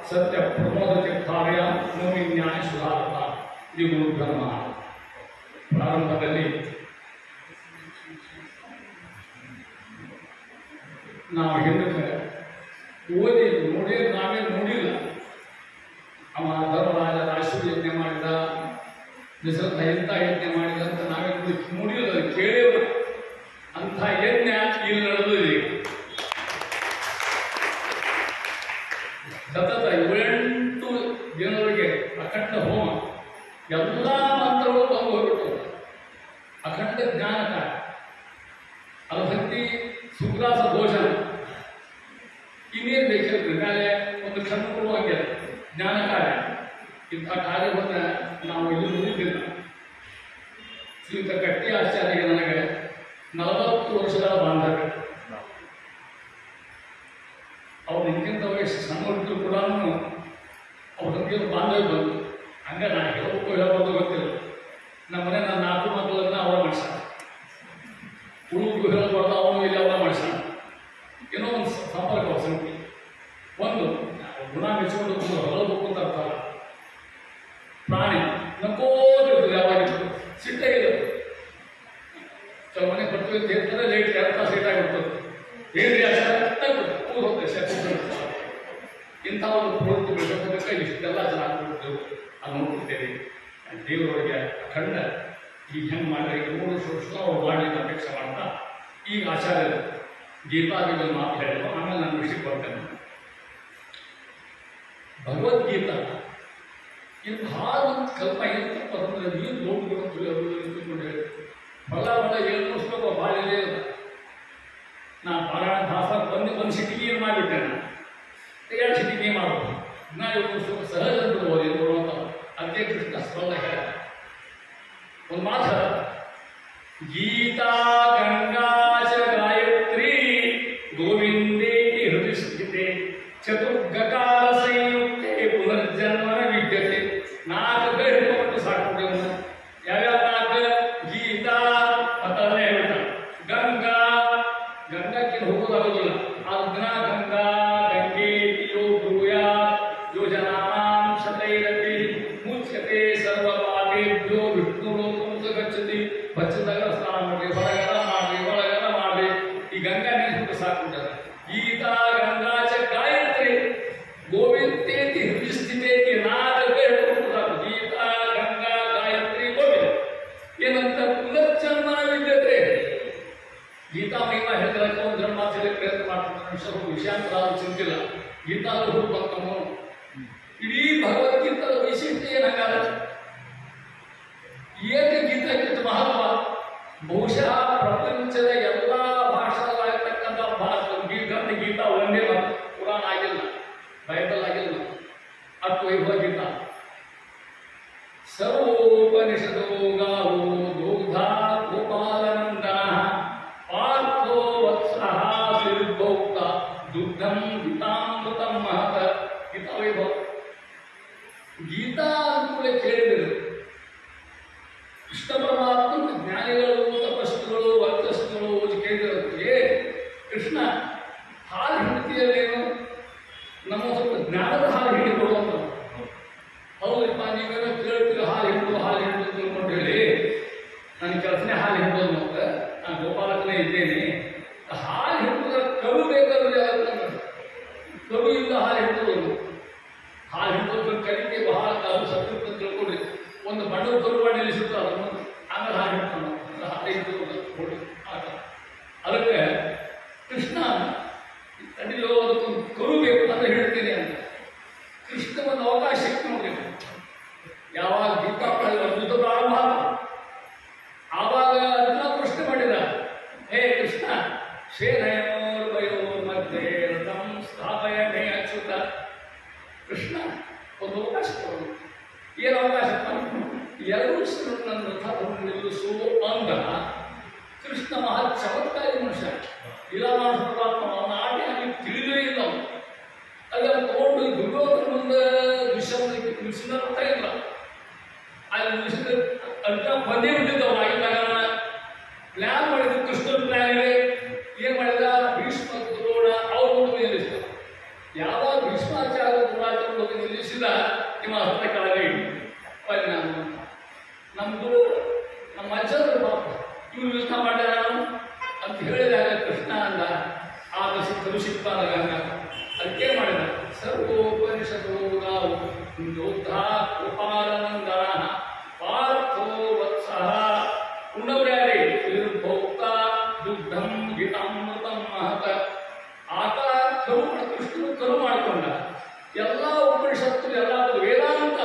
सत्य प्रमोद तीर्थार्य नवमी न्याय सुधारಕ ಇದು ಗುರುಧರ್ಮ. ಪ್ರಾರಂಭದಲ್ಲಿ ನಾವು ಹಿಂದಕ್ಕೆ ಓದಿ ನೋಡಿ ನಾವೇ ನೋಡಿಲ್ಲ. ಅವ ಧರ್ಮರಾಜ ರಾಶಿ ಯಜ್ಞ ಮಾಡಿದ, ದಶರಥ ಎಂಥ ಯಜ್ಞ ಮಾಡಿದ ಅಂತ ನಾವೇ ನೋಡಿಲ್ಲ, ಕೇಳಿಲ್ಲ. ಅಂಥ ಯಜ್ಞ ಇಲ್ಲಿ ನಡೆದಿದೆ. ಸತತ 8 ದಿನಗಳಿಗೆ ಅಖಂಡ ಹೋಮ, ಎಲ್ಲ ಮಂತ್ರಗಳು ಬಂದು ಹೋಗ್ಬಿಟ್ಟು ಅಖಂಡ ಜ್ಞಾನಕ ಅಲಭಕ್ತಿ ಸುಗ್ರಾಸ ಭೋಜನ ಇನ್ನೇನು ಬೇಕಿರುತ್ತೆ. ಕಾಲೇ ಒಂದು ಕ್ಷಣ ಕೊಡುವಂಗೆ ಜ್ಞಾನ ಕಾರ್ಯ. ಇಂಥ ಕಾರ್ಯವನ್ನು ನಾವು ಇಲ್ಲಿ ನೋಡಿದ್ದಿಲ್ಲ. ಶ್ರೀಯುತ ಕಟ್ಟಿ ಆಚಾರ್ಯಗೆ ನನಗೆ 40 ವರ್ಷಗಳ ಬಾಂಧವ್ಯ. ಅವ್ರು ಹಿಂದಿನ ವಯಸ್ಸು ಸಣ್ಣವರಿದ್ರು ಕೂಡ ಅವ್ರ ಬಗ್ಗೆ ಬಾಂಧವ್ಯ ಬಂತು. ಹಂಗೆ ನಾನು ಹೇಳಬಹುದು ಗೊತ್ತಿಲ್ಲ. ನಮ್ಮನೆ ನನ್ನ 4 ಮಕ್ಕಳನ್ನ ಅವರ ಮಾಡಿಸ, ಹುಡುಗರು ಹೇಳಬಾರ್ದು, ಅವನು ಇಲ್ಲಿ ಅವರ ಮಾಡಿಸ. ಏನೋ ಒಂದು ಸಂಪರ್ಕ ಸಂಖ್ಯೆ ಒಂದು ಗುಣ ಮೆಚ್ಚಿಕೊಂಡು ಹೊರಬೇಕು ಅಂತ ಅರ್ಥ. ಪ್ರಾಣಿ ನಕ್ಕೋದಿರ್ತದೆ, ಯಾವಾಗಿರ್ತದೆ ಸಿಟ್ಟಾಗಿದೆ. ಕೆಲವು ಮನೆ ಬರ್ತೀವಿ ಅಂತ ಹೇಳ್ತಾರೆ, ಲೇಟ್ 2 ತಾಸು ಲೇಟ್ ಆಗಿರ್ತದೆ. ಏನ್ರಿ ಆಚಾರ ಕೂರು ಹೋಗ್ತದೆ. ಇಂಥ ಒಂದು ಪ್ರವೃತ್ತಿ ಬೆಳೆಸೋದಕ್ಕೆ ಇಷ್ಟೆಲ್ಲ ಚೆನ್ನಾಗಿಬಿಡ್ತೇವೆ. ಅದು ನೋಡ್ತಿದ್ದೇವೆ. ದೇವರೊಳಗೆ ಅಖಂಡ ಈಗ ಹೆಂಗೆ ಮಾಡಿದ್ರೆ ಈಗ 3 ವರ್ಷ ಅವ್ರು ಮಾಡಲಿಕ್ಕೆ ಅಪೇಕ್ಷೆ ಮಾಡ್ತಾ ಈಗ ಆಚಾರ್ಯರು ಗೀತಾದಿಗಳ ಮಾತು ಹೇಳಿದ್ರು. ಆಮೇಲೆ ನಾನು ವಿಷಯಕ್ಕೆ ಬರ್ತೇನೆ. ಭಗವದ್ಗೀತಾ ಇದು ಭಾಳ ಒಂದು ಕಲ್ಪನೆ ಏನಪ್ಪ ಅಂದ್ರೆ ಏನು ನೋಡ್ಕೊಂಡು ಹೇಳಿ ಬಲ್ಲ ಏನು ಪುಸ್ತಕ ಭಾಳ ಇದೆ. ನಾ ಪಾರಾಯಣ ದಾಸ ಒಂದು ಸಿಟಿಗೆ ಏನು ಮಾಡಿಬಿಟ್ಟೆ. ನಾನು 2 ಸಿಟಿಗೆ ಏನು ಮಾಡ್ಬೋದು. ನಾನು ಇವತ್ತು ಸಹಜ ಬಿಡ್ಬೋದು ಏನು ಬರುವಂಥ ಅದೇ ಕೃಷ್ಣ ಸ್ಪಂದ ಹೇಳ ಒಂದು ಮಾತು ಹೇಳ. ಗೀತಾ ಗಂಗಾ ಚ ಗಾಯತ್ರಿ ಗೋವಿಂದೇ ಹೃದಯ ಸ್ಥಿತೆ ಚತುರ್ಗಕಾರ ಸಂಯುಕ್ತೆ ಪುನರ್ಜನ್ಮನ ವಿದ್ಯತೆ. 4 ಬೇರೆ ಹಿಡ್ಕೊಂಡು ಸಾಕು. ಯಾವ್ಯಾವ 4? ಗೀತಾ ಮತ್ತಲ್ಲೇ ಹೇಳ್ತಾರೆ. ಗಂಗಾ ಗಂಗಕ್ಕೆ ಹೋಗೋದಾಗೋದಿಲ್ಲ. ಆದ ದಿನ ಗಂಗಾ ಗಂಗೆ ಯೋ ಬ್ರೂಯ ಯೋಜನಾಂ ಶತೈರಪಿ ಮುಚ್ಯತೆ ಸರ್ವಪಾಪೇಭ್ಯೋ ವಿಷ್ಣುಲೋಕಂ ಸ ಗಚ್ಚತಿ. ಅಷ್ಟು ವೈಭವ ಗೀತಾ. ಸರ್ವೋಪನಿಷದೋ ಗಾವೋ ದೂಗ್ಧ ಗೋಪಾಲನಂದನ ಪಾರ್ಥೋ ವತ್ಸಃ ಶ್ರೀರ್ಭೌಕ್ತ ದುಗ್ಧಂ ಗೀತಾಮೃತಂ ಮಹತ. ಗೀತಾ ವೈಭವ. ಗೀತಾ ಅಂತ ಕೇಳಿದರು. ಕೃಷ್ಣ ಪರಮಾತ್ಮ ಜ್ಞಾನಿಗಳು ತಪಸ್ಸುಗಳು ವರ್ಚಸ್ಸುಗಳು ಕೇಳಿದರಂತೆ, ಕೃಷ್ಣ ಹಾಲು ಹಿಂಡ್ತೀಯಲ್ಲೇನು, ನಮ್ಮ ಸ್ವಲ್ಪ ಜ್ಞಾನದ ಹಾಲು ಹಿಡಿಕೊಡುವಂತ. ಹೌದಪ್ಪ, ನೀವೇನೋ ಕೇಳ್ತೀರ ಹಾಲು ಹಿಂಡು ತಿಳ್ಕೊಂಡು ಹೇಳಿ, ನನ್ನ ಕೆಲಸನೇ ಹಾಲು ಹಿಂಡೋದು ಅಂತ. ನಾನು ಗೋಪಾಲಕನೇ ಇದ್ದೇನೆ. ಹಾಲು ಹಿಂಡುದ ಕರು ಬೇಕಾದ್ರೆ ಕರು ಇಲ್ಲ ಹಾಲು ಹಿಂಡೋದು. ಹಾಲು ಹಿಂಡೋದ್ರ ಕಲಿಕೆ ಬಹಳ ಕಾಲು ಸತ್ಯ ತಿಳ್ಕೊಡ್ರಿ. ಒಂದು ಬಣ್ಣದ ಕರು ಮಾಡಿ ನಿಲ್ಲಿಸುತ್ತೆ, ಅದನ್ನು ಆಮೇಲೆ ಹಾಲು ಹಿಂಡ್ತಾನೆ. ಹಾಲು ಹಿಂಡು ಆಟ. ಅದಕ್ಕೆ ಕೃಷ್ಣ ಅಡಿಯೋ ಅದಕ್ಕೊಂದು ಕರು ಬೇಕು ಅಂತ ಹೇಳ್ತೇನೆ ಅಂತ. ಕೃಷ್ಣ ಒಂದು ಅವಕಾಶ ಸಿಕ್ತು ನೋಡ್ರಿ. ಯಾವಾಗ ಗೀತಾ ಯುದ್ಧ ಪ್ರಾರಂಭ ಆವಾಗ ಅದನ್ನ ಪ್ರಶ್ನೆ ಮಾಡಿದ, ಹೇ ಕೃಷ್ಣ, ಸೇನಯೋರ್ವಯೋರ್ ಮಧ್ಯೆ ರಥಂ ಸ್ಥಾಪಯ ಮೇ ಅಚ್ಯುತ. ಕೃಷ್ಣ ಒಂದು ಅವಕಾಶ ಕೊಡೋದು. ಏನು ಅವಕಾಶ? ಎರಡು ನನ್ನ ರಥ ನಿಲ್ಲಿಸು ಅಂದ. ಕೃಷ್ಣ ಮಹಾ ಚಮತ್ಕಾರಿ ಮನುಷ್ಯ. ಲೀಲಾಮಾನುಷ ಅವನ ಆಟ ಅಲ್ಲಿ ತಿಳಿದೇ ಇಲ್ಲ. ಅಲ್ಲಿ ಅವ್ನು ತಗೊಂಡು ದುರ್ಯೋಧನ ಮುಂದೆ ನಿಲ್ಲಿಸಿದ ಅರ್ಥ ಇಲ್ಲ. ಅಲ್ಲಿ ನಿಲ್ಲಿಸಿದ ಅರ್ಥ ಬಂದೇ ಬಿಟ್ಟಿದ್ದವ. ಆಗಿದ್ದಾಗ ಪ್ಲ್ಯಾನ್ ಮಾಡಿದ್ರು. ಕೃಷ್ಣನ ಪ್ಲ್ಯಾನ್ ಇದೆ. ಏನು ಮಾಡಿದ? ಭೀಷ್ಮ ದ್ರೋಣ ಅವ್ರ ಮುಂದೆ ನಿಲ್ಲಿಸಿದ. ಯಾವಾಗ ಭೀಷ್ಮಾಚಾರ್ಯ ದ್ರೋಣಾಚಾರ್ಯ ಮುಂದೆ ನಿಲ್ಲಿಸಿದ, ನಿಮ್ಮ ಹಸ್ತ ಕೆಳಗೆ ಪರಿಣಾಮ. ನಮ್ದು ನಮ್ಮ ಅಜ್ಜರು ಪಾಪ ಇವ್ರು ಯುದ್ಧ ಮಾಡ್ಯಾರ ಅಂತ ಹೇಳಿದಾಗ ಕೃಷ್ಣ ಅಂದ, ಆಗ ಸಿಕ್ಕರು ಸಿಕ್ಕಾದಾಗ ಅದಕ್ಕೆ ಮಾಡಿದ. ಸರ್ವೋಪನಿಷದೋ ಗಾವು ಯೋದ್ಧ ಗೋಪಾಲನಂದನ ಪಾರ್ಥೋ ವತ್ಸಃ ಉಣ್ಣವ್ರ್ಯಾರಿ ಶ್ರೀರ್ಭೌಕ್ತ ದುಗ್ಧಂ ಗೀತಾಮೃತಂ ಮಹತ. ಆತ ಕೃಷ್ಣನು ಕರು ಮಾಡಿಕೊಂಡ. ಎಲ್ಲ ಉಪನಿಷತ್ತು, ಎಲ್ಲ ವೇದಾಂತ,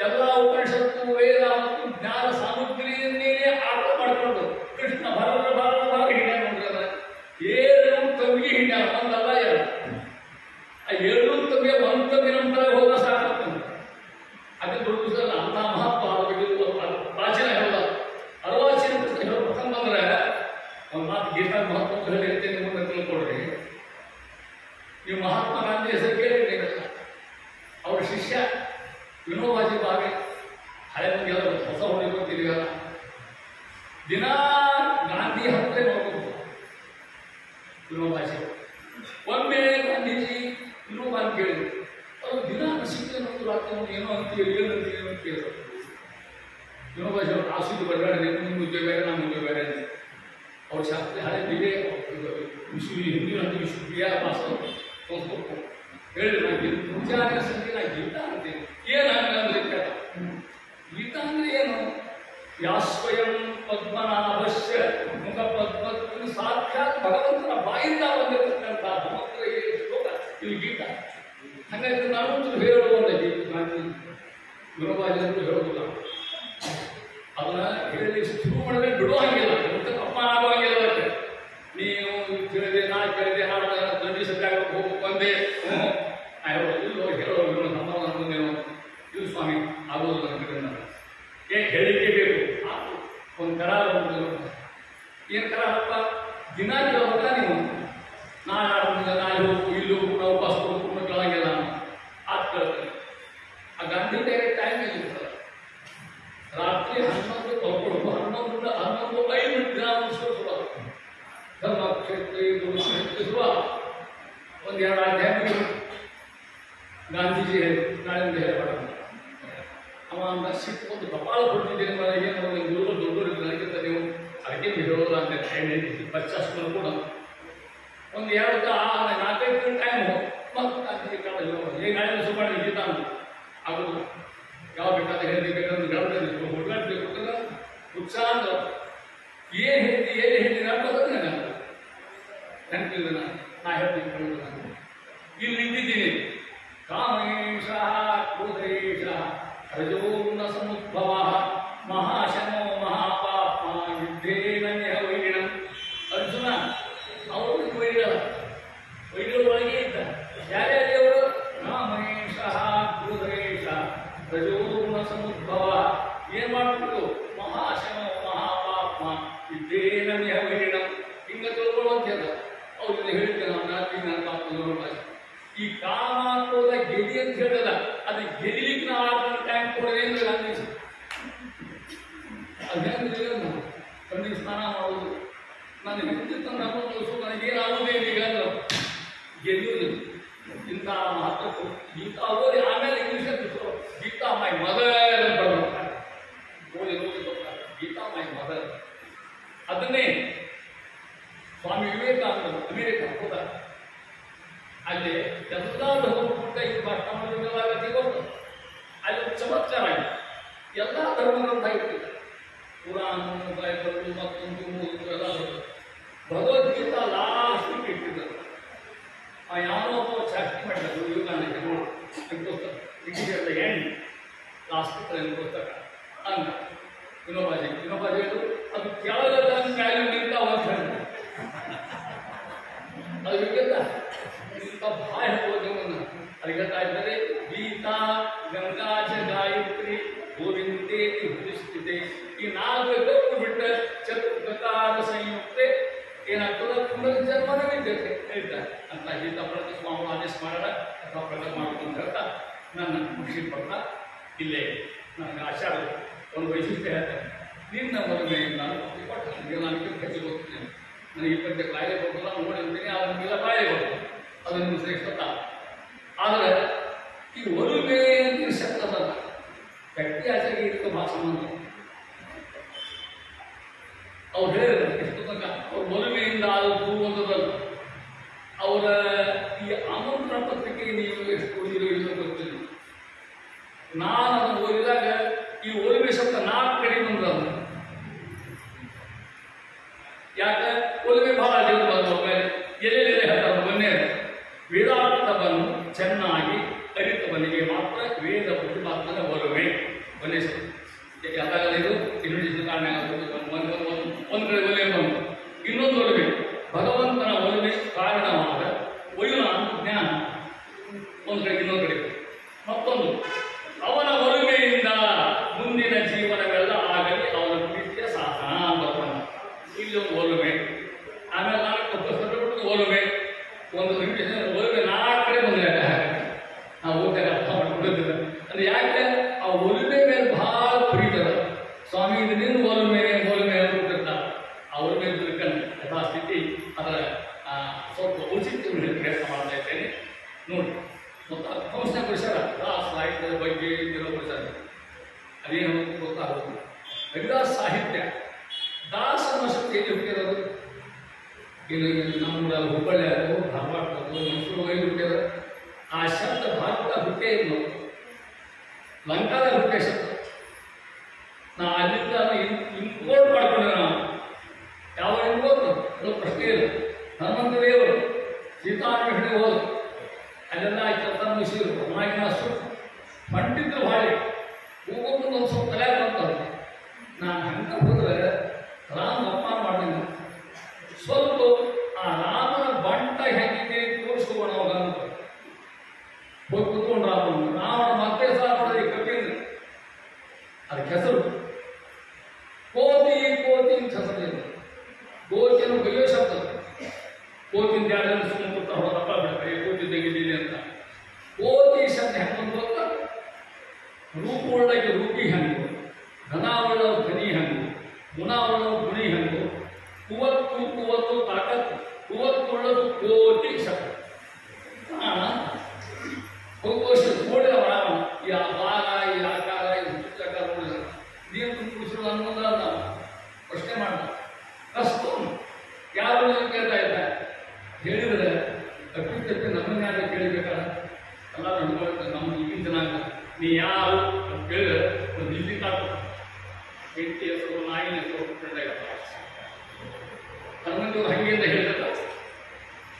ಎಲ್ಲ ಉಪನಿಷತ್ತು ವೇದ ಮತ್ತು ಜ್ಞಾನ ಸಾಮಗ್ರಿಯನ್ನೇ ಆಟ ಮಾಡಿಕೊಂಡು ಕೃಷ್ಣ ಭರದ ಹಿಡ್ಯಾನ ನೋಡ್ರಿ. ಏಳು ತಮ್ಮಿಗೆ ಹಿಡ್ಯಾನ, ಒಂದಲ್ಲ ಎರಡು. ಆ ಏಳು ತಮ್ಮಿಗೆ ಒಂದು ತಮ್ಮಿ ನಂತರ ಹೋದ ಸಾಕಂತ. ಅದೇ ದೊಡ್ಡ ಅಂತ ಮಹತ್ವ ಪ್ರಾಚೀನ ಹೇಳೋದ. ಅರ್ವಾಚೀನ ಪುಸ್ತಕ ಹೇಳೋ ಪ್ರಥಮ ಬಂದ್ರೆ ಒಂದು ಮಾತು ಗೀತಾ ಮಹತ್ವ ಹೇಳ್ತೇನೆ, ಮುಂದೆ ತಿಳ್ಕೊಡ್ರಿ. ನೀವು ಮಹಾತ್ಮ ಗಾಂಧಿ ಹೆಸರು ಕೇಳಿರಿ. ಅವರ ಶಿಷ್ಯ ವಿನೋಬಾಜಿ ಭಾವೆ, ಹಳೆ ಮಂದಿ ಎಲ್ಲ ಹೊಸ ಹುಡುಗಿ ಗೊತ್ತಿದೆಯಲ್ಲ, ದಿನ ಗಾಂಧಿ ಹತ್ರ ನೋಡ್ಬೋದು ವಿನೋಬಾಜಿ. ಒಮ್ಮೆ ಗಾಂಧೀಜಿ ವಿನೋಬಾ ಅಂತ ಕೇಳಿದ್ರು. ಅವ್ರು ದಿನ ಸಿಕ್ಕ ಏನೋ ಅಂತೀವಿ, ಏನಂತೀವಿ ಅಂತ ಕೇಳಿದ್ರು. ವಿನೋಬಾಜಿ ಅವ್ರು ಆಸೂದು ಬರಬೇಡ, ನಿಮ್ಮ ಉದ್ಯೋಗ ಬೇರೆ, ನಮ್ಮ ಉದ್ಯೋಗ ಬೇರೆ ಅಂತ. ಅವ್ರ ಶಾಸ್ತ್ರಿ ಹಳೆ ಬಿಗೆ ಹಿಂದಿ ಅಂತ ವಿಶ್ವವಿದ್ಯಾ ಭಾಷೆ ಹೇಳಿದ್ರು. ನಾನು ಮುಂಜಾನೆ ಸಂಜೆ ನಾ ಗೀತಾ ಅಂತೀನಿ. ಏನು ಹಂಗಂದ್ರೆ ಗೀತಾ ಅಂದ್ರೆ ಏನು? ಯಾಸ್ವಯಂ ಪದ್ಮನಾಭಸ್ಯ ಮುಖ ಪದ್ಮ ಸಾಕ್ಷಾತ್ ಭಗವಂತನ ಬಾಯಿಂದ ಬಂದಿರತಕ್ಕಂಥ ಭಗವಂತರ ಶ್ಲೋಕ ಇದು ಗೀತಾ. ಹಾಗಾಗಿ ನಾನೊಂದು ಹೇಳುವಂತ ಗೀತೆ ವಿನೋಬಾಜಿ ಅಂತ ಹೇಳೋದಿಲ್ಲ. ಅದನ್ನ ಹೇಳಿ ಶುರು ಮಾಡಿದ್ರೆ ಬಿಡೋ ಹಂಗಿಲ್ಲ, ಅಪಮಾನ ಆಗೋ ಹಂಗಿಲ್ಲ. ನೀವು ಕೇಳಿದೆ, ನಾ ಕೇಳಿದೆ, ಹಾಡ ದಂಡಿ ಸತ್ಯಾಗ ಹೋಗಿ ಬಂದೆ, ಹೇಳೋದು ನಮ್ಮ ಮುಂದೇನು ಇದು ಸ್ವಾಮಿ ಆಗೋದು ನನಗೆ ಹೇಳಿಕೆ ಬೇಕು. ಒಂದು ಕರಾರ ಏನು ಕರಾರಪ್ಪ? ದಿನ ಕೇಳೋದ ನೀವು ನಾಳೆ ಆಡೋದಿಲ್ಲ, ನಾಳೆ ಹೋಗು, ಇಲ್ಲಿ ಹೋಗು, ನಾವು ಉಪವಾಸ ಕೊಡು ಕೇಳಂಗಿಲ್ಲ ಆತ ಕೇಳ್ತೇನೆ. ಆ ಗಾಂಧಿ ಟೈಮ್ ಇರ್ತದೆ. ರಾತ್ರಿ 11 ತಗೊಳ್ಬೇಕು, 11:05 ದಿನ ಮುಗಿಸ್ಕೊಳ್ಳೋ ಧರ್ಮಕ್ಷೇತ್ರ ಶುರುವ ಒಂದು 2 ಅಧ್ಯಾಯ ಗಾಂಧೀಜಿ ಹೇಳಿ ನಾಳೆಯಿಂದ ಹೇಳಬೇಡ. ಅವ ಅಂತ ಸಿಕ್ಕೊಂಡು ಕಪಾಲ ಕೊಡ್ತಿದ್ದೇನೆ, ಏನು ಗುರುಗಳು ದೊಡ್ಡವರು ನನಗಿಂತ ನೀವು ಅದಕ್ಕೆ ಹೇಳೋಲ್ಲ ಅಂತ ಹೇಳಿ ಬಚ್ಚಾಸ್ಕೊಂಡು ಕೂಡ ಒಂದು 4-5 ಟೈಮು ಮತ್ತು ಗಾಂಧೀಜಿ ಕಾಲ ಈಗ ನಾಳೆ ಸುಮಾರು ಗೀತಾ ಆಗೋದು. ಯಾವ ಬೇಕಾದ ಹೇಳಿ ಬೇಕಂದ್ರೆ ಗಡದಲ್ಲಿ ಹುಡುಗಾಡ್ಬೇಕು ಉತ್ಸಾಹ ಅಂತ ಏನು ಹೇಳ್ತೀನಿ ಅನ್ನೋದು ನೆನಪಿಲ್ಲ. ನಾ ಹೇಳ್ತೀನಿ ಇಲ್ಲಿ ನಿಂತಿದ್ದೀನಿ. ಕಾಮೇಶ ಕ್ರೋಧೇಶ ರಜೋನ್ನ ಸಮುದ್ಭವ ಮಹಾಶನೋ ಮಹಾಪಾಪ ಯುದ್ಧೇನ ವೈರಿಣಂ. ಅರ್ಜುನ ಅವರು ವೈರಿಗಳ ಒಳಗೆ ಇದ್ದ. ಯಾರ್ಯಾರು ಅವರು? ಕಾಮೇಶ ರಜೋಗುಣ ಸಮುದ್ಭವ ಏನ್ ಮಾಡ್ಬಿಟ್ಟು ಮಹಾಶನ ಮಹಾಪಾಪ ಇದ್ದೇನ ವಿಹೀನ ಹಿಂಗ ತಿಳ್ಕೊಳ್ಳುವಂಥಲ್ಲ ಅವ್ರನ್ನ ಹೇಳ್ತೇನೆ ನಾವು ನಾಲ್ಕು ನನ್ನ ಪಾಪ ಈ ಕಾಮಾತ್ಮದ ಗೆದಿ ಅಂತ ಹೇಳಲ್ಲ ಅದು ಗೆದಿಲಿಕ್ಕೆ ನಾವು ಆದ ಟೈಮ್ ಕೊಡೋದೇ ಅಂದ್ರೆ ಅದೇನಿಲ್ಲ ನಾವು ಕಣ್ಣಿಗೆ ಸ್ನಾನ ಮಾಡೋದು ನಾನು ಹೆಂಡತಿ ನನಗೇನಾಗುವುದೇ ಈಗ ಅಂದ್ರೆ ಗೆಲ್ಲುವುದು ಇಂಥ ಮಹತ್ವ ಗೀತಾ ಓದಿ ಆಮೇಲೆ ಇಂಗ್ಲೀಷ್ ಗೀತಾ ಮೈ ಮದರ್ ಅಂತ ಓದಿ ಗೊತ್ತಾರೆ ಗೀತಾ ಮೈ ಮದರ್ ಅದನ್ನೇ ಸ್ವಾಮಿ ವಿವೇಕಾನಂದರು ಅಮೇರಿಕ ಹೋದ ಅಲ್ಲಿ ಎಲ್ಲ ಧರ್ಮಕ್ಕೂಟ ಇದು ಭಾಷಣ ಮಾಡಿದಾಗ ಗೊತ್ತು ಅಲ್ಲಿ ಒಂದು ಚಮತ್ಕಾರ ಆಗಿದೆ ಎಲ್ಲ ಧರ್ಮಗ್ರಂಥ ಇರ್ತಿದೆ ಪುರಾಣ ಬೈಬಲ್ ಮತ್ತೊಂದು ಮೂರು ಎಲ್ಲ ಭಗವದ್ಗೀತಾ ಲಾಸ್ಟ್ ಇಟ್ಟಿದ್ದರು ಯಾರೋ ಒಬ್ಬ ಚಾಸ್ತಿ ಮಾಡಿದ್ರು ವಿವೇಕಾನಂದ ನೋಡಿ ಇಂಗ್ಲೀಷ್ ಎಂಡ್ ಲಾಸ್ಟ್ ಪುಸ್ತಕ ಅಂತ ವಿನೋಬಾಜಿ ಅದು ಕೆಳಗದ ಮ್ಯಾಲೆ ನಿಂತ ಒಂದು ಅದು ಗೊತ್ತಾ ಇಂಥ ಭಾಳ ಹೇಳ್ಬೋದು ಅದಕ್ಕೆ ಇದ್ದಾರೆ ಗೀತಾ ಗಂಗಾಚ ಗಾಯತ್ರಿ ಗೋವಿಂದೇತಿ ಹುಟ್ಟಿಸ್ತಿದೆ ಈ ನಾಲ್ಕು ಗಪ್ಪು ಬಿಟ್ಟ ಚತುರ್ಗತಾರ ಸಂಯುಕ್ತೆ ಏನಾಗ್ತದೆ ಪುನರ್ಜನ್ಮನ ವಿದ್ಯತೆ ಹೇಳ್ತಾರೆ ಅಂತ ಗೀತಾ ಪ್ರತಿ ಸ್ವಾಮಿ ಆದೇಶ ಮಾಡೋಣ ಅಥವಾ ಪ್ರಕಟ ಮಾಡ್ಕೊಂಡು ಹೇಳ್ತಾ ನನ್ನ ಖುಷಿ ಪಡ್ತ ಇಲ್ಲೇ ನನಗೆ ಆಚಾರ ಒಂದು ವೈಶಿಷ್ಟ್ಯ ಹೇಳ್ತಾರೆ ನಿನ್ನ ಮದುವೆ ನಾನು ನಾನು ಹೆಚ್ಚು ಗೊತ್ತಿದ್ದೇನೆ ನನಗೆ ಇಪ್ಪತ್ತೆ ಕಾಯಿಲೆ ಬರ್ತಲ್ಲ ನೋಡಿರ್ತೀನಿ ಅದನ್ನೆಲ್ಲ ಕಾಯಿಲೆ ಬರ್ತದೆ ಅದನ್ನು ಶ್ರೇಷ್ಠತ ಆದರೆ ಈ ಒಲುಮೆ ಅಂತ ಶಬ್ದದಲ್ಲ ವ್ಯಕ್ತಿ ಆಚೆಗೆ ಇದಕ್ಕೆ ಭಾಳ ಸಂಬಂಧ ಅವ್ರು ಹೇಳಿದ್ರು ಎಷ್ಟು ತನಕ ಅವ್ರ ಒಲುಮೆಯಿಂದ ಆದದ್ದು ಓದೋದಲ್ಲ ಅವರ ಈ ಆಮಂತ್ರಣ ಪತ್ರಿಕೆ ನೀವು ಎಷ್ಟು ಓದಿರೋ ಇದು ಗೊತ್ತಿಲ್ಲ ನಾನು ಅದನ್ನು ಓದಿದಾಗ ಈ ಒಲುಮೆ ಶಬ್ದ 4 ಕಡೆ ಬಂದಲ್ಲ ಯಾಕೆ ಒಲುಮೆ ಭಾಳ ಎಲ್ಲೆಲ್ಲಿ ಹೇಳ್ತಾರೆ ಮೊನ್ನೆ ವೇದಾರ್ಥವನ್ನು ಚೆನ್ನಾಗಿ ಅರಿತವನಿಗೆ ಮಾತ್ರ ವೇದ ಪ್ರತಿಪಾದನೆ ಒಲುಮೆ ಮೊನ್ನೆ ಯಾವಾಗ ಇದು ಇಂಗ್ಲೀಷ್ ಕಾರಣ ಒಂದು ಕಡೆ ಒಲುಮೆ ಬಂತು ಇನ್ನೊಂದು ಒಲುಮೆ ಭಗವಂತನ ಒಲುಮೆ ಕಾರಣವಾದ ಒಯುನಾನ ಜ್ಞಾನ ಒಂದು ಕಡೆ ಇನ್ನೊಂದು ಕಡೆ ಮತ್ತೊಂದು ಅವನ ಒಲುಮೆಯಿಂದ ಮುಂದಿನ ಜೀವನವೆಲ್ಲ ಆಗಲಿ ಅವನ ಪ್ರೀತಿಯ ಸಾಧನ ಅಂತ ಇಲ್ಲಿ ಒಂದು ಒಲುಮೆ ಆಮೇಲೆ 4 ಒಲುಮೆ ಒಂದು ಒಲುಮೆ 4 ಕಡೆ ಬಂದ್ರೆ ನಾವು ಓದಾಗ ಅರ್ಥ ಮಾಡ್ಕೊಂಡಿದ್ದಿಲ್ಲ ಅಂದ್ರೆ ಯಾಕೆ ಆ ಒಲುಮೆ ಮೇಲೆ ಬಹಳ ಪ್ರೀತದ ಸ್ವಾಮಿ ಇದು ನಿನ್ನ ಒಲುಮೆ ಅಂತಿರ್ತಾರೆ ಆ ಒಲುಮೆ ತಿಳ್ಕೊಂಡು ಯಥಾಸ್ಥಿತಿ ಅದರ ಸ್ವಲ್ಪ ಔಚಿತ್ಯವನ್ನು ಪ್ರಯತ್ನ ಮಾಡ್ತಾ ಇದ್ದೇನೆ ನೋಡಿ ಮತ್ತು ಹಂಸನ ಪರಿಸರ ಸಾಹಿತ್ಯದ ಬಗ್ಗೆ ಇದೆಲ್ಲ ಪರಿಸರ ಅದೇನು ಗೊತ್ತಾಗುತ್ತೆ ಹರಿದಾಸ್ ಸಾಹಿತ್ಯ ದಾಸನ ಶಕ್ತಿ ಎಲ್ಲಿ ಹುಟ್ಟಿರೋದು ಇದು ನಮ್ಮ ಹುಬ್ಬಳ್ಳಿ ಆಗೋ ಧಾರವಾಡ ಮೈಸೂರು ಎಲ್ಲಿ ಹುಟ್ಟಿದ ಆ ಶಬ್ದ ಭಾರತ ಹುಟ್ಟೇ ಇದ್ದು ಲಂಕಾದ ಹುಟ್ಟೆ ಶಬ್ದ ನಾ ಅಲ್ಲಿಂದ ಇಂಪೋರ್ಟ್ ಮಾಡ್ಕೊಂಡೆ ನಾವು ಯಾವ ಇಂಪೋರ್ಟ್ ಅದು ಪ್ರಶ್ನೆ ಇಲ್ಲ ಹನುಮಂತ ದೇವರು ಸೀತಾನ್ವೇಷಣೆ ಹೋದ್ರು ಅಲ್ಲೆಲ್ಲ ಕೆಲಸ ಮುಗಿಸಿದ್ರು ಅಮ್ಮಾಯಿನ ಅಷ್ಟು ಪಂಡಿತರು ಭಾಳಿ ಹೋಗೋದು ಒಂದು ಸ್ವಲ್ಪ ತಲೆ ಬಂತಾರೆ ನಾನು ಹಂಗೆ ಹೋದ್ರೆ ರಾಮ ಅಪಮಾನ ಮಾಡಿದ ಸ್ವಲ್ಪ ಆ ರಾಮನ ಬಂಟ ಹೆಂಗಿದೆ ತೋರಿಸ್ಕೋಣ ಅಂತ ಹೋಗಿ ಕುತ್ಕೊಂಡು ರಾವಣ ಮತ್ತೆ ಸಹ ಮಾಡಿದ್ರೆ ಕಬ್ಬಿಂದ ಅದಕ್ಕೆ ಹೆಸರು ಕೋತಿ ಅಂತ ಹೆಸರು ಕೋತಿಯನ್ನು ಬಗೆಯೋ ಶಬ್ದ ಕೋತಿಂದ ಯಾರು ಸುಮ್ಮನೆ ಕೊಡ್ತಾ ಹೊರಪ್ಪ ಬಿಡ್ತಾರೆ ಕೋತಿ ತೆಗಿದ್ದೀನಿ ಅಂತ ಕೋತಿ ಶಬ್ದ ಹೆಂಗೆ ಗೊತ್ತಾ ರೂಪ ಒಳಗೆ ರೂಪಿ ಹಂಗು ಘನ ಒಳ್ಳ ಧ್ವನಿ ಹಂಗು ಗುಣ ಒಳ್ಳ ಗುಣಿ ಹಂಗು ಕುವತ್ತು ತಾಕತ್ತು ಕುವತ್ತುಳ್ಳದು ಕೋಟಿ ಶಬ್ದ ಕೋಶ ನೋಡಿದ ರಾವಣ ಈ ಬಾಲ ಈ ಆಕಾರ ಈ ಹುಚ್ಚಾಕಾರ ನೋಡಿದ ನೀವು ಕುಡಿಸಿರು ಅನ್ನೋದ ನಾವು ಪ್ರಶ್ನೆ ಮಾಡ್ತಾರೆ ಕಸ್ತು ಯಾರು ಕೇಳ್ತಾ ಇದ್ದಾರೆ ಹೇಳಿದರೆ ತಪ್ಪಿ ನಮ್ಮನ್ಯಾರ ಕೇಳಬೇಕಾದ ಎಲ್ಲ ನಡ್ಕೊಳ್ತಾರೆ ನಮ್ಮ ಈಗಿನ ಜನಾಂಗ ನೀ ಯಾರು ಅಂತ ಕೇಳಿದ್ರೆ ಒಂದು ಇಲ್ಲಿ ಕಾಕು ಹೆಂಡತಿ ಹೆಸರು ನಾಯಿನ ಹೆಸರು ಹನುಮಂತವ್ರು ಹಂಗೆಂದ ಹೇಳಿದ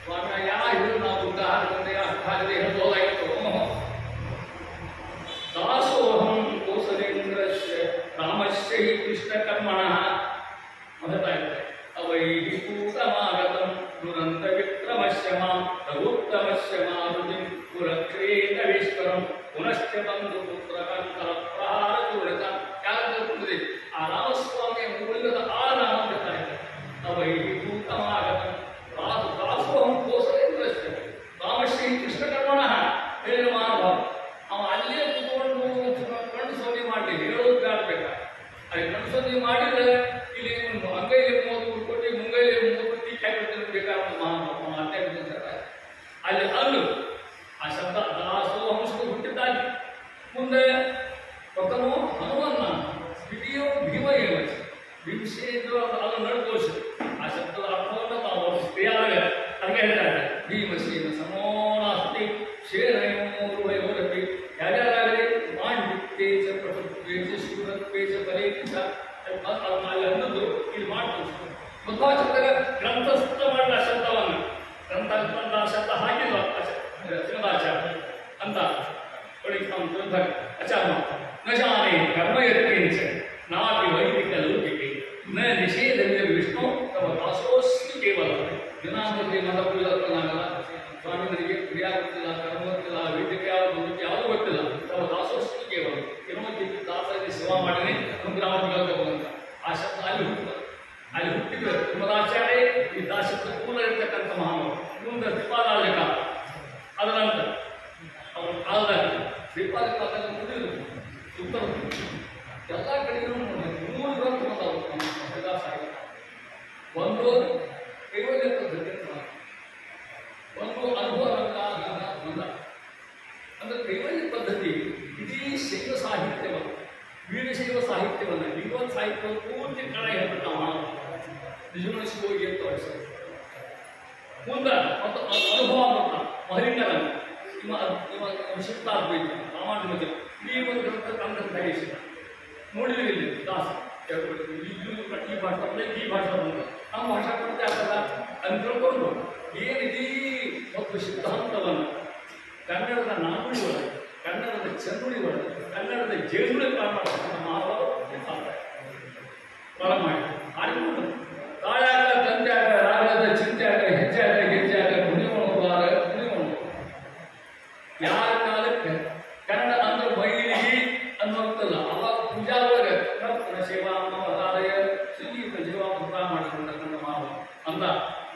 ಸ್ವಾಮಿ ಯಾ ಹೇಳಿದ್ರು ನಾವು ಬುದ್ಧ ಹಾಕಿದ್ರೆ ಹಾಕಿದ್ರೆ ಹೇಳೋದು ಹೋದಾಗಿತ್ತು ದಾಸೋಹಂ ಕೋಸಲೇಂದ್ರಶ್ಯ ರಾಮಶ್ಯ ಹಿ ಕೃಷ್ಣಕರ್ಮಣ ಮಹತಾಯಿದೆ ಅವೈ ಕೂತಮಾಗತಂ ದುರಂತ ವಿಕ್ರಮಶ್ಯ ಮಾಂ ರಘುತ್ತಮಶ್ಯ ಮಾರುತಿಂ ಪುರಕ್ಷೇತ ವಿಶ್ವರಂ ಪುನಶ್ಚ ಬಂಧು ಪುತ್ರಕಂತ ಮುಂದೆ ಪ್ರಥಮ ಹನುಮನ್ನ ದ್ವಿತೀಯ ಭೀಮ ಏವ ಭೀಮಸೇನ ಅದನ್ನು ನಡ್ಕೋಸಿ ಆ ಶಬ್ದದ ಅರ್ಥವನ್ನು ನಾವು ಕ್ರಿಯಾವೆ ಹಾಗೆ ಹೇಳ್ತಾರೆ ಭೀಮಸೇನ ಸಮೋನಾಸ್ತಿ ಶೇನಯೋರಪಿ ಯಾರ್ಯಾರಾಗಲಿ ಮಾಂಡಿತ್ಯೇಚ ಪ್ರಕೃತ್ವೇಚ ಶೂರತ್ವೇಚ ಬಲೇಚ ಅಲ್ಲಿ ಅನ್ನೋದು ಇಲ್ಲಿ ಮಾಡ್ತೀವಿ ಮಧ್ವಾಚಾರ್ಯ ಗ್ರಂಥಸ್ಥ ಮಾಡಿದ ಶಬ್ದವನ್ನು ಗ್ರಂಥ ಶಬ್ದ ಹಾಕಿಲ್ಲ ಶ್ರೀಮದಾಚಾರ್ಯ ಅಂತ ಗ್ರಂಥ ಆಚಾರ್ಯ ನ ಜಾನೇ ಕರ್ಮಯತ್ವೇಂಚ ನಾಪಿ ವೈದಿಕ ಲೌಕಿಕೆ ನ ನಿಷೇಧವಿದ ವಿಷ್ಣು ತವ ದಾಸೋಸ್ಮಿ ಕೇವಲ ದಿನಾಂಕದಲ್ಲಿ ಮತ ಪೂಜಾಗಲ್ಲ ಸ್ವಾಮಿ ನನಗೆ ಕ್ರಿಯಾ ಗೊತ್ತಿಲ್ಲ ಕರ್ಮ ಗೊತ್ತಿಲ್ಲ ವೈದಿಕ ಯಾವುದು ಯಾವುದು ಗೊತ್ತಿಲ್ಲ ತವ ದಾಸೋಸ್ಮಿ ಕೇವಲ ಏನೋ ದಾಸರಿಗೆ ಸೇವಾ ಮಾಡಿನೇ ಅನುಗ್ರಹವಾಗಂತ ಆ ಶಬ್ದ ಅಲ್ಲಿ ಹುಟ್ಟಿದ್ರೆ ಶ್ರೀಮದಾಚಾರ್ಯ ಈ ದಾಸತ್ವ ಪೂರ್ಣ ಇರ್ತಕ್ಕಂಥ ಮಹಾನುಭಾವ ಮುಂದೆ ಶ್ರೀಪಾದಾಲಿಕ ಅದರ ನಂತರ ಅವರ ಕಾಲದಲ್ಲಿ ಶ್ರೀಪಾದ ಮುಗಿದು ಉತ್ತರ ಎಲ್ಲ ಕಡೆಗೂ 3 ಗ್ರಂಥ ಬಂದವು ಒಂದು ಕೈವಲ್ಯ ಪದ್ಧತಿ ಒಂದು ಅನುಭವ ಬಂದ ಅಂದ್ರೆ ಕೈವಲ್ಯ ಪದ್ಧತಿ ಇಡೀ ಶೈವ ಸಾಹಿತ್ಯವನ್ನು ವೀರಶೈವ ಸಾಹಿತ್ಯವನ್ನು ವಿದ್ವತ್ ಸಾಹಿತ್ಯವನ್ನು ಪೂರ್ತಿ ಕಳ ಹೇಳ್ಬಿಟ್ಟು ನಾವು ಮಾಡೋದು ನಿಜಮನಸ್ಸಿಗೆ ಹೋಗಿ ಅಂತ ತೋರಿಸೋದು ಮುಂದೆ ಮತ್ತು ಅನುಭವ ಅಂತ ಮಹಲಿಂಗರನ್ನು ನಿಮ್ಮ ಶಿಷ್ಟಾದ್ವೈತ ರಾಮಾನುಜ ಈ ಒಂದು ಗ್ರಂಥ ತಂತ್ರ ತಗಿಸಿದ ನೋಡಿದ್ವಿ ಇಲ್ಲಿ ದಾಸ ಈ ಭಾಷಾ ಈ ಭಾಷಾ ಬಂದ ನಮ್ಮ ಭಾಷಾ ಕೊರತೆ ಆಗಲ್ಲ ಅಂತ ತಿಳ್ಕೊಂಡು ಏನಿದೀ ಮತ್ತು ಸಿದ್ಧಾಂತವನ್ನು ಕನ್ನಡದ ನಾನುಡಿ ಒಳಗೆ ಕನ್ನಡದ ಚಂದುಡಿ ಒಳಗೆ ಕನ್ನಡದ ಜೇನುಳಿ ಪ್ರಾರಂಭ ಮಹಾಭಾರತ ಪ್ರಾರಂಭ ಮಾಡಿ ಆಡಿಕೊಂಡು ತಾಳ್ಯಾಗ ತಂತ್ಯಾಗ ರಾಗದ ಚಿಂತ್ಯಾಗ ಹೆಜ್ಜೆಯಾಗ ಗೆಜ್ಜೆಯಾಗ ಕುಣಿಮೋಣವಾರ ಕುಣಿಮೋಣ ಯಾರ ಕಾಲಕ್ಕೆ ಕನ್ನಡ ಅಂದ್ರೆ ಮೈಲಿಗೆ ಅನ್ನೋಂತಲ್ಲ ಅವಾಗ ಪೂಜಾ ಒಳಗೆ ಸೇವಾ ಮಹಾರಾಯ ಸಂಗೀತ ಜೀವಾಮೃತ ಮಾಡಿಕೊಂಡ ಮಾವ ಅಂದ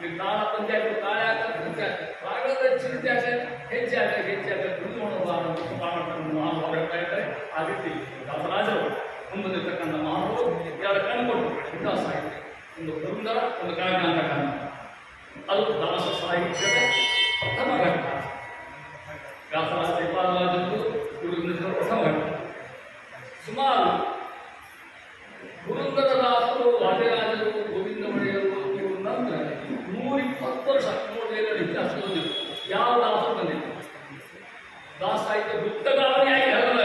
ನೀವು ತಾಳ ಪಂಚಾಯತ್ ತಾಳ್ಯಾಗ ತಂತ್ಯಾಗ ರಾಗದ ಚಿಂತ್ಯಾಗ ಹೆಜ್ಜೆಯಾಗ ಗೆಜ್ಜೆಯಾಗ ಕುಣಿಮೋಣವಾರ ಮಾಡ್ಕೊಂಡು ಮಹಾಭಾವ ಹೇಳ್ತಾ ಇದ್ದಾರೆ ಆ ರೀತಿ ದಾಸರಾಜರು ಮುಂದಿರ್ತಕ್ಕಂಥ ಮಹಾಭಾವರು ಎರಡು ಕಣ್ಣು ಕೊಟ್ಟರು ಇಂಥ ಸಾಹಿತ್ಯ ಒಂದು ಬೃಂದರ ಒಂದು ಕಾವ್ಯ ಅಂತ ಕಾರಣ ಅದು ದಾಸ ಸಾಹಿತ್ಯದ ಪ್ರಥಮ ಘಟ್ಟ ವ್ಯಾಸರಾಜ ಶ್ರೀಪಾದರಾಜರು ಇವರು ಪ್ರಥಮ ಘಟ್ಟ ಸುಮಾರು ಪುರಂದರದಾಸರು ವಾದಿರಾಜರು ಗೋವಿಂದ ಒಡೆಯರು ಇವರು ನಂತರ 120 ವರ್ಷ ನೋಡಿದ ಇತಿಹಾಸ ಬಂದಿತ್ತು ಯಾವ ದಾಸರು ಬಂದಿತ್ತು ದಾಸ ಸಾಹಿತ್ಯ ಗುಪ್ತಗಾವನೆ ಆಗಿ ಹರಡ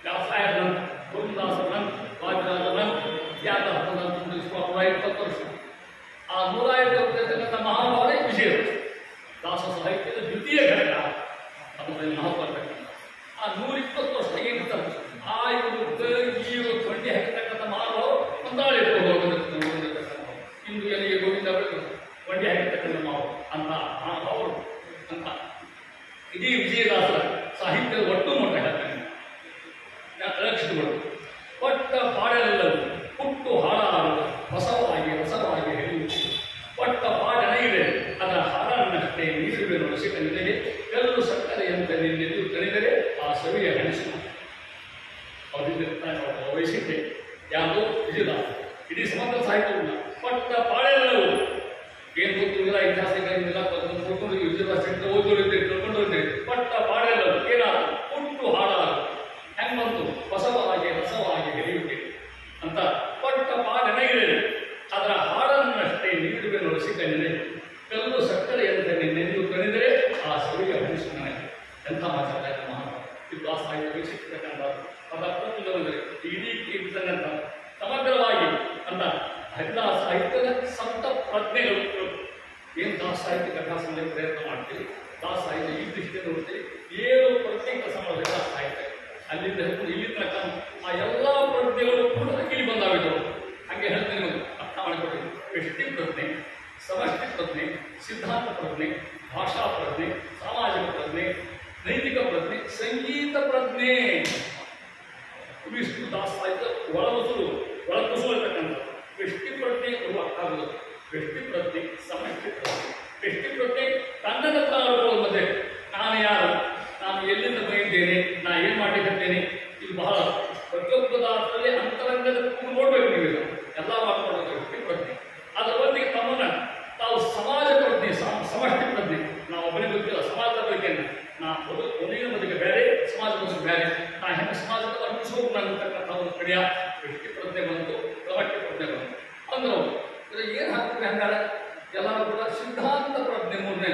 ವ್ಯಾಸಾಯ ನಂತರ ಗೋವಿಂದಾಸರ ನಂತರ ವಾದಿರಾಜರ ನಂತರ ಯಾದಾಸರ ನಂತರ 120 ವರ್ಷ ಆ 150 ಮಹಾಭಾವನೆ ವಿಜಯ ದಾಸ ಸಾಹಿತ್ಯದ ದ್ವಿತೀಯ ಘಟ್ಟ ಅದರಲ್ಲಿ ಮಹಾಭಾರತ ಆ 120 ವರ್ಷ ಏನಿರ್ತಾರೆ ಆ ಇವರು ಕೊಂಡಿ ಹಾಕಿರ್ತಕ್ಕಂಥ ಮಹಾಭಾವ ಒಂದಾಳೆ ಇಂದು ಎಲ್ಲಿಗೆ ಗೋವಿಂದ ಕೊಂಡಿ ಹಾಕಿರ್ತಕ್ಕಂಥ ಮಾವು ಅಂತ ಮಹಾಭಾವರು ಅಂತ ಇಡೀ ವಿಜಯದಾಸರ ಸಾಹಿತ್ಯದ ಒಟ್ಟು ಮೊಟ್ಟ ಹೇಳ್ತಾನೆ ಲಕ್ಷಿತಗಳು ಒಟ್ಟ ಪಾಡಲೆಲ್ಲವೂ ಹುಟ್ಟು ಹಾಡಾಡುವ ಹೊಸವಾಗಿ ಹೊಸವಾಗಿ ಹೇಳುವುದು ಒಟ್ಟ ಪಾಡನೆಯಿದೆ ಅದರ ಹಾಡನ್ನಷ್ಟೇ ನೀಡುವೆ ನೊಳಸಿ ಕಲಿದರೆ ಕಲ್ಲು ಸಕ್ಕರೆಯಂತೆ ನಿನ್ನೆದು ಕಲಿದರೆ ಆ ಸವಿಯ ಹಣಿಸು ಅವರಿಂದ ವೈಶಿಷ್ಟ್ಯ ಯಾವುದು ವಿಜಯದಾಸ ಇಡೀ ಸಮಗ್ರ ಸಾಹಿತ್ಯವನ್ನು ಒಟ್ಟ ಪಾಡೆಲ್ಲವೂ ಏನು ಗೊತ್ತಿಲ್ಲ ಇತಿಹಾಸಗಳಿಲ್ಲ ಕೂತ್ಕೊಂಡು ವಿಜಯದಾಸ ಓದೋರಿದ್ದೆ ತಿಳ್ಕೊಂಡು ಹೋಗ್ತೇವೆ ಒಟ್ಟ ಪಾಡೆಲ್ಲವೂ ಏನಾದ್ರು ಹುಟ್ಟು ಹಾಡಾರು ಹೆಂಗೊಂದು ಹೊಸವಾಗಿ ಹೊಸವಾಗಿ ಹೆರಿಯುತ್ತೆ ಅಂತ ಒಟ್ಟ ಪಾಡೆನೆಯಿದೆ ಅದರ ಹಾಡನ್ನಷ್ಟೇ ನೀಡುವೆ ನೊಳಸಿ ಕಲಿದರೆ ಕಲ್ಲು ಸಕ್ಕರೆಯಂತೆ ನಿನ್ನೆಂದು ಕಲಿದರೆ ಆ ಸವಿಯ ಹಣಿಸು ನನಗೆ ಎಂಥ ಮಾತಾಡ ಇದು ಆ ಸಾಹಿತ್ಯ ವೀಕ್ಷಿಸತಕ್ಕಂಥ ಪದಾರ್ಥದಲ್ಲಿ ಇಡೀ ಇರ್ತಕ್ಕಂಥ ಸಮಗ್ರವಾಗಿ ಅಂತ ಹರಿದಾಸ ಸಾಹಿತ್ಯದ ಸಪ್ತ ಪ್ರಜ್ಞೆಗಳು ಏನು ದಾಸ ಸಾಹಿತ್ಯ ಕಥಾಸಂದಲ್ಲಿ ಪ್ರಯತ್ನ ಮಾಡ್ತೀವಿ ದಾಸ ಸಾಹಿತ್ಯ ಈ ದೃಷ್ಟಿಯಿಂದ ನೋಡ್ತೀವಿ 7 ಪ್ರತ್ಯೇಕ ಸಮಾಜ ಸಾಹಿತ್ಯ ಅಲ್ಲಿಂದ ಹಿಡಿದು ಇಲ್ಲಿ ತನಕ ಆ ಎಲ್ಲ ಪ್ರಜ್ಞೆಗಳು ಕೂಡ ಇಲ್ಲಿ ಬಂದಾಗಿದ್ದವು ಹಾಗೆ ಹೇಳ್ತೀನಿ ನಿಮಗೆ ಅರ್ಥ ಮಾಡಿಕೊಡ್ತೀವಿ ವ್ಯಕ್ತಿ ಪ್ರಜ್ಞೆ ಸಮಷ್ಟಿ ಪ್ರಜ್ಞೆ ಸಿದ್ಧಾಂತ ಪ್ರಜ್ಞೆ ಭಾಷಾ ಪ್ರಜ್ಞೆ ಸಾಮಾಜಿಕ ಪ್ರಜ್ಞೆ ನೈತಿಕ ಪ್ರಜ್ಞೆ ಸಂಗೀತ ಪ್ರಜ್ಞೆ ವಿಷ್ಣು ದಾಸ ಸಾಹಿತ್ಯ ಒಳಕುಸು ಇರ್ತಕ್ಕಂಥ ವ್ಯಕ್ತಿ ಪ್ರಜ್ಞೆ ಅರ್ಥ ಆಗೋದು ವ್ಯಕ್ತಿ ಪ್ರಜ್ಞೆ ಸಮಷ್ಟಿ ಪ್ರಜ್ಞೆ ವ್ಯಕ್ತಿ ಪ್ರಜ್ಞೆ ತನ್ನದ ಮಧ್ಯೆ ನಾನು ಯಾರು ನಾನು ಎಲ್ಲಿಂದ ಬೈದ್ದೇನೆ ನಾನು ಏನು ಮಾಡಿದ್ದೇನೆ ಇದು ಬಹಳ ಪ್ರತಿಯೊಬ್ಬ ದಾಸರಲ್ಲಿ ಅಂತರಂಗದ ನೋಡ್ಬೇಕು ನೀವು ಎಲ್ಲ ಮಾಡ್ಕೊಡೋದು ವ್ಯಕ್ತಿ ಪ್ರಜ್ಞೆ ಅದರ ಬದಿಗೆ ತಮ್ಮನ್ನ ತಾವು ಸಮಾಜ ಪ್ರಜ್ಞೆ ಸಮಷ್ಟಿ ಪ್ರಜ್ಞೆ ನಾವು ಒಬ್ಬನೇ ಗೊತ್ತಿಲ್ಲ ಸಮಾಜದ ಬಗ್ಗೆಯನ್ನು ನಾ ಕೊನೆಯ ಬದುಕೆ ಬೇರೆ ಸಮಾಜ ಬದುಕು ಬೇರೆ ಸಂಪೂರ್ಣ ಅಂತಕ್ಕಂಥ ಒಂದು ಕಡೆಯ ವ್ಯಕ್ತಿ ಪ್ರಜ್ಞೆ ಬಂತು, ಪ್ರವಕ್ತಿ ಪ್ರಜ್ಞೆ ಬಂತು ಅಂದ್ರೆ ಏನು ಹಾಕ್ತೀವಿ ಹಂಗಾರೆ ಎಲ್ಲರೂ ಕೂಡ ಸಿದ್ಧಾಂತ ಪ್ರಜ್ಞೆ ಮೂರನೇ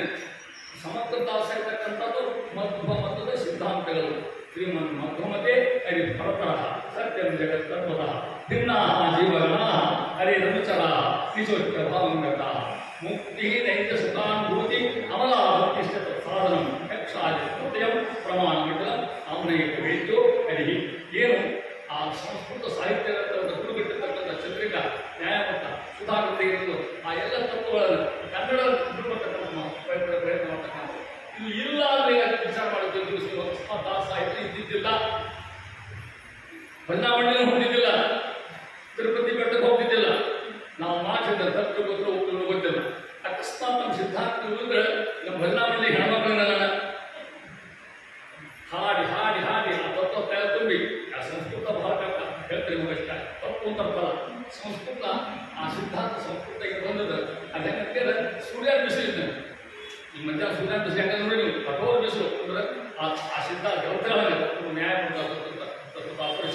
ಸಮಗ್ರ ದಾಸ ಇರ್ತಕ್ಕಂಥದ್ದು ಮಧ್ವ ಮತದ ಸಿದ್ಧಾಂತಗಳು ಶ್ರೀಮನ್ ಮಧ್ವಮತೆ ಹರಿ ಭರತಃ ಸತ್ಯಂ ಜಗತ್ ತತ್ವತಃ ಭಿನ್ನಾ ಜೀವನ ಹರಿರನುಚರ ನಿಜೋಚ್ಯ ಭಾವಂಗತ ಮುಕ್ತಿ ನೈತ್ಯ ಸುಖಾನುಭೂತಿ ಅಮಲಾ ಭಕ್ತಿಷ್ಟ ಸಾಧನಂ ಯಕ್ಷಾದಿ ಹೃದಯಂ ಪ್ರಮಾಣ ವಿಠಲ ಆಮ್ನಯಿಕ ವೇದ್ಯೋ ಹರಿ ಏನು ಆ ಸಂಸ್ಕೃತ ಸಾಹಿತ್ಯದ ಗುರುಬಿಟ್ಟಿರ್ತಕ್ಕಂಥ ಚಂದ್ರಿಕಾ ನ್ಯಾಯಮತ ಸುಧಾಕೃತಿ ಇರೋದು ಆ ಎಲ್ಲ ತತ್ವಗಳನ್ನು ಕನ್ನಡ ಬಿಡುವತಕ್ಕಂಥ ಪ್ರಯತ್ನ ಮಾಡ್ತಕ್ಕಂಥ ಇದು ಇಲ್ಲ ಅಂದ್ರೆ ವಿಚಾರ ಮಾಡಿದ್ದು ಸಾಹಿತ್ಯ ಇದ್ದಿದ್ದಿಲ್ಲ, ಬದಲಾವಣೆಯನ್ನು ಹೊಂದಿದ್ದಿಲ್ಲ, ತಿರುಪತಿ ಬೆಟ್ಟಕ್ಕೆ ಹೋಗ್ತಿದ್ದಿಲ್ಲ, ನಾವು ಮಾತಿದ್ದ ತಪ್ಪು ಗೊತ್ತಿಲ್ಲ. ಅಕಸ್ಮಾತ್ ನಮ್ಮ ಸಿದ್ಧಾಂತ ಉಳಿದ್ರೆ ನಮ್ಮ ಬದಲಾವಣೆ ಹೆಣ್ಮಕ್ಳನ್ನ ಹಾಡಿ ಹಾಡಿ ಹಾಡಿ ಆ ತತ್ವ ತಲೆ ತುಂಬಿ ಆ ಸಂಸ್ಕೃತ ಭಾಗ ಹೇಳ್ತಾರೆ ನಿಮಗಷ್ಟ ತಪ್ಪು ಅಂತಲ್ಲ. ಸಂಸ್ಕೃತ ಆ ಸಿದ್ಧಾಂತ ಸಂಸ್ಕೃತಕ್ಕೆ ಬಂದದ ಅದೇನಂತೇಳಿ ಸೂರ್ಯ ಬಿಸಿಲಿದ್ದ ಈ ಮಧ್ಯಾಹ್ನ ಸೂರ್ಯ ಬಿಸಿ ಹೆಂಗ ನೋಡಿ ನೀವು ಕಠೋರ ಬಿಸಿಲು ಅಂದ್ರೆ ಆ ಸಿದ್ಧಾಂತ ಗ್ರಂಥಗಳನ್ನ ನ್ಯಾಯ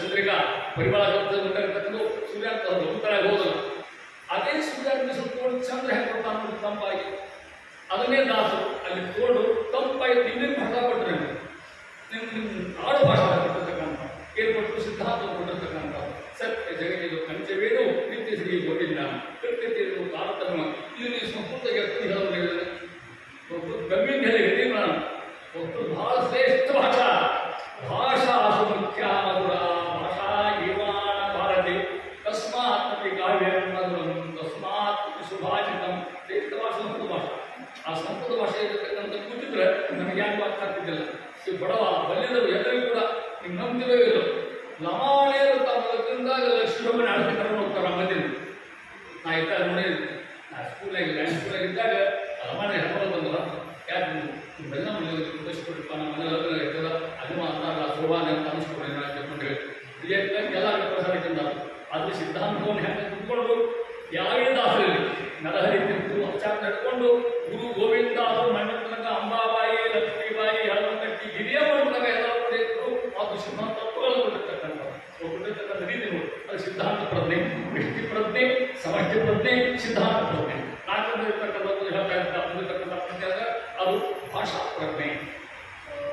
ಚಂದ್ರಿಕಾ ಪರಿವಾರ ಗ್ರಂಥದ್ದು ಸೂರ್ಯ ಉತ್ತರ ಹೋದಲ್ಲ. ಅದೇ ಸೂರ್ಯ ಬಿಸಿಲು ತೋಡು ಚಂದ್ರ ಹೆಂಗೆ ಕೊಡ್ತಾನ ತಂಪಾಗಿ ಅದನ್ನೇ ದಾಸರು ಅಲ್ಲಿ ತೋಡು ತಂಪಾಗಿ ತಿಂದಿನ ಭಾಷ ಕೊಟ್ಟರೆ ನಿಮ್ಮ ಆಡು ಭಾಷೆ ಕೊಟ್ಟಿರ್ತಕ್ಕಂಥ ಏನು ಕೊಟ್ಟು ಸಿದ್ಧಾಂತ ಕೊಟ್ಟಿರ್ತಕ್ಕಂಥ ಸತ್ಯ ಜಗತ್ತಿಗೆ ಪಂಚವೇದು ನಿತ್ಯ ಶ್ರೀ ಗೋವಿಂದ ಕೃತ್ಯತೆ ತಾರತಮ್ಯ ಇದು ನೀವು ಸಂಸ್ಕೃತಕ್ಕೆ ಹೇಳೋದು ಗಮ್ಮಿಂದ ಹೇಳಿ ನಾನು ಒಟ್ಟು ಬಹಳ ಶ್ರೇಷ್ಠ ಭಾಷಾ ಭಾಷಾ ಸುಮುಖ್ಯ ಮಧುರ ಭಾಷಾ ಗೀವಾಣ ಭಾರತಿ ತಸ್ಮಾತ್ ಕಾವ್ಯ ಮಧುರಂ ತಸ್ಮಾತ್ ಸುಭಾಷಿತಂ ಶ್ರೇಷ್ಠ ಭಾಷೆ ಸಂಸ್ಕೃತ ಭಾಷೆ. ಆ ಸಂಸ್ಕೃತ ಭಾಷೆ ಇರತಕ್ಕಂಥ ಕೂತಿದ್ರೆ ನಮಗೆ ಯಾಕೆ ಆಗ್ತಿದ್ದಿಲ್ಲ. ಈ ಬಡವ ಬಲ್ಲಿದರು ಎಲ್ಲರಿಗೂ ಕೂಡ ನೀವು ನಂಬ್ತಿರೋ ಇಲ್ಲ ಲಮಾಣಿಯರು ತಮ್ಮದಿಂದಾಗ ಲಕ್ಷ್ಮೀ ಅಳತೆ ಕರ್ಕೊಂಡು ಹೋಗ್ತಾರೆ ಮಧ್ಯದಲ್ಲಿ. ನಾ ಇದ್ದಾಗ ನೋಡಿದ್ದೆ, ನಾ ಸ್ಕೂಲಾಗಿದ್ದಾಗ ಲಮಾಣಿ ಹೆಣ್ಮಗಳು ಬಂದಲ್ಲ ಯಾಕೆ ಬೆಲ್ಲ ಮನೆಯಲ್ಲಿ ಉದ್ದೇಶಿಸ್ಕೊಡ್ರಿಪ್ಪ ನಮ್ಮ ಮನೆ ಲಗ್ನ ಇರ್ತದ ಅದು ಮಾತಾಡ ಶೋಭಾನೆ ಅಂತ ಅನಿಸ್ಕೊಡ್ರಿ ನಾ ತಿಳ್ಕೊಂಡು ಹೇಳ್ತೀನಿ ಎಲ್ಲ ಪ್ರಸಾರಕ್ಕಿಂತ ಅದ್ರ ಸಿದ್ಧಾಂತವನ್ನು ಹೆಂಗೆ ತಿಳ್ಕೊಂಡು ಯಾವುದೇ ದಾಸರಲ್ಲಿ ನರಹರಿ ತಿಂತು ಅಚಾರ ನಡ್ಕೊಂಡು ಗುರು ಗೋವಿಂದಾಸರು ಮಣ್ಣ ತನಕ ಅಂಬಾಬಾಯಿ ಲಕ್ಷ್ಮೀಬಾಯಿ ಹಳಮಟ್ಟಿ ಹಿರಿಯ ತನಕ ಎಲ್ಲ ಕೊಟ್ಟಿದ್ರು ಅದು ಸಿದ್ಧಾಂತ ತತ್ವಗಳನ್ನು ಕೊಟ್ಟಿರ್ತಕ್ಕಂಥ ರೀತಿ ನೋಡಿ ಅದು ಸಿದ್ಧಾಂತ ಪ್ರಜ್ಞೆ, ವ್ಯಕ್ತಿ ಪ್ರಜ್ಞೆ, ಸಮಷ್ಟಿ ಪ್ರಜ್ಞೆ, ಸಿದ್ಧಾಂತ ಪ್ರಜ್ಞೆ. ನಾಲ್ಕನೇ ಇರ್ತಕ್ಕಂಥದ್ದು ಹೇಳ್ತಾ ಇರ್ತಕ್ಕಂಥ ಪ್ರಜ್ಞೆ ಅದು ಭಾಷಾ ಪ್ರಜ್ಞೆ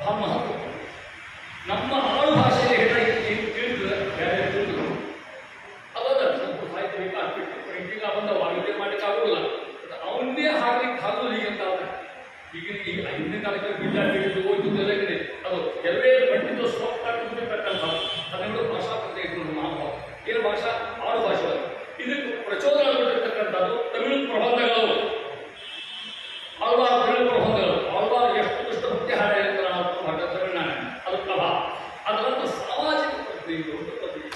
ಬಹಳ ಮಹತ್ವ. ನಮ್ಮ ಆಳು ಭಾಷೆಯಲ್ಲಿ ತಿಳಿದ್ರೆ ಬೇರೆ ತಿಳಿದ್ರು ಅದಲ್ಲ ಸ್ವಲ್ಪ ಸಾಹಿತ್ಯ ಬೇಕಾಗ್ಬಿಟ್ಟು ಈಗ ಬಂದವ ಅಡುಗೆ ಮಾಡ್ಲಿಕ್ಕೆ ಆಗೋಲ್ಲ ಅವನ್ನೇ ಹಾಕ್ಲಿಕ್ಕೆ ಆಗೋದು ಈಗ ಅಂತ ಈಗ ಹಿಂದಿನ ಕಾಲಕ್ಕೆ ಬೀಜ ಹಿಡಿದು ಓದಿದ್ದೆಲ್ಲ ಇದೆ ಅದು ಕೆಲವೇ ಪಂಡಿತ ಶ್ಲೋಕರ್ತಕ್ಕಂಥ ಅದನ್ನು ಭಾಷಾ ಪ್ರಜ್ಞೆ ಇಟ್ಟು ಮಹಾಭಾವ ಏನು ಭಾಷಾ ಆಳು ಭಾಷೆ ಇದಕ್ಕೆ ಪ್ರಚೋದನೆ ಕೊಟ್ಟಿರ್ತಕ್ಕಂಥದ್ದು ತಮಿಳು ಪ್ರಬಂಧಗಳು ಆಳ್ವಾರ್ ತಮಿಳು ಪ್ರಬಂಧಗಳು ಆಳ್ವಾರ್ ಎಷ್ಟು ಭಕ್ತಿ ಹಾಡ ಹೇಳ್ತಾರೆ ತಮಿಳುನಾಡು ಅದು ಪ್ರಭಾವ ಅದರಂತ ಸಾಮಾಜಿಕ ಪ್ರಜ್ಞೆ ದೊಡ್ಡ ಪ್ರಜ್ಞೆ.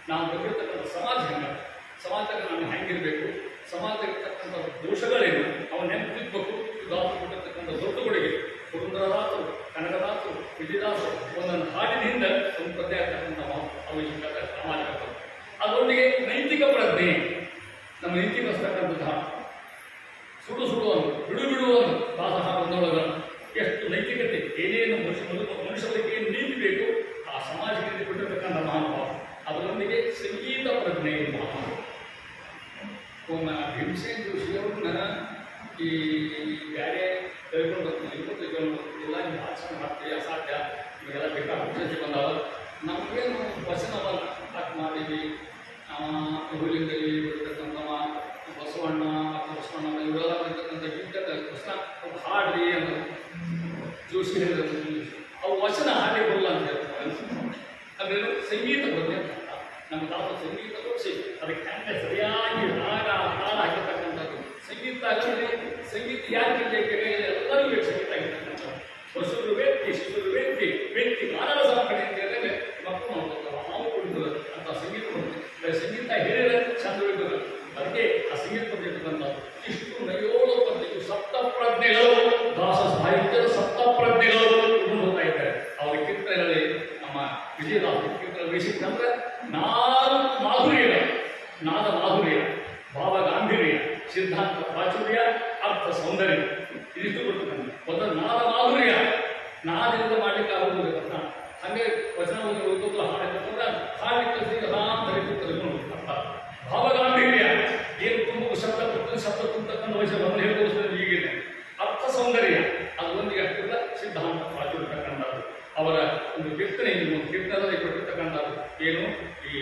ನಾವು ಬಂದಿರ್ತಕ್ಕಂಥ ಸಮಾಜ ಹೆಂಗ ಸಮಾಜದಲ್ಲಿ ನಾವು ಹೆಂಗಿರಬೇಕು, ಸಮಾಜದಲ್ಲಿರ್ತಕ್ಕಂಥ ದೋಷಗಳೇನು ಅವನ್ನ ಹೆಂಗೆ ತಿದ್ದಬೇಕು. ದಾಸರು ಕೊಟ್ಟಿರ್ತಕ್ಕಂಥ ದೊಡ್ಡಗಳಿಗೆ ಪುರಂದರದಾಸರು, ಕನಕದಾಸರು, ವಿಜಯದಾಸರು ಒಂದೊಂದು ಹಾಡಿನಿಂದ ಒಂದು ಪ್ರಜ್ಞೆ ಆಗ್ತಕ್ಕಂಥ ಅವಶ್ಯಕತೆ ಸಾಮಾಜಿಕ. ಅದರೊಂದಿಗೆ ನೈತಿಕ ಪ್ರಜ್ಞೆ ನಮ್ಮ ನೀತಿ ಬರ್ತಕ್ಕಂಥದ್ದು ಹಾಡು ಸುಡು ಸುಡುವನ್ನು ಬಿಡು ಬಿಡುವನ್ನು ದಾಸ ಹಾಡೊಳಗ ಎಷ್ಟು ನೈತಿಕತೆ ಏನೇನು ಮನುಷ್ಯರಿಗೆ ಏನು ನೀತಿ ಬೇಕು ಆ ಸಮಾಜಕ್ಕೆ ಕೊಟ್ಟಿರ್ತಕ್ಕಂಥ ಮಹಾನುಭಾವ. ಅದರೊಂದಿಗೆ ಸಂಗೀತ ಪ್ರಜ್ಞೆ ಮಹಾನುಭಾವ. ಭೀಮಸೇನ್ ಜೋಶಿಯವ್ರನ್ನ ಈ ಬೇರೆ ತಿಳ್ಕೊಂಡು ಬರ್ತೀನಿ ಎಲ್ಲ ನೀವು ಭಾಷಣ ಮಾಡ್ತೀವಿ ಅಸಾಧ್ಯ ಇವೆಲ್ಲ ಬೇಕಾದ ಪ್ರಶಸ್ತಿ ಬಂದಾವ. ನಮಗೇನು ವಚನವಲ್ಲ ಅದು ಮಾಡಿದ್ವಿ ಹುಲಿಂಗಲ್ಲಿ ಬರ್ತಕ್ಕಂಥವ ಬಸವಣ್ಣ ಬಸವಣ್ಣ ಇವರೆಲ್ಲ ಬರ್ತಕ್ಕಂಥ ಗೀತದ ಕೃಷ್ಣ ಹಾಡ್ರಿ ಅಂತ ಜೋಶಿ ಹೇಳಿದ್ರು. ಅವು ವಚನ ಹಾಡಿ ಬರಲ್ಲ ಅಂತ ಹೇಳ್ತಾರೆ. ಅದೇನು ಸಂಗೀತ ಪ್ರಜ್ಞೆ ನಮ್ಮ ತಾತ ಸಂಗೀತ ಕೊಡಿಸಿ ಅದಕ್ಕೆ ಹೆಂಗೆ ಸರಿಯಾಗಿ ರಾಗ ತಾಳ ಆಗಿರ್ತಕ್ಕಂಥದ್ದು ಸಂಗೀತ ಆಗಲಿ. ಸಂಗೀತ ಯಾಕೆ ಎಲ್ಲರೂ ಬೇಕು ಸಂಗೀತ ಆಗಿರ್ತಕ್ಕಂಥದ್ದು. ಹೊಸರು ವ್ಯಕ್ತಿ ಶಿಶುರು ವ್ಯಕ್ತಿ ವ್ಯಕ್ತಿ ಮಾನವ ಸಂಪಣೆ ಅಂತ ಹೇಳಿದ್ರೆ ಮಕ್ಕಳು ಮಾಡ್ಕೊಳ್ತಾವ ನಾವು ಕೊಡ್ತದೆ ಅಂತ ಸಂಗೀತ ಬರ್ತದೆ. ಸಂಗೀತ ಹೇಳಿದ್ರೆ ಚಂದ ಬಿಡ್ತದೆ. ಅದಕ್ಕೆ ಆ ಸಂಗೀತ ಬಂದಿರ್ತಕ್ಕಂಥದ್ದು ಇಷ್ಟು 7 ಸಪ್ತ ಪ್ರಜ್ಞೆಗಳು ದಾಸ ಸಾಹಿತ್ಯದ ಸಪ್ತ ಪ್ರಜ್ಞೆಗಳು ಹೋಗ್ತಾ ಇದ್ದಾರೆ. ಅವ್ರ ಕೀರ್ತನೆಗಳಲ್ಲಿ ನಮ್ಮ ವಿಜಯದಾಸ ಕೀರ್ತನೆ ವಹಿಸಿದ್ದಂದ್ರೆ ಮಾಧುರ್ಯ, ನಾದ ಮಾಧುರ್ಯ, ಭಾವ ಗಾಂಭೀರ್ಯ, ಸಿದ್ಧಾಂತ ಪ್ರಾಚುರ್ಯ, ಅರ್ಥ ಸೌಂದರ್ಯ ಇದಿಷ್ಟು ಬರ್ತಕ್ಕಂಥ ಒಂದು ನಾದ ಮಾಧುರ್ಯ. ನಾದದಿಂದ ಮಾಡ್ಲಿಕ್ಕೆ ಆಗುವುದಿಲ್ಲ. ಹಂಗೆ ವಚನ ಓದೋದು ಹಾಡಬೇಕಂದ್ರೆ ಒಂದು ಕೀರ್ತನದಲ್ಲಿ ಕೊಟ್ಟಿರ್ತಕ್ಕಂಥದ್ದು ಏನು ಈ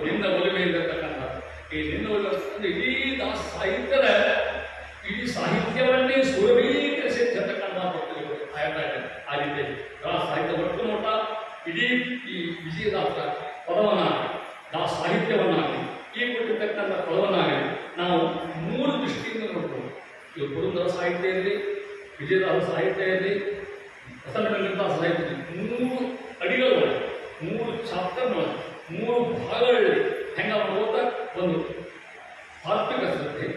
ನಿನ್ನ ಒಲಿಮೆಯಿಂದ ಇರ್ತಕ್ಕಂಥದ್ದು. ಈ ನಿನ್ನ ಒಲಿಮೆ ಅಂದರೆ ಇಡೀ ದಾಸ ಸಾಹಿತ್ಯದ ಇಡೀ ಸಾಹಿತ್ಯವನ್ನೇ ಸುರಭೀಕರಿಸಿರ್ತಕ್ಕಂಥ ಭಕ್ತರು ಆಯ್ತಾ ಇದೆ. ಆ ರೀತಿ ದಾಸ ಸಾಹಿತ್ಯ ಒಟ್ಟು ನೋಟ ಇಡೀ ಈ ವಿಜಯದಾಸರ ಪದವನ್ನಾಗಿ ದಾಸ ಸಾಹಿತ್ಯವನ್ನಾಗಿ ಈ ಕೊಟ್ಟಿರ್ತಕ್ಕಂಥ ಪದವನ್ನಾಗಿ ನಾವು 3 ದೃಷ್ಟಿಯಿಂದ ನೋಡ್ಬೋದು. ಇದು ಪುರಂದರ ಸಾಹಿತ್ಯ ಇರಲಿ, ವಿಜಯದಾಸ ಸಾಹಿತ್ಯ ಇರಲಿ, ಪ್ರಸನ್ನದಾಸ ಸಾಹಿತ್ಯ 3 ಅಡಿಗಳು, 3 ಚಾಪ್ಟರ್ಗಳು, 3 ಭಾಗಗಳಲ್ಲಿ ಹೆಂಗ ಮಾಡ್ಬೋದ. ಒಂದು ತಾತ್ವಿಕ ಶ್ರದ್ಧೆ,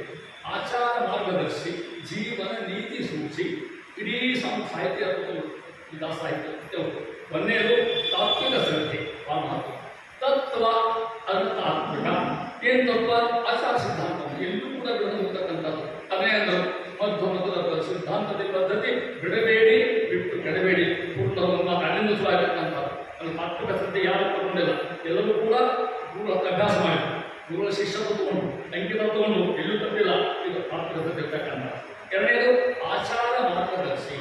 ಆಚಾರ ಮಾರ್ಗದರ್ಶಿ, ಜೀವನ ನೀತಿ ಸೂಚಿ, ಇಡೀ ಸಾಹಿತ್ಯ ದಾಸ ಸಾಹಿತ್ಯ. ಒಂದನೇದು ತಾತ್ವಿಕ ಶ್ರದ್ಧೆ, ಮಹತ್ವ. ತತ್ವ ಅದು ತಾತ್ವಿಕ ಏನು ತತ್ವ, ಆಚಾರ ಸಿದ್ಧಾಂತ ಎಲ್ಲೂ ಕೂಡ ಬಿಡತಕ್ಕಂಥದ್ದು. ಅದೇ ಅಂದ್ರೆ ಮಧ್ವಮತದ ಸಿದ್ಧಾಂತದ ಪದ್ಧತಿ ಬಿಡಬೇಡಿ, ಬಿಟ್ಟು ಕೆಡಬೇಡಿ, ಪೂರ್ಣವನ್ನು ಅಲ್ಲಿಂದ ಶುರುವಾಗಿರ್ತಕ್ಕಂಥದ್ದು. ಅದು ತಾತ್ವಿಕ ಶ್ರದ್ಧೆ ಯಾರು ತಗೊಂಡಿಲ್ಲ, ಎಲ್ಲರೂ ಕೂಡ ಅಭ್ಯಾಸ ಮಾಡಿ ಗುರುಗಳ ಶಿಷ್ಯರು ತಗೊಂಡು ಅಂಕಿತ ತಗೊಂಡು ಎಲ್ಲೂ ತಪ್ಪಿಲ್ಲ. ಇದು ತಾತ್ವಿಕ ಶ್ರದ್ಧೆ ಇರ್ತಕ್ಕಂಥ. ಎರಡನೇದು ಆಚಾರ ಮಾರ್ಗದರ್ಶಿ.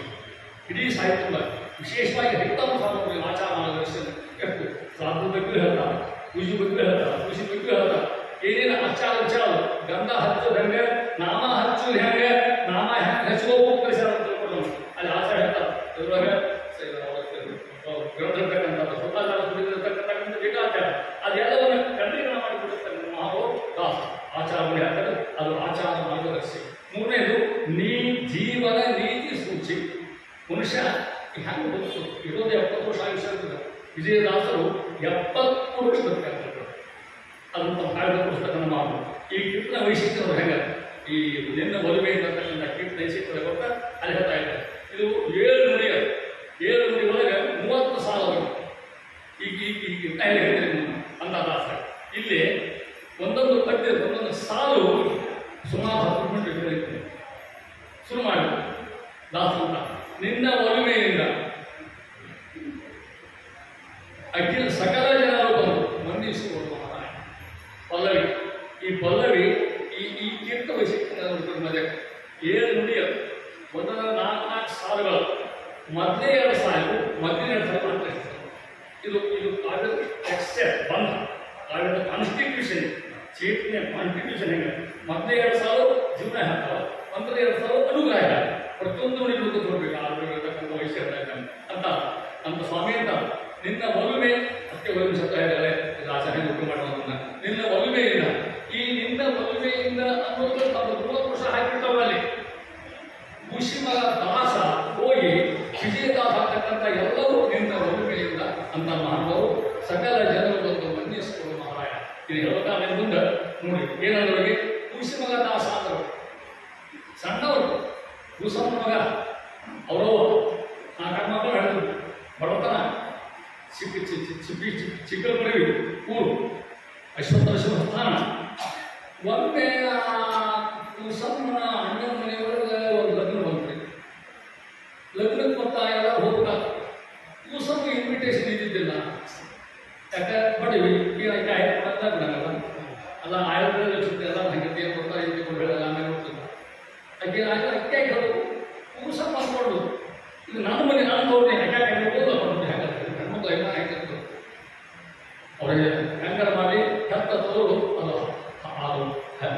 ಇಡೀ ಸಾಹಿತ್ಯ ವಿಶೇಷವಾಗಿ ಹಿತಮ ಸಾಮಗ್ರಿ ಆಚಾರ ಮಾರ್ಗದರ್ಶಿ ಎಷ್ಟು ಶ್ರಾದ್ದ ಬಗ್ಗೆ ಹೇಳ್ತಾರೆ, ಪೂಜೆ ಬಗ್ಗೆ ಹೇಳ್ತಾರೆ, ಕೃಷಿ ಬಗ್ಗೆ ಹೇಳ್ತಾರೆ. ಏನೇನು ಆಚಾರ ವಿಚಾರ ಗಂಧ ಹಚ್ಚೋದು ಹೆಂಗೆ, ನಾಮ ಹಚ್ಚೋದು ಹೆಂಗೆ, ನಾಮ ಹೆಂಗೆ ಹಚ್ಚೋದು ಕಲಿಸ್ಯಾರ ಅಂತ ತಿಳ್ಕೊಂಡು ಅಲ್ಲಿ ಆಚಾರ ಹೇಳ್ತಾರೆ. ಇದ್ರೊಳಗೆ ಗ್ರಂಥಿರ್ತಕ್ಕಂಥದ್ದು ಸುತ್ತಾಚಾರ ಬೇಕಾಚಾರ ಅದೆಲ್ಲವನ್ನು ಖಂಡೀಕರಣ ಮಾಡಿಬಿಡುತ್ತಾರೆ ಮಹಾಭಾವ ದಾಸ. ಆಚಾರಗಳು ಹೇಳ್ತಾರೆ, ಅದು ಆಚಾರ ಮಾರ್ಗದರ್ಶಿ. ಮೂರನೇದು ಜೀವನ ನೀತಿ ಸೂಚಿ. ಮನುಷ್ಯ ಹೆಂಗೆ ಬದುಕು ಇರೋದು 70 ವರ್ಷ ಆಯುಷ್ಯ ಇರ್ತದೆ. ವಿಜಯದಾಸರು 70 ವರ್ಷ ಬದುಕಾಗ್ತಾರೆ. ಅದು ತಮ್ಮ ಕಾಯ್ದ ಪುಸ್ತಕನ ನಾವು ಈ ಕೀರ್ತನ ವೈಶಿಷ್ಟ್ಯರು ಹೆಂಗೆ ಈ ನಿನ್ನ ಒಲುಮೆ ಇರ್ತಕ್ಕಂಥ ಕೀರ್ತನ ವೈಶಿಷ್ಟ್ಯದ ಕೊಟ್ಟ ಅಲ್ಲಿ ಹೇಳ್ತಾ ಇದ್ದಾರೆ. ಇದು 7 ನುಡಿ, 7 ನುಡಿ ಒಳಗೆ 30 ಸಾಲಗಳು. ಈಗ ಹೇಳಿದ್ರೆ ಅಂತ ದಾಸ ಇಲ್ಲಿ ಒಂದೊಂದು ಪದ್ಯ ಒಂದೊಂದು ಸಾಲು ಸುಮಾರು 10 ಮಿನಿಟ್ ಹೇಳಿದ್ದೇನೆ. ಶುರು ಮಾಡಿ ದಾಸ ಅಂತ ನಿನ್ನ ಒಲುಮೆಯಿಂದ ಅಖಿಲ ಸಕಲ ಜನರು ಬಂದು ವಂದಿಸುವುದು ಮಹಾರಾಯ. ಪಲ್ಲವಿ, ಈ ಪಲ್ಲವಿ ಈ ಕೀರ್ತ ವೈಶಿಷ್ಟ್ಯ ಮಧ್ಯ 7 ನುಡಿಯ ಒಂದರ 4 ಸಾಲುಗಳು. ಮೊದಲೇ 2 ಸಾಲು, ಮೊದಲೇ 2 ಸಾಲು ಅಂತ ಇದು ಕಾವ್ಯದ ಎಕ್ಸೆಪ್ಟ್ ಬಂಧ, ಕಾವ್ಯದ ಕಾನ್ಸ್ಟಿಟ್ಯೂಷನ್, ಚೇತನೆ ಕಾನ್ಸ್ಟಿಟ್ಯೂಷನ್ ಹೆಂಗೆ ಮೊದಲೇ 2 ಸಾಲು ಜೀವನ ಹೇಳ್ತಾರೆ, ಮೊದಲೇ 2 ಸಾಲು ಅನುಗ್ರಹ. ಪ್ರತಿಯೊಂದು ನುಡಿಗಳು ತೋರ್ಬೇಕು ಆಗಿರ್ತಕ್ಕಂಥ ವೈಶಿಷ್ಟ್ಯ ಅಂತ ಸ್ವಾಮಿ ಅಂತ. ನಿನ್ನ ಒಲುಮೆ ಅದಕ್ಕೆ ಒಲುಮೆ ಶಬ್ದ ಹೇಳಿದರೆ ಆಚಾರ್ಯ ಉಪಯೋಗ ಮಾಡುವುದನ್ನ. ನಿನ್ನ ಒಲುಮೆಯಿಂದ, ಈ ನಿನ್ನ ಒಲುಮೆಯಿಂದ ಅನ್ನೋದು ತಮ್ಮ 30 ವರ್ಷ ಹಾಕಿಬಿಟ್ಟವರಲ್ಲಿ ಮುಷಿಮಗ ದಾಸ ಹೋಗಿ ವಿಜಯದಾಸ ಆಗ್ತಕ್ಕಂಥ ಎಲ್ಲವೂ ನಿನ್ನ ಒಲುಮೆಯಿಂದ ಅಂತ ಮಹಾನುಭಾವರು ಸಕಲ ಜನರು ಬಂದು ವಂದಿಸುವುದು ಮಹಾರಾಯ. ಇದು ಹೇಳಬೇಕಾದ್ರೆ ಮುಂದೆ ನೋಡಿ ಏನಂದ್ರಿಗೆ ಮುಷಿಮಗ ದಾಸ ಅಂದರು ಸಣ್ಣವರು, ಭೂಸಮ್ಮ ಮಗ ಅವರವ 4 ಮಕ್ಕಳು ಹೇಳಿದ್ರು. ಬಡತನ ಚಿಕ್ಕಲ್ಪಡಿ ಊರು ಅಶ್ವತ್ಥ ಸ್ಥಾನ. ಒಮ್ಮೆ ಭೂಸಮ್ಮನ ಅಣ್ಣನ ಮನೆಯೊಳಗೆ ಒಂದು ಲಗ್ನ ಬಂದ್ರಿ. ಲಗ್ನಕ್ಕೆ ಮತ್ತ ಎಲ್ಲ ಹೋಗ್ತಾರೆ. ಭೂಸಮ್ಮ ಇನ್ವಿಟೇಷನ್ ಇದ್ದಿದ್ದಿಲ್ಲ. ಯಾಕೆ ಬಡವಿ ಈಗ ಲಗ್ನಲ್ಲ ಅಲ್ಲ ಆಯುರ್ವೇದ ಸುದ್ದಿ ಎಲ್ಲ ಹಂಗತಿ ಕೊಡ್ತಾ ಇದ್ಕೊಂಡು ಹೇಳಲ್ಲ ಆಮೇಲೆ ಹೋಗ್ತದೆ. ಅಕ್ಕೆ ಅಕ್ಕೆ ಹೇಳೋದು ಭೂಸಮ್ಮ ಅಂದ್ಕೊಂಡು ಇದು ನನ್ನ ಮನೆ ನಾನು ತೋರಿ ಹೆಂಗೆ ಹೆಣ್ಮಕ್ಳು ಎಲ್ಲ ಹೆಂಗಿತ್ತು ಅವರಿಗೆ ಹೆಂಗಾರ ಮಾಡಿ ಹೆತ್ತ ತೋರು ಅದು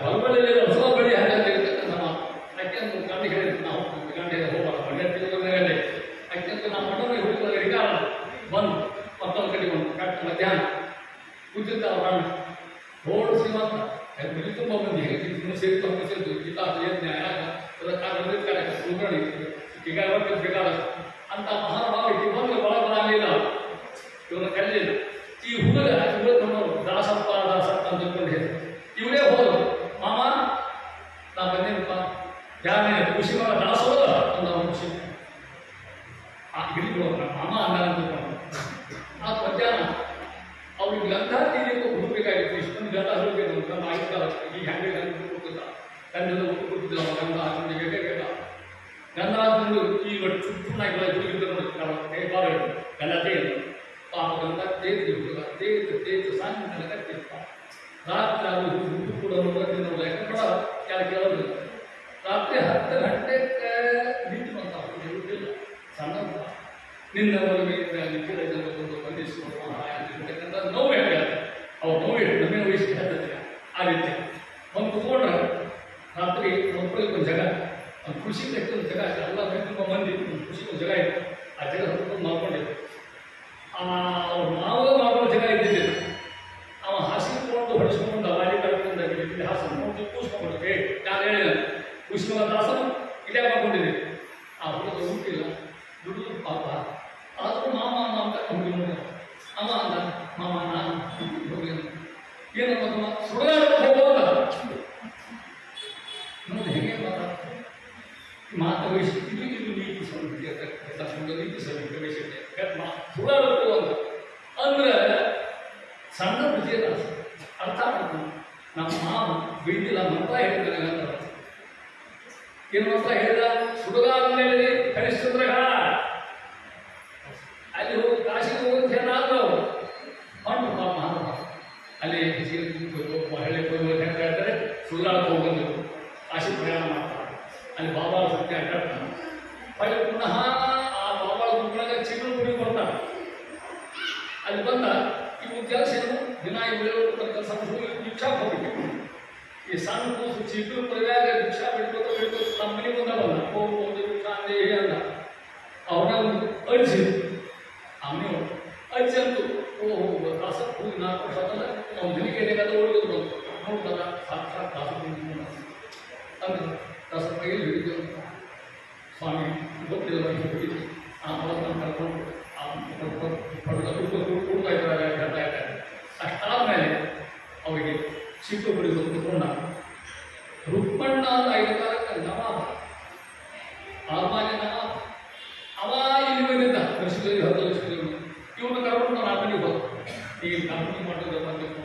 ಬಲಬಳ್ಳಿ ಹೊಸ ಬಳಿ ಹಾಗಿರ್ತಕ್ಕಂಥ ಮಾತು. ಅಕ್ಕೆಂದು ಗಂಡ ಹೇಳಿದ್ರು ನಾವು ಗಂಡ ಹೋಗಲ್ಲ ಮಂಡ್ಯ ತಿರುಗಲ್ಲಿ ಅಕ್ಕೆಂದು ನಮ್ಮ ಮಣ್ಣಲ್ಲಿ ಹುಡುಗರ ಹಿಡಿಗಾರ ಬಂದು ಮತ್ತೊಂದು ಕಡೆ ಬಂದು ಕಟ್ಟ ಮಧ್ಯಾಹ್ನ ಕೂತಿದ್ದ ಅವ್ರ ರೋಡ್ ಶ್ರೀಮಂತ ಬೆಳಿ ತುಂಬ ಮಂದಿ ಸೇರಿತು ಗೀತಾ ಸುಗಣಿ ಈಗ ಬೇಕಾದ ಅಂತ ಮಹಾನುಭಾವ ಬಂದು ಒಳಗಲಿಲ್ಲ, ಇವನ ಕಲ್ಲಿಲ್ಲ. ಈ ಹುಡುಗ ದಾಸಪ್ಪ ದಾಸಪ್ಪ ಅಂತ ತಿಳ್ಕೊಂಡು ಹೇಳಿ ಇವರೇ ಹೋದ್ರು. ಮಾಮ ನಾ ಬಂದೇನಪ್ಪ ಯಾರೇ ಖುಷಿ ಮಾಡ ದಾಸೋದ ಅಂತ ಖುಷಿ ಹಿಡಿದು ಮಾಮ ಅನ್ನ ಅಂತ ತಿಳ್ಕೊಂಡು ಆ ಮಧ್ಯಾಹ್ನ ಅವ್ರಿಗೆ ಗಂಧ ತೀರಿಗೂ ಹುಡುಗಬೇಕಾಗಿತ್ತು. ಇಷ್ಟೊಂದು ಗಂಧ ಹುಡುಗಬೇಕು ಗಂಧ ಆಯ್ತಲ್ಲ. ಈಗ ಹೆಂಗೆ ಗಂಧ ಕೊಡ್ತಿದ್ದ ಗಂಧದ ಹುಟ್ಟು ಕೊಡ್ತಿದ್ದ ಗಂಧ ಹಾಕೊಂಡು ಬೇಕಾಗಿಲ್ಲ. ಗಂಧ ಹಾಕೊಂಡು ಈಗ ಚುಟ್ಟುನಾಗಿಲ್ಲ ಹುಡುಗಿದ್ದ ನೋಡಿ ಬಾಳ ಗಂಧ ತೇದು ಪಾಪ ಗಂಧ ತೇದು ಹುಡುಗ ತೇದು ಸಣ್ಣ ಕಟ್ಟಿರ್ತ ರಾತ್ರಿ ಅದು ಹುಟ್ಟು ಕೂಡ ಯಾಕಂದ್ರೆ ಯಾರು ಕೇಳೋದು. ರಾತ್ರಿ 10 ಗಂಟೆಗೆ ನಿಂತು ಬಂತ ಹುಟ್ಟಿಲ್ಲ ಸಣ್ಣ ನಿನ್ನ ಒಲಮೆಯಿಂದ ನಿಖಿಲ ಜನರು ಬಂದು ಅವ್ರ ಮಾವನ ಮಾವನ ಜನ ಇದ್ದಿದ್ದೆ ಅವ ಹಾಸಿಕೊಂಡು ಹೊಡಿಸ್ಕೊಂಡು ಅವಾಡಿ ಕಳ್ಕೊಂಡು ಹಾಸ ನೋಡಿ ಕೂಸ್ಕೊಂಡ್ಬಿಟ್ಟೆ ನಾನು ಹೇಳಿದ ಉಷ್ಣವ ದಾಸನು ಇಲ್ಲೇ ಮಾಡ್ಕೊಂಡಿದ್ದೆ ಆ ಹುಡುಗ ಉಂಟಿಲ್ಲ ದುಡಿದು ಪಾಪ ಆದರೂ ಮಾಮ ಅಂತ ಹುಡುಗಿ ನೋಡಿ ಅವ ಅಂದ ಮಾಮ ನಾನು ಹೋಗಿ ಏನಮ್ಮ ಸುಡಗಾಡ ಹೋಗೋದ ನೋಡಿ ಹೇಗೆ ಮಾತು ವಹಿಸಿ ಇದು ನೀತಿ ಸಂಹಿತೆ ನೀತಿ ಸಂಹಿತೆ ವಹಿಸಿದ್ದೆ ಸುಡಾಡಬೇಕು ಅಂತ ಅಂದ್ರೆ ಸಣ್ಣ ವಿಜಯದಾಸ ಅರ್ಥ ಮಾಡ್ಕೊಂಡು ನಮ್ಮ ಮಾವ ಬಿಡ್ತಿಲ್ಲ ಮಂತ್ರ ಹೇಳ್ತಾನೆ ಅಂತ ಏನು ಮಂತ್ರ ಹೇಳಿದ ಸುಡುಗಾದ ಮೇಲೆ ಹರಿಶ್ಚಂದ್ರಗ ಅಲ್ಲಿ ಹೋಗಿ ಕಾಶಿಗೆ ಹೋಗಿ ಏನಾದ್ರು ಹೊಂಟು ಪಾಪ ಅಲ್ಲಿ ಹಳ್ಳಿ ಹೋಗಿ ಹೇಳ್ತಾರೆ ಸುಳ್ಳಾಡಕ್ಕೆ ಹೋಗೋದು ಕಾಶಿ ಪ್ರಯಾಣ ಮಾಡ್ತಾರೆ ಅಲ್ಲಿ ಬಾಬಾ ಸತ್ಯ ಅಡ್ಡಾಡ್ತಾನೆ ಹೊಳ್ಳಿ ಪುನಃ ಆ ಬಾಬಾ ಗುಂಪಿನಾಗ ಚಿಗುರು ಗುಡಿ ಬರ್ತಾನೆ ಅಲ್ಲಿ ಬಂದ ಈ ಉದ್ಯಾಸ ಏನು ದಿನ ಕೆಲಸ ಭಿಕ್ಷಾ ಹೋಗ್ಬೇಕು ಈ ಸಣ್ಣ ಕೂಸು ಚಿಗುರು ಪರಿವ್ಯಾಗ ಭಿಕ್ಷಾ ಬಿಡ್ಬೇಕು ನಮ್ಮ ಮನೆ ಮುಂದೆ ಬಂದ ಹೋಗ್ಬೋದು ಭಿಕ್ಷಾ ಅಂದೇ ಅಂದ ಅವನ ಅಜ್ಜಿ ಅವನು ಅಜ್ಜಿ ಅಂತೂ ಓಹೋ ದಾಸ ಹೋಗಿ 4 ವರ್ಷ ಆದಲ್ಲ ಅವ್ನ ದಿನಕ್ಕೆ ಓಡಿದ್ರು ನೋಡ್ತಾರ ಸಾಕ್ಷಾತ್ ದಾಸ ಅಂದ್ರೆ ದಾಸ ಕೈಯಲ್ಲಿ ಹಿಡಿದು ಸ್ವಾಮಿ ಗೊತ್ತಿಲ್ಲ ಹಿಡಿದು ಆ ಅವರನ್ನು ಕರ್ಕೊಂಡು ಕೂಡ್ತಾ ಇದ್ದಾರೆ ಹೇಳ್ತಾ ಇದ್ದಾರೆ ಅಷ್ಟಾದ್ಮೇಲೆ ಅವರಿಗೆ ಚಿಕ್ಕ ಬಿಡಿದು ಕುತ್ಕೊಂಡ ರುಕ್ಮಣ್ಣ ಅಂತ ಐದಕ್ಕೆ ನವಾಬ ಆಲ್ಮಾನ್ಯ ನವಾಬ ಅವ ಇಲ್ಲಿ ಬಂದಿದ್ದ ವರ್ಷದಲ್ಲಿ 10 ವರ್ಷದಲ್ಲಿ ಇವನು ಕರ್ಕೊಂಡು ನಾನು ಮನೆಗೆ ಹೋದ ಈಗ ಕಂಪನಿ ಮಾಡೋದು ಬಂದಿದ್ದು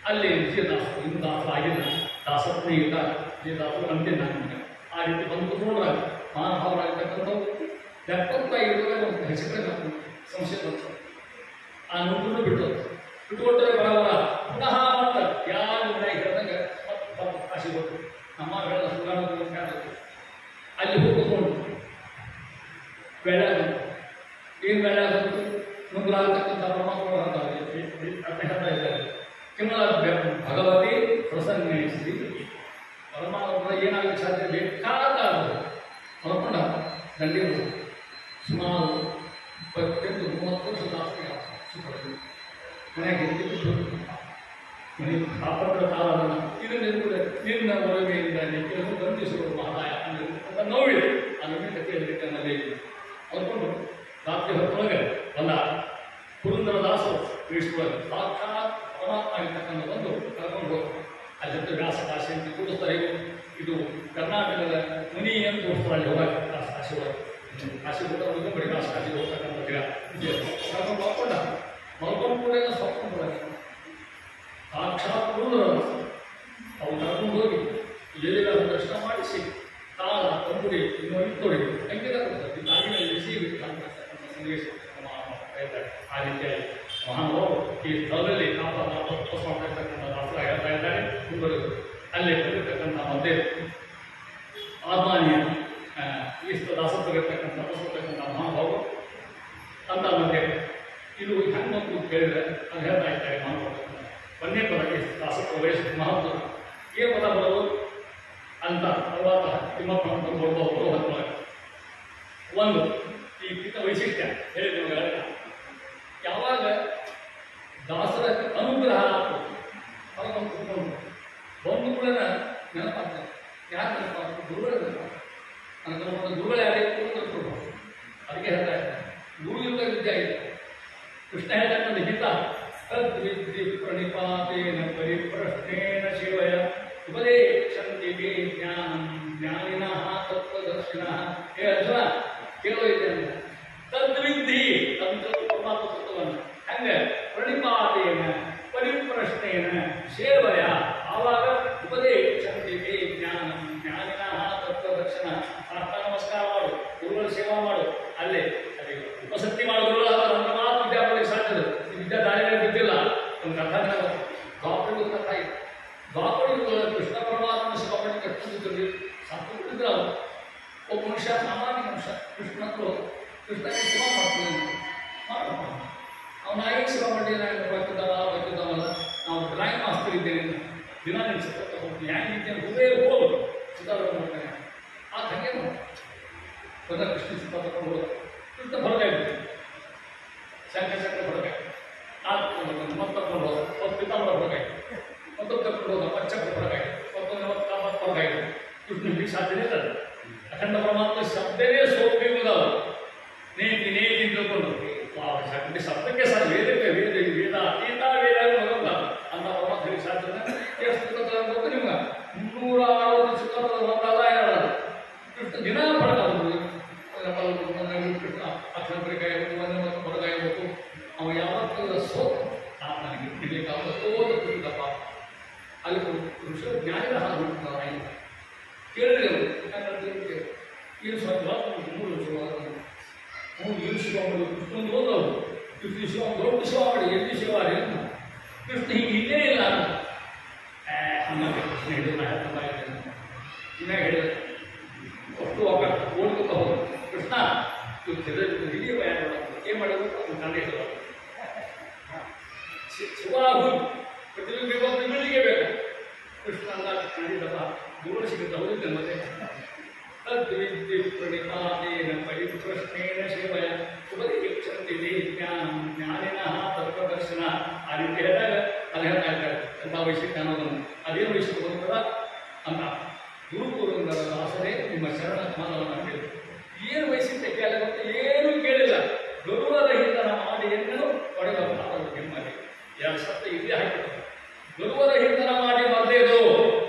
ಅಲ್ಲಿ ವಿಜಯದಾಸ ಇನ್ನು ದಾಸ ಆಗಿದ್ದ ದಾಸತ್ವ ಈಗ ವಿಜಯದಾಸರು ಅಂತೆ ನಾನು ಆ ರೀತಿ ಬಂದು ಕುತ್ಕೊಂಡ್ರಾಗ ಮಹಾನುಭಾವರಾಗಿರ್ತಕ್ಕಂಥವ್ರು 75 ಒಂದು ಹೆಸರು ಸಂಶಯ ಬಂತು ಆ ನುಡ್ಡು ಬಿಟ್ಟುಕೊಟ್ಟರೆ ಬರವರ ಪುನಃ ಮತ್ತೆ ಯಾರು ಮನೆಗೆ ಹೇಳ್ದಂಗೆ ಮತ್ತೆ ಕಾಶಿ ಕೊಟ್ಟು ನಮ್ಮ ಹೇಳ ಸುಗಾಣ ಅಲ್ಲಿ ಹೋಗಿಕೊಂಡು ಬೆಳ್ಳ ಏನು ಬೆಳ್ಳ ಬಂತು ಮುಂದಾಗತಕ್ಕಂಥ ಪರಮಾತ್ಮ ಹೇಳ್ತಾ ಇದ್ದಾರೆ ಕೆಮ್ಮಲ ಭಗವತಿ ಪ್ರಸನ್ನಿಸಿ ಪರಮಾತ್ಮ ಏನಾಗಲಿ ಸಾಧ್ಯ ಬೇಕಾದ ಹೊರಕೊಂಡ ದಂಡಿಗಳು ಸುಮಾರು 28-30 ವರ್ಷ ದಾಸರಿಗೆ ಮನೆಗೆ ಮನೆ ಕಾಪಾಡ ಕಾಲ ಇದನ್ನೆಲ್ಲ ನಿನ್ನ ಒಳಗೆಯಿಂದ ನಿಖಿಲನ್ನು ಬಂಧಿಸುವ ಮಹಾದಾಯ ಅಂತ ನೋವಿದೆ ಆ ನೋವಿನ ಕಥೆಯಲ್ಲಿ ನನ್ನಲ್ಲಿ ಹೊರಕೊಂಡು ರಾತ್ರಿ ಹೊತ್ತೊಳಗೆ ಬಂದ ಪುರಂದರದಾಸರು ತಿಳಿಸುವಾಗ ಸಾಕ್ಷಾತ್ ಪರಮಾತ್ಮ ಆಗಿರ್ತಕ್ಕಂಥ ಬಂದು ಕರ್ಕೊಂಡು ಹೋಗ್ತಾರೆ ಅಲ್ಲಿ ಜೊತೆ ವ್ಯಾಸ ಕಾಶಿ ಅಂತ ಕೂಡಿಸ್ತಾರೆ ಇದು ಕರ್ನಾಟಕದ ಮುನಿ ಅಂತ ತೋರಿಸ್ತಾರೆ ಅಲ್ಲಿ ಹೋದಾಗ ಕಾಶಿ ಒಳಗೆ ಕಾಶಿ ಹೋಗೋದು ಬರೀ ಕಾಶಿಗೆ ಹೋಗ್ತಕ್ಕಂಥ ಕರ್ಕೊಂಡು ಮಲ್ಕೊಂಡ ಮಲ್ಕೊಂಡು ಕೂಡ ಸ್ವಪ್ನ ಸಾಕ್ಷಾತ್ ಪುರಂದರದಾಸ ಅವ್ರು ಕರ್ಕೊಂಡು ಹೋಗಿ ಎಲ್ಲ ದರ್ಶನ ಮಾಡಿಸಿ ತಾಳ ತಂಬುಡಿ ಇನ್ನೂ ಇತ್ತೊಡಿ ಅಂಕಿತ ಕೊಡ್ತಾರೆ ನಾಗಿನಲ್ಲಿ ಬಿಸಿ ಬಿಟ್ಟಂತಕ್ಕಂಥ ಸನ್ನಿವೇಶ ಹೇಳ್ತಾರೆ ಆ ರೀತಿಯಾಗಿ ಮಹಾನುಭಾವರು ಈ ಸ್ಥಳದಲ್ಲಿ ತಪಸ್ ಮಾಡ್ತಕ್ಕಂಥ ದಾಸರ ಹೇಳ್ತಾ ಇದ್ದಾರೆ ಮುಂದುವರೆದು ಅಲ್ಲೇ ಬಂದಿರ್ತಕ್ಕಂಥ ಮಧ್ಯೆ ಆತ್ಮಾನ್ಯ ಈ ದಾಸತ್ವಗಿರ್ತಕ್ಕಂಥ ತಪಸ್ಸತಕ್ಕಂಥ ಮಹಾನುಭಾವರು ಅಂತ ಮಧ್ಯೆ ಇದು ಹೆಂಗೆ ಮತ್ತು ಕೇಳಿದ್ರೆ ಅದು ಹೇಳ್ತಾ ಇದ್ದಾರೆ ಮಹಾನುಭಾವ ಒಂದೇ ಪದಕ್ಕೆ ದಾಸತ್ವ ವಯಸ್ಸು ಮಹತ್ವ ಏನು ಪದ ಬರೋದು ಅಂತ తర్వాత ತಿಮ್ಮಪ್ಪ ಅಂತ ಬರ್ಬೋದು ಹತ್ತೊಳಗೆ ಒಂದು ಈ ಕಿತ್ತ ವೈಶಿಷ್ಟ್ಯ ಹೇಳಿದ್ದೇವೆ ಯಾವಾಗ ದಾಸರ ಅನುಗ್ರಹ ಹೊರಗೆ ಕುತ್ಕೊಂಡು ಬಂದು ಕೂಡ ನೆನಪಾಗ್ತದೆ ಯಾಕೆ ನೆನಪಾಗ್ತದೆ ಗುರುಗಳ ನೆನಪಾಗ್ತದೆ ಗುರುಗಳು ಯಾರೇ ಕೊಡ್ಬೋದು ಅದಕ್ಕೆ ಹೇಳ್ತಾ ಇದ್ದಾರೆ ಗುರುವಿಂದ ವಿದ್ಯೆ ಆಯಿತು ಕೃಷ್ಣ ಹೇಳ್ತಕ್ಕಂಥ ಗೀತ ತದ್ವಿದ್ಧಿ ಪ್ರಣಿಪಾತೇನ ಪರಿಪ್ರಶ್ನೇನ ಶಿವಯ ಉಪದೇಶಂತಿ ಮೇ ಜ್ಞಾನಂ ಜ್ಞಾನಿನಃ ತತ್ವದರ್ಶಿನಃ ಹೇ ಅರ್ಜುನ ಕೇಳೋ ಇದೆ ಅಂತ ತದ್ವಿದ್ಧಿ ಅಂತ ಪರಮಾತ್ಮ ತತ್ವವನ್ನು ಹಂಗೆ ಪ್ರಣಿಪಾತೇನ ಪರಿಪ್ರಶ್ನೇನ ಸೇವಯ ಆವಾಗ ಉಪದೇಶಂತಿ ಮೇ ಜ್ಞಾನಂ ಜ್ಞಾನಿನಃ ತತ್ವದರ್ಶನ ಪ್ರಾರ್ಥನಾ ನಮಸ್ಕಾರ ಮಾಡು ಗುರುಗಳ ಸೇವಾ ಮಾಡು ಅಲ್ಲೇ ಅದೇ ಉಪಸಕ್ತಿ ಮಾಡೋದಿಲ್ಲ ನನ್ನ ಮಾತು ವಿದ್ಯಾ ಮಾಡಲಿಕ್ಕೆ ಸಾಧ್ಯದ ಈ ವಿದ್ಯಾ ದಾರಿಯಲ್ಲಿ ಬಿದ್ದಿಲ್ಲ ಒಂದು ಕಥೆ ದ್ವಾಪರಿಗೂ ಕಥೆ ಇದೆ ದ್ವಾಪರಿಗೂ ಕೃಷ್ಣ ಪರಮಾತ್ಮ ಸೇವಾ ಮಾಡಲಿಕ್ಕೆ ಕಟ್ಟಿದ್ದಲ್ಲಿ ಸಾಕು ಬಿಟ್ಟಿದ್ರು ಅವರು ಒಬ್ಬ ಮನುಷ್ಯ ಸಾಮಾನ್ಯ ಮನುಷ್ಯ ಕೃಷ್ಣ ಕೃಷ್ಣನಿಗೆ ಸೇವಾ ಮಾಡ್ತೀನಿ ಮಾಡಪ್ಪ ಅವನ ಹೇಗೆ ಸೇವಾ ಮಾಡಿ ನಾನು ಬರ್ತಿದ್ದಾವಲ್ಲ ನಾವು ಡ್ರಾಯಿಂಗ್ ಮಾಸ್ತರ್ ಇದ್ದೇನೆ ದಿನ ನಿನ್ನ ಚಿತ್ರ ತಗೊಂಡು ಹ್ಯಾಂಗೆ ಇದ್ದೇನೆ ಹೂವೇ ಹೋಗೋದು ಚಿತ್ರ ಮಾಡ್ತಾನೆ ಆ ಹಂಗೆ ಬಂದ ಕೃಷ್ಣ ಚಿತ್ರ ತಗೊಂಡು ಹೋಗೋದು ಕೃಷ್ಣ ಬರದೇ ಇರ್ತೀನಿ ಶಂಕ ಹೊರಗಾಯ್ತು. ಮತ್ತೊಂದು ಹೋದ, ಮತ್ತು ಪಿತಾಂಬರ ಹೊರಗಾಯ್ತು, ಮತ್ತೊಂದು ತಕೊಂಡು ಹೋದ, ಪಚ್ಚಕ್ಕೆ ಹೊರಗಾಯ್ತು, ಮತ್ತೊಂದು ಕಾಮತ್ ಹೊರಗಾಯ್ತು. ಕೃಷ್ಣನಿಗೆ ಸಾಧ್ಯನೇ ಇಲ್ಲ. ಅಖಂಡ ಪರಮಾತ್ಮ ಶಬ್ದವೇ ಸೋಪಿರುವುದಲ್ಲ. ನೇತಿ ನೇತಿ ತಿಳ್ಕೊಂಡು ಶಬ್ದಕ್ಕೆ ಸಹ ವೇದಕ್ಕೆ ವೇದ ವೇದ ಅತೀತ ವೇದ ಭಗವಂತ ಅಂತ ಪರಮಾತ್ಮನಿಗೆ ಸಾಧ್ಯ. ಎಷ್ಟು ಗೊತ್ತು ನಿಮ್ಗೆ 360 ಚಿತ್ರದ ಒಂದಲ್ಲ ಹೇಳೋದು. ಕೃಷ್ಣ ದಿನ ಪಡ್ಕೊಂಡು ಕೃಷ್ಣ ಅಕ್ಷರ ಕಾಯಬೇಕು, ಒಂದೇ ಮತ್ತು ಹೊರಗಾಯಬೇಕು. ಅವ ಯಾವತ್ತೂ ಸೋತು ನನಗೆ ಇಡ್ಲಿಕ್ಕೆ ಅವನು ಸೋತಪ್ಪ. ಅಲ್ಲಿ ಋಷ ಜ್ಞಾನಿಗಳ ಹಾಗೆ ಕೇಳಿದ್ರೆ ಏನು ಸ್ವಲ್ಪ 3 ಶಿವಗಳು ಕೃಷ್ಣಂದು ಹೋದವರು. ಕೃಷ್ಣ ಶಿವ ದೊಡ್ಡ ಶಿವ ಮಾಡಿ ಎಲ್ಲಿ ಶಿವ ಅಂತ ಕೃಷ್ಣ ಹಿಂಗೆ ಇಲ್ಲೇ ಇಲ್ಲ ಅಂತ ಹಂಗಾಗಿ ಕೃಷ್ಣ ಹೇಳಿದ ಇನ್ನ ಹೇಳಿದ ಅಷ್ಟು ಓಡ್ಕೊತ ಹೋದ ಕೃಷ್ಣ ಹಿರಿಯ ಏನು ಮಾಡಬೇಕು ಅದು ತಂದೆ ಶಿವಾಹು ಪ್ರತಿಬಿಂಬಿಗೆ ಬೇಕು. ಕೃಷ್ಣ ಕಂಡಿದ್ದಪ್ಪ ದೂರ ಸಿಗುತ್ತೆ ಹೋಗಿದ್ದೆ ಮತ್ತೆ ತದ್ವಿದ್ಯು ಪ್ರಣಿಪಾತೇನ ಪರಿಪ್ರಶ್ನೇನ ಸೇವಯ ಉಪದೇಕ್ಷಂತಿ ಜ್ಞಾನಂ ಜ್ಞಾನಿನಃ ತತ್ವದರ್ಶನ. ಆ ರೀತಿ ಹೇಳಿದಾಗ ಅದು ಹೇಳ್ತಾ ಇರ್ತಾರೆ ಎಂಥ ವೈಶಿಷ್ಟ್ಯ ಅನ್ನೋದನ್ನು. ಅದೇನು ವೈಶಿಷ್ಟ್ಯ ಬರುತ್ತದ ಅಂತ ಗುರುಪುರಂದರ ದಾಸರೇ ನಿಮ್ಮ ಶರಣ ಮಾನವನ್ನು ಹೇಳಿದರು. ಏನು ವೈಶಿಷ್ಟ್ಯ ಕೇಳ ಗೊತ್ತು? ಏನೂ ಕೇಳಿಲ್ಲ. ಗರುವರಹಿತನ ಮಾಡಿಯನ್ನು ಪಡೆದ ಭಾವದ ನೆಮ್ಮದಿ. 2 ಸತ್ತ ಇಲ್ಲಿ ಹಾಕಿದ್ರು. ಗರುವರಹಿತನ ಮಾಡಿ ಮರ್ದೇದು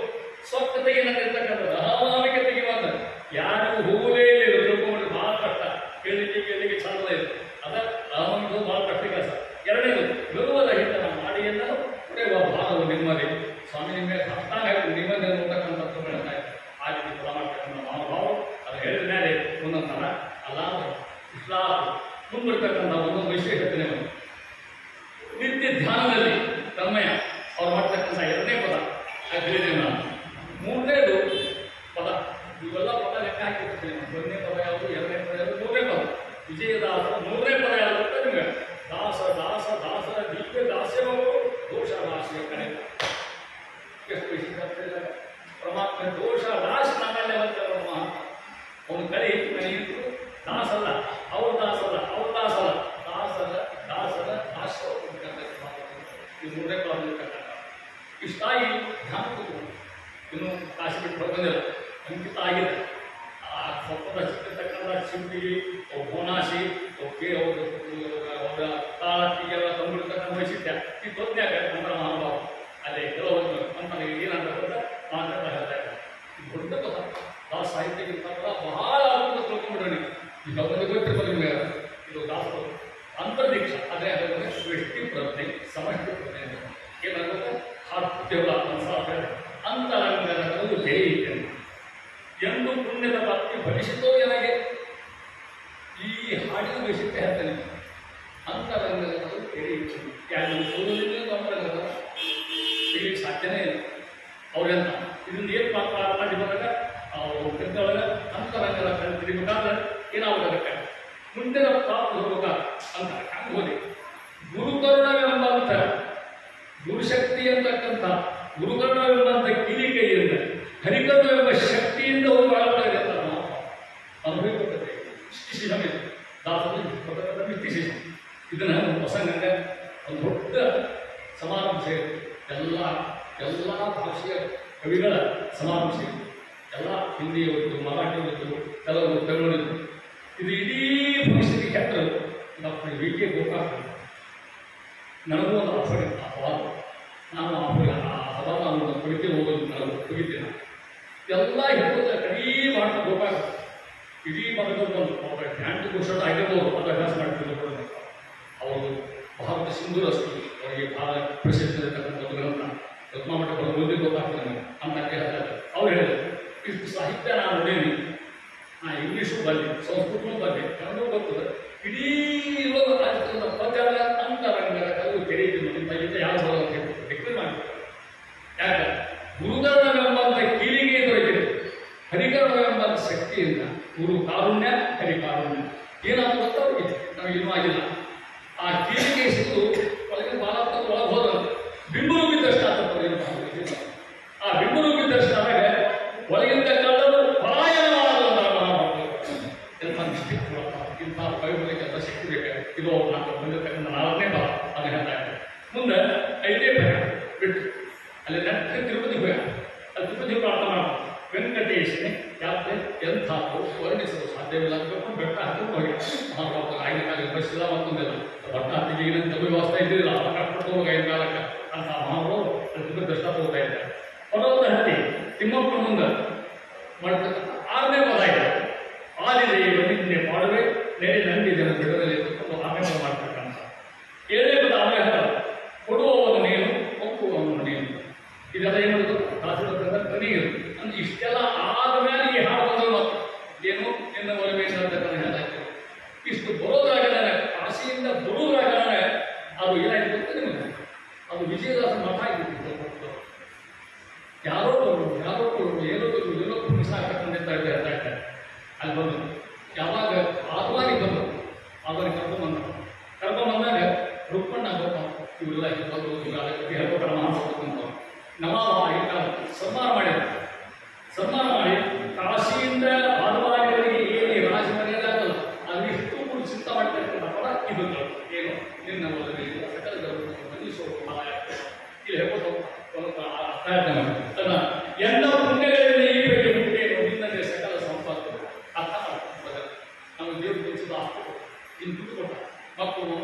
ಸ್ವತ್ತತೆಗೆ ನಲ್ಲಿರ್ತಕ್ಕಂಥದ್ದು ಅನಾಮಿಕೆ ತೆಗಿಬಾರ್ದು. ಯಾರಿಗೂ ಹೋಗಲೇ ಇಲ್ಲ. ತಿಳ್ಕೊಂಡ್ರೆ ಭಾಳ ಕಷ್ಟ. ಕೇಳಿಕೆ ಚಾಲದ ಇದೆ. ಅದ ರಾಮನಿಗೂ ಭಾಳ ಕಷ್ಟ ಕೆಲಸ. ಎರಡನೇದು ಗರುವರಹಿತನ ಮಾಡಿಯನ್ನು ಪಡೆಯುವ ಭಾವದ ನೆಮ್ಮದಿ. ಸ್ವಾಮಿ ನಿಮ್ಮ ಹತ್ತಾಗ ನಿಮ್ಮದೇ ನೋಡ್ತಕ್ಕಂಥದ್ದು ಹೇಳ್ತಾ ಇದ್ದಾರೆ. ಆ ರೀತಿ ಫಲ ಮಾಡ್ತಕ್ಕಂಥ ಮಹಾಭಾವ ಅದು ಹೇಳಿದ ಮೇಲೆ ಒಂದೊಂದರ ಅಲ್ಲ ಇಸ್ಲಾಂ ಮುಂದಿರ್ತಕ್ಕಂಥ ಒಂದೊಂದು ವಿಶೇಷತೆ ನಿತ್ಯ ಧ್ಯಾನದಲ್ಲಿ ತನ್ಮಯ ಅವ್ರು ಮಾಡ್ತಕ್ಕಂಥ 2ನೇ ಪದ ಹೇಳಿದ್ದೇನೆ ನಾನು. 3ನೇದು ಪದ. ಇವೆಲ್ಲ ಪದ ಲೆಕ್ಕ ಹಾಕಿರ್ತೀನಿ. 1ನೇ ಪದ ಯಾವುದು, 2ನೇ ಪದ ಯಾವುದು, 3ನೇ ಪದ. ವಿಜಯದಾಸರ 3ನೇ ಪದ ಯಾವುದು ನಿಮಗೆ ದಾಸ ದಾಸ ದಾಸರ ದಿವ್ಯ ದಾಸ್ಯವರು ದೋಷ ರಾಶಿಯ ಕಡೆ ಎಷ್ಟು ವಿಶೇಷ ಪರಮಾತ್ಮ ದೋಷ ರಾಶಿ ನಮ್ಮಲ್ಲೇ ಬರ್ತಾರೆ. ಅವನು ಕಡೆ ಇತ್ತು ದಾಸಲ್ಲ, ಅವ್ರ ದಾಸಲ್ಲ, ಅವ್ರ ದಾಸಲ್ಲ, ದಾಸರ ದಾಸರ ದಾಸ. ಈ 3ನೇ ಪದ ಇಷ್ಟಾಗಿ ಧ್ಯಾನ ಕೂತ್ಕೊಂಡು ಇನ್ನು ಕಾಶಿ ಬಿಟ್ಟು ಬಂದಿಲ್ಲ ಅಂಕಿತ ಆಗಿದೆ. ಆ ಸ್ವಪ್ನದ ಚಿತ್ರತಕ್ಕಂಥ ಶಿಲ್ಪಿಗೆ ಬೋನಾಸಿ ಓಕೆ ಅವರ ತಾಳಕ್ಕಿಗೆಲ್ಲ ತಂದಿರ್ತಕ್ಕಂಥ ವೈಶಿಷ್ಟ್ಯ ಈ ತೊಂದರೆಯಾಗ ನಂತರ ಮಹಾನುಭಾವ ಅಲ್ಲೇ ಕೆಲವೊಂದು ಅಂತ ಏನಂತ ಮಾತಾಡ್ತಾ ಹೇಳ್ತಾ ಇದ್ದಾರೆ. ದೊಡ್ಡ ಪದ ದಾಸ ಸಾಹಿತ್ಯಕ್ಕಿಂತ ಬಹಳ ಅದ್ಭುತ ತಿಳ್ಕೊಂಡ್ಬಿಡ್ರಿ. ಈಗ ಒಂದು ಗೊತ್ತಿರ್ಬೋದು ನಿಮಗೆ. ಇದು ದಾಸರು ಅಂತರ್ದೀಕ್ಷ. ಆದರೆ ಅದರ ಸೃಷ್ಟಿ ಪ್ರಜ್ಞೆ ಸಮಷ್ಟಿ ಪ್ರಜ್ಞೆ ಏನಾಗುತ್ತೆ ಹಾಡ್ತೇವಲ್ಲ ಅಂತರಂಗದ ಕಲ್ಲು ತೆರೆಯಿತೆ ಎಂದು ಪುಣ್ಯದ ಭಕ್ತಿ ಭವಿಷ್ಯತೋ ನನಗೆ. ಈ ಹಾಡಿನ ವೈಶಿಷ್ಟ್ಯ ಹೇಳ್ತಾನೆ. ಅಂತರಂಗದ ಕಲ್ಲು ತೆರೆಯಿತು. ಯಾರು ಓದಲಿಲ್ಲ ಅಂತರಂಗದ ತೆಗಿಲಿಕ್ಕೆ ಸಾಧ್ಯನೇ ಇಲ್ಲ. ಅವ್ರೆಂತ ಇದನ್ನ ಏನು ಮಾಡಿ ಬಂದಾಗ ಅವರು ಕದ್ದೊಳಗ ಅಂತರಂಗದ ಕಲ್ಲು ತೆರಿಬೇಕಾದ್ರೆ ಏನಾಗುತ್ತೆ ಅದಕ್ಕೆ ಮುಂದಿನ ಪ್ರಾಪ್ತ ಹೋಗ್ಬೇಕಾ ಅಂತ ಹಂಗೆ ಹೋಗಿ ಗುರುಕರುಣವೆಂಬಂತ ಗುರುಶಕ್ತಿ ಅಂತಕ್ಕಂಥ ಗುರುಕರುಣವೆಂಬಂಥ ಕಿರಿಕೆಯಿಂದ ಹರಿಕರುಣವೆಂಬ ಶಕ್ತಿಯಿಂದ ಹೋಗ್ತಾ ಇದೆ ಅಂತ ನಾವು ಅನುಭವಿಸುತ್ತದೆ. ಇಷ್ಟಿಸಿದಮೆ ದಾಸರು ಇಷ್ಟಿಸಿ ಇದನ್ನು ಪ್ರಸಂಗ ಒಂದು ದೊಡ್ಡ ಸಮಾರಂಭ ಎಲ್ಲ ಭಾಷೆಯ ಕವಿಗಳ ಸಮಾರಂಭ ಎಲ್ಲ ಹಿಂದಿಯವರಿದ್ದು, ಮರಾಠಿಯವರಿದ್ದು, ಕೆಲವರು ತಮಿಳಿದ್ದು. ಇದು ಇಡೀ ಭವಿಷ್ಯಕ್ಕೆ ಹೆಸರು ಡಾಕ್ಟರ್ ವಿ.ಕೆ. ಗೋಕಾಕ್. ನನಗೂ ಒಂದು ಅಪವಾದ. ನಾನು ಆ ಸಭಾವನ್ನು ಕುಳಿತು ಹೋಗೋದು ನಾನು ಕುಗಿತೀನಿ. ಎಲ್ಲ ಹೇಳ್ಬೋದು ಕಡೀ ಮಾಡ್ತಾ ಗೋಕಾಕ್ ಇಡೀ ಮಗದೊಂದು ಅವರ ಜ್ಞಾನ ಘೋಷಣೆ ಆಗಿರ್ಬೋದು. ಅದು ಅಭ್ಯಾಸ ಮಾಡ್ತಿದ್ದು ಅವರು ಭಾರತ ಸಿಂಧುರಸ್ತು ಅವರಿಗೆ ಭಾಳ ಪ್ರಸಿದ್ಧ ಇರತಕ್ಕಂಥ ಒಂದು ಗ್ರಂಥ ರತ್ನಮಠ ಬರೋ ಮುಂದೆ ಗೊತ್ತಾಗ್ತದೆ ಅಂತ ಹೇಳ್ತಾರೆ. ಅವ್ರು ಹೇಳಿದ್ರು ಇಷ್ಟು ಸಾಹಿತ್ಯ ನಾನು ನೋಡೀನಿ. ನಾ ಇಂಗ್ಲೀಷು ಬರಲಿ, ಸಂಸ್ಕೃತನೂ ಬರಲಿ, ಕನ್ನಡವೂ ಬರ್ತದೆ. ಇಡೀ ರಾಜ್ಯದ ಪ್ರಚಾರ ಅಂತರಂಗದ ಕಲ್ಲು ತೆರೆಯಿತು ಇಂಥ ಯುದ್ಧ ಯಾವ ಬರೋದು ಅಂತ ಹೇಳ್ಬಿಟ್ಟು ಡಿಕ್ಲೇರ್ ಮಾಡಿಬಿಡ್ತಾರೆ. ಯಾಕೆ ಗುರುಕರುಣವೆಂಬಂಥ ಕೀಲಿಗೆ ದೊರೆತಿದೆ. ಹರಿಕರುಣವೆಂಬಂಥ ಶಕ್ತಿಯಿಂದ ಗುರು ಕಾರುಣ್ಯ ಹರಿಕಾರುಣ್ಯ ಏನಾದ್ರು ಗೊತ್ತಾಗ್ತದೆ ನಮಗೆ ಇನ್ನೂ ಆಗಿಲ್ಲ. ಆ ಕೀಲಿಗೆ ಸಿಕ್ಕು ಒಳಗೆ ಬಾಲಾತ್ಮ ಒಳಗೆ ಹೋದಂತೆ ಬಿಂಬರೂಪಿ ದರ್ಶನ ಆಗ್ತದೆ. ಆ ಬಿಂಬರೂಪಿ ದರ್ಶನ ಆದಾಗ ಒಳಗಿಂದ ಕಳ್ಳರು ಪಲಾಯನವಾದ ಎಂಥ ನಿಷ್ಠೆ ಇಂಥ ಕವಿಗಳಿಗೆ ಎಲ್ಲ ಶಕ್ತಿ ಬೇಕಾಗುತ್ತೆ. ಇದು ಅವ್ರು ನಾನು ಬಂದಿರ್ತಕ್ಕಂಥ ವ್ಯವಸ್ಥೆ ಇದ್ದಿಲ್ಲ, ಅವಾಗ ಕಟ್ಬಿಟ್ಟು ಹೋಗೈದು ಕಾಲಕ್ಕೆ ಅಂತ ಮಹಾರು ಅದಕ್ಕೆ ದರ್ಶನ ಹೋಗ್ತಾ ಇದ್ದಾರೆ. ಪರ್ವತ ಹತ್ತಿ ತಿಮ್ಮಪ್ಪನ ಮುಂದೆ ಮಾಡ್ತಕ್ಕಂಥ 6ನೇ ಪದ ಇದೆ. ಆದಿದೆ ಬಂದಿದ್ದೆ ಮಾಡುವೆ ನೆರೆ ನಂದಿ ಜನ ಬಿಡದಲ್ಲಿ ಆಮೇಲೆ ಮಾಡ್ತಕ್ಕಂಥ 7ನೇ ಪದ ಆಮೇಲೆ ಕೊಡುವವನು ನೀನು ಒಪ್ಪುವವನು ನೀನು. ಇದೆಲ್ಲ ಏನು ಶಾಸ್ತ್ರದ ಕಲಿಯುದು ಅಂದ್ರೆ ಇಷ್ಟೆಲ್ಲ ಆದಮೇಲೆ ಈ ಹಾಡು ಬಂದವು ಏನು ನಿನ್ನ ಒಲವೇನು ಅಂತಕ್ಕಂಥ ಹೇಳಾಯ್ತು. ಇಷ್ಟು ಬರೋದ್ರಾಗ ಕಾಶಿಯಿಂದ ಬರೋದ್ರಾಗ ಅದು ಏನಾಯ್ತು ಅಂತ ನಿಮಗೆ ಅದು ವಿಜಯದಾಸ ಮಠ ಆಗಿತ್ತು. ಯಾರೋ ಏನೋ ಮಿಸ್ ಆಗ್ತಕ್ಕಂತ ಹೇಳ್ತಾರೆ. ಅಲ್ಲಿ ಬಂದು ಯಾವಾಗ ಆದ್ವಾರಿಗೆ ಬಂದರು, ಆದ್ವಾರಿಗೆ ಕರ್ಕೊಂಡ್ಬಂದಾಗ ರುಕ್ಕಣ್ಣ ಇವೆಲ್ಲ ಹೇಳ್ಕೊಟ್ಟ ಮಾಡ್ಕೊಡ್ತಕ್ಕಂಥವ್ರು ನವಾಬ ಈಗ ಸನ್ಮಾನ ಮಾಡಿದ್ರು. ಸನ್ಮಾನ ಮಾಡಿ ಕಾಶಿಯಿಂದ ಆದ್ವಾರಿಗಳಿಗೆ ಏನು ರಾಜಮರ್ಯಾದೆ ಆಗಲ್ಲ ಅದು ಇಷ್ಟು ಕೂಡ ಚಿಂತ ಮಾಡ್ತಕ್ಕಂಥ ಪದ ಇದು ಏನು ನಿನ್ನ ಒಲವಿಲ್ಲ ಸಕಲ ಇಲ್ಲಿ ಹೇಳ್ಕೊಟ್ಟು ಎಲ್ಲ ಪುಣ್ಯಗಳಲ್ಲಿ ಈ ಬಗ್ಗೆ ಮುಟ್ಟೇನು ನಿನ್ನದೇ ಸಕಲ ಸಂಪತ್ತು ಅರ್ಥ ಮಾಡ್ತಾರೆ. ನಾವು ದೇವ್ರ ಬೆಂಚಿದ ಆಸ್ತಿ ಇನ್ನು ದುಡ್ಡು ಕೊಟ್ಟ ಮಕ್ಕಳು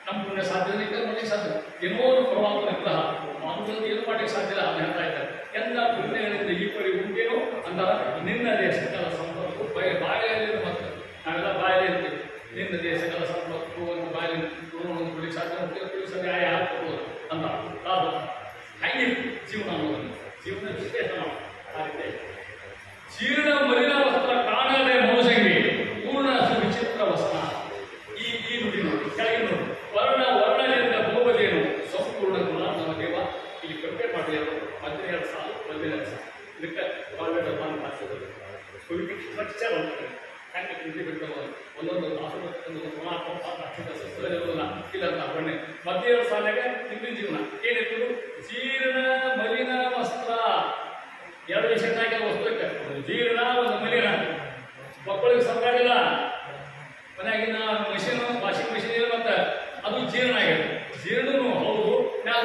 ನಮ್ಮ ಪುಣ್ಯ ಸಾಧ್ಯತೆ ಮಾಡಲಿಕ್ಕೆ ಸಾಧ್ಯ ಏನೋ ಪರಮಾತ್ಮನ ಗ್ರಹ ಮಾನವರಲ್ಲಿ ಏನು ಮಾಡಲಿಕ್ಕೆ ಸಾಧ್ಯ ಇಲ್ಲ ಅಂತ ಹೇಳ್ತಾ ಇದ್ದಾರೆ. ಎಲ್ಲ ಪುಣ್ಯಗಳಿಂದ ಈ ಪರಿ ಉಂಟೇನು ಅಂತ ನಿನ್ನದೇ ಸಕಲ ಸಂಪತ್ತು ಬಾಯಲ್ಲಿ ಮತ್ತು ನಾವೆಲ್ಲ ಬಾಯಲ್ಲಿ ಇರ್ತೀವಿ. ನಿನ್ನದೇ ಸಕಲ ಸಂಪತ್ತು ಒಂದು ಬಾಯಲ್ಲಿ ಕೊಡಲಿಕ್ಕೆ ಸಾಧ್ಯ ತಿಳಿಸದೆ ಆಯ ಹಾಕ್ಬೋದು ಅಂತ ಅದು ಹೆಂಗಿತ್ತು ಜೀವನ ಅನ್ನೋದನ್ನು ಜೀವನ ವಿಶ್ಲೇಷ ಮಾಡಿ ಜೀರ್ಣ ಮಲಿನ ವಸ್ತ್ರ ಕಾಣದೆ ಮೋಸಂಗಿ ಪೂರ್ಣ ಸುವಿಚಿತ್ರ ವಸ್ತ್ರ. ಈ ನುಡಿ ನೋಡಿ ಕೆಳಗೆ ನೋಡಿ ವರ್ಣದಿಂದ ಭೂಪದೇನು ಸಂಪೂರ್ಣ ಗುಣ ನಮ್ಮ ದೇವ ಇಲ್ಲಿ ಕಂಪೇರ್ ಮಾಡಿ 12 ಸಾಲು 12 ಸಾಲು ಇದಕ್ಕೆ ಸ್ಟ್ರಕ್ಚರ್ ಹೋಗ್ತದೆ ಹಂಗೆ ನಿಂತು ಬಿಟ್ಟು ಒಂದೊಂದು ಇಲ್ಲ ಬಣ್ಣೆ 12 ಸಾಲಾಗ ಹಿಂದಿನ ಜೀವನ ಏನಿತ್ತು ಜೀರ್ಣ ಮಲಿನ ವಸ್ತ್ರ. 2 ವಿಷಯ ವಸ್ತುಕ್ಕೆ ಜೀರ್ಣ ಒಂದು ಮಲಿನ. ಮಕ್ಕಳಿಗೆ ಸಂಬಳಿಲ್ಲ ಮನೆಯಾಗಿನ ಮಿಷಿನ್ ವಾಷಿಂಗ್ ಮಿಷಿನ್ ಇಲ್ಲ ಮತ್ತೆ ಅದು ಜೀರ್ಣ ಆಗಿದೆ. ಜೀರ್ಣನೂ ಹೌದು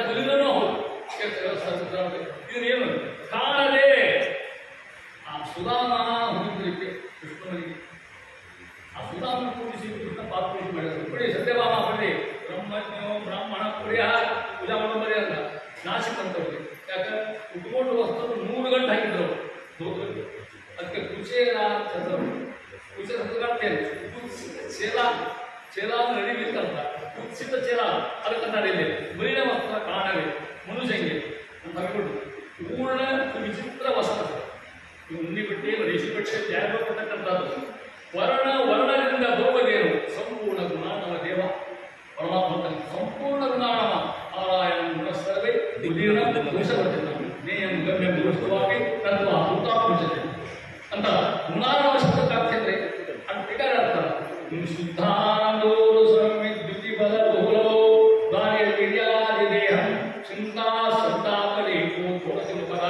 ಮಲಿನೂ ಹೌದು. ಇದನ್ನೇನು ಕಾಣದೆ ಆ ಸುಧಾಮ ಹುಡುಗರಿಗೆ ಕೃಷ್ಣನಿಗೆ ಆ ಸುಧಾಮ ಕೂಡಿಸಿ ಕೃಷ್ಣ ಪಾತ್ರೀಸಿ ಮಾಡಿದ್ರು. ಬಿಡಿ ಸತ್ಯಭಾಮ ಬನ್ನಿ ಬ್ರಹ್ಮಜ್ಞೋ ಬ್ರಾಹ್ಮಣ ಪ್ರಿಯ ಪೂಜಾ ಮಾಡೋಬರಿ ಅಂತ ನಾಶಿಕ್ ಅಂತವ್ರಿಗೆ ಯಾಕೆ ಉಟ್ಕೊಂಡು ವಸ್ತು 3 ಗಂಟೆ ಹಾಕಿದ್ರು ಅದಕ್ಕೆ ಕುಚೇಲ ಕುಚೇಲ ಚೇಲ ನಡಿಬೇಕಂತ ಕುತ್ಸಿತ ಚೇಲ ಅದಕ್ಕಂತಾರೆ ಇಲ್ಲಿ ಮಲಿನ ವಸ್ತ್ರ ಕಾಣವೆ ಮನುಜಂಗೆ ಅಂತ ಹೇಳ್ಬಿಟ್ಟು ಪೂರ್ಣ ವಿಚಿತ್ರ ವಸ್ತ್ರ ಉಣ್ಣಿ ಬಟ್ಟೆ ರೇಷಿ ಬಟ್ಟೆ ಯಾರು ಕೊಟ್ಟಕ್ಕಂಥದ್ದು. ವರ್ಣದಿಂದ ಬಹುಪದೇನು ಸಂಪೂರ್ಣ ಗುಣ ನಮ್ಮ ದೇವ ಪರಮಾತ್ಮ ಸಂಪೂರ್ಣ ಗುಣ ನಾರಾಯಣ ಗುಣಸ್ಥಳವೇ ಉದೀರ್ಣ ದೋಷವರ್ತಿನ ನೇಯಂ ಗಮ್ಯಂ ದೋಷವಾಗಿ ತತ್ವ ಭೂತಾಪುಂಜತೆ ಅಂತ ಗುಣಾನವ ಶಬ್ದಕ್ಕಾಗ್ತಂದ್ರೆ ಅದು ಬೇಕಾದ್ರೆ ಅರ್ಥ ಶುದ್ಧಾನಂದೋರು ಸಂವಿದ್ಯುತಿ ಬಲ ಬಹುಲೋ ಗಾಯ ವಿರ್ಯಾದಿ ದೇಹಂ ಚಿಂತಾ ಶ್ರದ್ಧಾಪಲೇಕೋ ಥೋಡಸಿಮುಖರ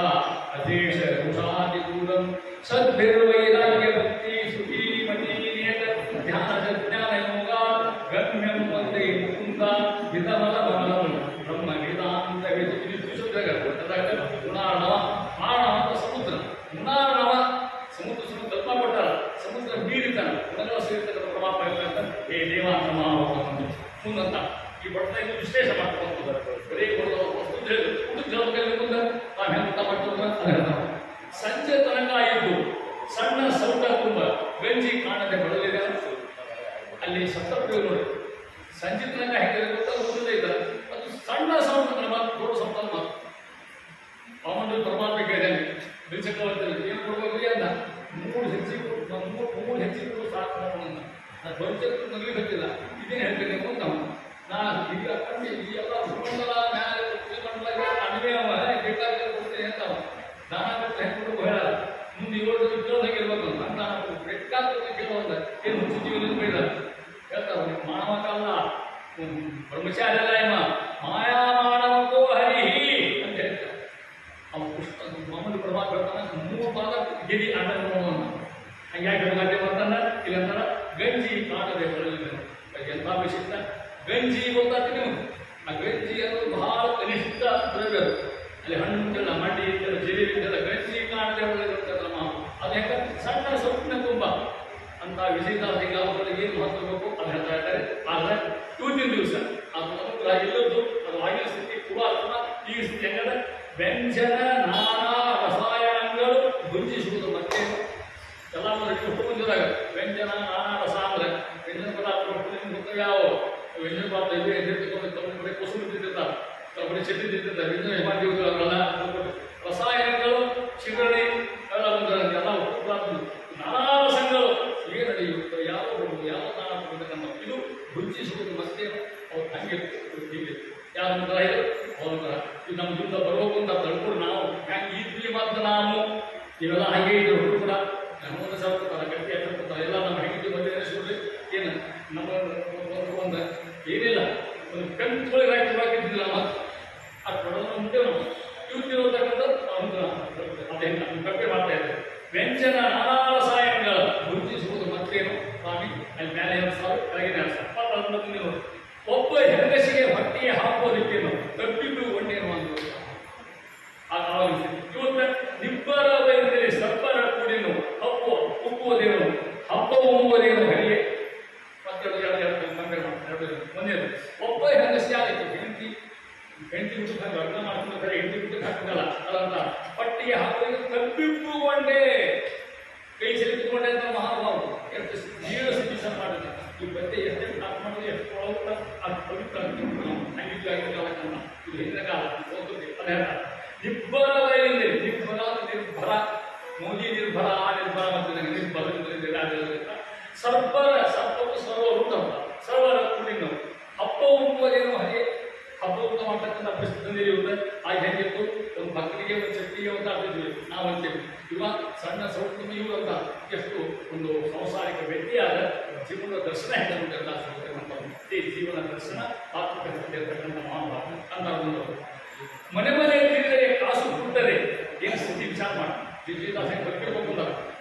ಅದೇಶ ರುಷಾದಿ ದೂರಂ ಸದ್ಭಿರ್ವೈರಾಗ್ಯ ಭಕ್ತಿ ಸುಖಿ ಮತಿ ನಿಯತ ಧ್ಯಾನ ಜ್ಞಾನ ಯೋಗ ಗಮ್ಯಂ ವಂದೇ ಮುಕುಂದ ವಿಧಮಲ ಬಲಂ ಬ್ರಹ್ಮ ವೇದಾಂತ ಗುಣಾರ್ಣವ ಮಾನವ ಅಂತ ಸಮುದ್ರ ಗುಣಾರ್ಣವ ಸಮುದ್ರ ಕಲ್ಪ ಕೊಟ್ಟಾರ ಸಮುದ್ರ ನೀರಿದ್ದಾನ ಗುಣಗಳ ಸೇರ್ತಕ್ಕಂಥ ಪರಮಾತ್ಮ ಇರ್ತಕ್ಕಂಥ ಹೇ ದೇವ ಅಂತ ಮುಂದಂತ ಈ ಬಡ್ತಾ ಇದು ವಿಶ್ಲೇಷ ಮಾಡ್ಕೊಂಡು ಬರೀ ಮುಂದೆ ನಾವು ಹೆಂತ ಮಾಡ್ತಾರೆ ಸಂಜೆ ತನಕ ಇದ್ದು ಸಣ್ಣ ಸೌಟ ತುಂಬ ಗಂಜಿ ಕಾಣದೆ ಬಡಲಿದೆ ಅಲ್ಲಿ ಸಪ್ತಪ್ರಿಯ ನೋಡಿ ಸಂಜೆ ತನಕ ಹೆಂಗೆ ಗೊತ್ತಾಗೋದೇ ಇದ್ದಾರೆ ಅದು ಸಣ್ಣ ಸೌಟ ಮಾತು ದೊಡ್ಡ ಸೌಟ ಮಾತು ಅವನು ಪರಮಾತ್ಮ ಕೇಳಿದ್ದಾನೆ ಬಿಲ್ಚಕ್ರವರ್ತಿ ಏನು ಕೊಡ್ಬೇಕು ಅಂದ 3 ಹೆಚ್ಚಿಗೆ ಸಾಕು ನಾನು ಭವಿಷ್ಯಕ್ಕೆ ಮಗಲಿ ಗೊತ್ತಿಲ್ಲ ಇದೇನು ಹೇಳ್ತೇನೆ ಅಂತ ನಾ ಈಗ ಈ ಎಲ್ಲ ಭೂಮಂಡಲ ನ್ಯಾಯ ಅಣಿವೆ ಬೇಕಾಗಿ ಕೊಡ್ತೇನೆ ಅಂತ ದಾನ ಕೊಟ್ಟು ಹೆಂಗೆ ಹೇಳ ಮುಂದೆ 7 ಕೇಳೋದಾಗಿರ್ಬೇಕು ಅಂತ ನಾನು ಬೇಕಾದ ಕೇಳೋದ ಏನು ಹುಚ್ಚುಜೀವನ ಬೇಡ ಹೇಳ್ತಾವ ಮಾನವ ಕಾಲ ಬ್ರಹ್ಮಚಾರ್ಯ ಅಲ್ಲ ಮಾಯಾ ಮಾನವಕೋ ಹರಿಹಿ ಅಂತ ಹೇಳ್ತಾರೆ. ಅವ ಕೃಷ್ಣ ಮಾಮೂಲಿ ಪರಮಾತ್ಮ ಹೇಳ್ತಾನೆ 3 ಪಾದ ಗಿರಿ ಆಟವನ್ನು ಹಂಗಾಗಿ ಗಂಟೆ ಬರ್ತಾನ ಇಲ್ಲಂತಾರ ಗಂಜಿ ಕಾಣದೆ ಬರಲಿಲ್ಲ ಎಂಥ ವಿಶಿಷ್ಟ ಗಂಜಿ ಗೊತ್ತಾಗ್ತದೆ ನೀವು ಆ ಗಂಜಿ ಅನ್ನೋದು ಬಹಳ ಕನಿಷ್ಠ ದ್ರವ್ಯ ಅಲ್ಲಿ ಹಣ್ಣು ಮಡ್ಡಿ ಜಿಲೇಬಿ ಗಂಜಿ ಕಾಣದೆ ಒಳ್ಳೆದಿರ್ತದಲ್ಲ ಮಾವು ಅದು ಯಾಕಂದ್ರೆ ಸಣ್ಣ ಸೊಪ್ಪಿನ ತುಂಬ ಅಂತ ವಿಜಯದಾಸರಿಗೆ ಯಾವುದರಲ್ಲಿ ಏನು ಮಹತ್ವ ಬೇಕು ಅದು ಹೇಳ್ತಾ ಇದ್ದಾರೆ. ಆದರೆ ಇವತ್ತಿನ ದಿವಸ ಅದು ಅನುಗ್ರಹ ಇಲ್ಲದ್ದು ಅದು ಆಗಿನ ಸ್ಥಿತಿ ಪುರಾತನ ಈ ಸ್ಥಿತಿ ಹೆಂಗದ ವ್ಯಂಜನ ನಾನಾ ರಸಾಯನಗಳು ಭುಂಜಿಸುವುದು ಮತ್ತೆ ಎಲ್ಲ ಹುಟ್ಟು ಮುಂದಿದಾಗ ವ್ಯಂಜನ ನಾನಾ ರಸ ಅಂದ್ರೆ ವ್ಯಂಜನ ಪದಾರ್ಥ ಯಾವ ವ್ಯಂಜನ ಪದಾರ್ಥ ಇದೆ ಎದುರು ಕುಸುಮ ತಿಂತಿರ್ತಾರೆ, ಕಬ್ಬಡಿ ಚಟ್ನಿ ತಿಂತಿರ್ತಾರೆ, ವ್ಯಂಜನ ಹೆಮಾಂತಿಗಳಲ್ಲ ರಸಾಯನಗಳು ಶಿಗರಣಿ ಎಲ್ಲ ಎಲ್ಲ ಹುಟ್ಟು ನಾನಾ ರಸಗಳು ಏನು ನಡೆಯುತ್ತೆ ಯಾವ ಯಾವ ನಾನಾ ಇದು ಭುಂಜಿಸುವುದು ಮತ್ತೆ ಅವ್ರು ಹಂಗೆ ಹೀಗೆ ಯಾರು ಇದು ಅವ್ರ ಇದು ನಮ್ಮ ಜೀವನ ಬರಬೇಕು ಅಂತ ತಳ್ಕೊಂಡು ನಾವು ಹ್ಯಾಂಗೆ ಇದ್ವಿ ಮತ್ತು ನಾವು ಇವೆಲ್ಲ ಹಾಗೆ ಇದ್ರು ಕೂಡ ನಮ್ಮನ್ನು ಸಾಕ್ತಾರೆ ಗಟ್ಟಿ ಹಾಕಿರ್ತಾರೆ ಎಲ್ಲ ನಮ್ಮ ಹೆಂಡತಿ ಮಧ್ಯೆ ಅನಿಸ್ಬಿಡ್ರಿ ಏನು ನಮ್ಮ ಒಂದು ಏನಿಲ್ಲ ಒಂದು ಕಣ್ತೊಳಗೆ ಹಾಕಿದ್ದಿಲ್ಲ ಮತ್ತು ಅದು ಕೊಡೋದು ಮುಂದೆ ನಾವು ಇವತ್ತಿರೋತಕ್ಕಂಥದ್ದು ಅದೇ ನಮ್ಮ ಕಪ್ಪೆ ಮಾಡ್ತಾ ಇದ್ದಾರೆ. ವ್ಯಂಜನ ನಾನಾ ರಸಾಯನಗಳ ಭುಂಜಿಸುವುದು ಮತ್ತೇನು ಸ್ವಾಮಿ ಅಲ್ಲಿ ಮೇಲೆ ಕೆಳಗಿನ ನೋಡಿ ಒಬ್ಬ ಹೆಂಗಸಿಗೆ ಹೊಟ್ಟೆಗೆ ಹಾಕೋದಕ್ಕೇನು ತಪ್ಪಿದ್ದು ಒಂದೇನು ಅಂತ ಇವತ್ತು ನಿಬ್ಬರ ವೈದ್ಯರಲ್ಲಿ ಸರ್ಪರ ಕೂಡಿನು ಹಪ್ಪು ಉಪ್ಪುವುದೇನು ಹಬ್ಬ ಉಂಬುವುದೇನು ಹರಿಯೇ ಮತ್ತೆ ಒಂದೇನು ಒಬ್ಬ ಹೆಂಗಸಿ ಆಗೈತಿ ಹೆಂಡತಿ ಬಿಟ್ಟು ಲಗ್ನ ಮಾಡ್ಕೊಂಡು ಹೆಂಡತಿ ಬಿಟ್ಟು ಹಾಕಲ್ಲ ಅದಂತ ಹೊಟ್ಟೆಗೆ ಹಾಕೋದಕ್ಕೆ ತಪ್ಪಿಟ್ಟುಕೊಂಡೆ ಕೈ ಸೆಳೆದುಕೊಂಡೆ ಅಂತ ಮಹಾಭಾವರು ಎಷ್ಟು ಜೀವ ಸ್ಥಿತಿ ಮಾಡಿದ ಈ ಬಗ್ಗೆ ಎಷ್ಟು ಕಾಲು ಮಾಡಿದ್ರೆ ಎಷ್ಟು ಅದು ಪವಿತ್ರ ಹಂಗಿದ್ದಾಗಿಲ್ಲ ಇದು ಹಿಂದಿನ ಕಾಲ ಹೋಗುತ್ತೆ ಅದೇ ನಿಬ್ಬರ ವೈದ್ಯರಲ್ಲಿ ನಿಬ್ಬರ ನಿರ್ಭರ ಮೋದಿ ನಿರ್ಭರ ಆ ನಿರ್ಭರ ಮತ್ತು ನನಗೆ ನಿರ್ಭರ ಸರ್ಪರ ಸರ್ಪವು ಸರ್ವ ಉತ್ತಮ ಸರ್ವರ ಕುಡಿನು ಹಬ್ಬ ಉಂಬುವುದೇನು ಹಾಗೆ ಹಬ್ಬ ಊಟ ಮಾಡ್ತಕ್ಕಂಥ ಪರಿಸ್ಥಿತಿ ಇರುತ್ತೆ ಆಗ ಹೆಂಗಿತ್ತು ಒಂದು ಭಕ್ತಿಗೆ ಒಂದು ಚಟ್ನಿಗೆ ಅಂತ ಅಂತಿದ್ವಿ ನಾವು ಅಂತೇವೆ ಇವಾಗ ಸಣ್ಣ ಸೌಖ್ಯ ಇವು ಅಂತ ಎಷ್ಟು ಒಂದು ಸಂಸಾರಿಕ ವ್ಯಕ್ತಿಯಾದ ಜೀವನದ ದರ್ಶನ ಹೆಂಗೆ ಜೀವನ ದರ್ಶನ ಆತ್ಮಕರ್ತಕ್ಕಂಥ ಮಹಾಭಾವ ಅಂತ ಒಂದು ಮನೆ ಮನೆ ತಿರುಗಡೆ ಕಾಸು ಕೊಟ್ಟರೆ ಏನು ಸ್ಥಿತಿ ವಿಚಾರ ಮಾಡಿ ವಿಜಯದಾಸ ಬರ್ತಿರ್ಬೇಕು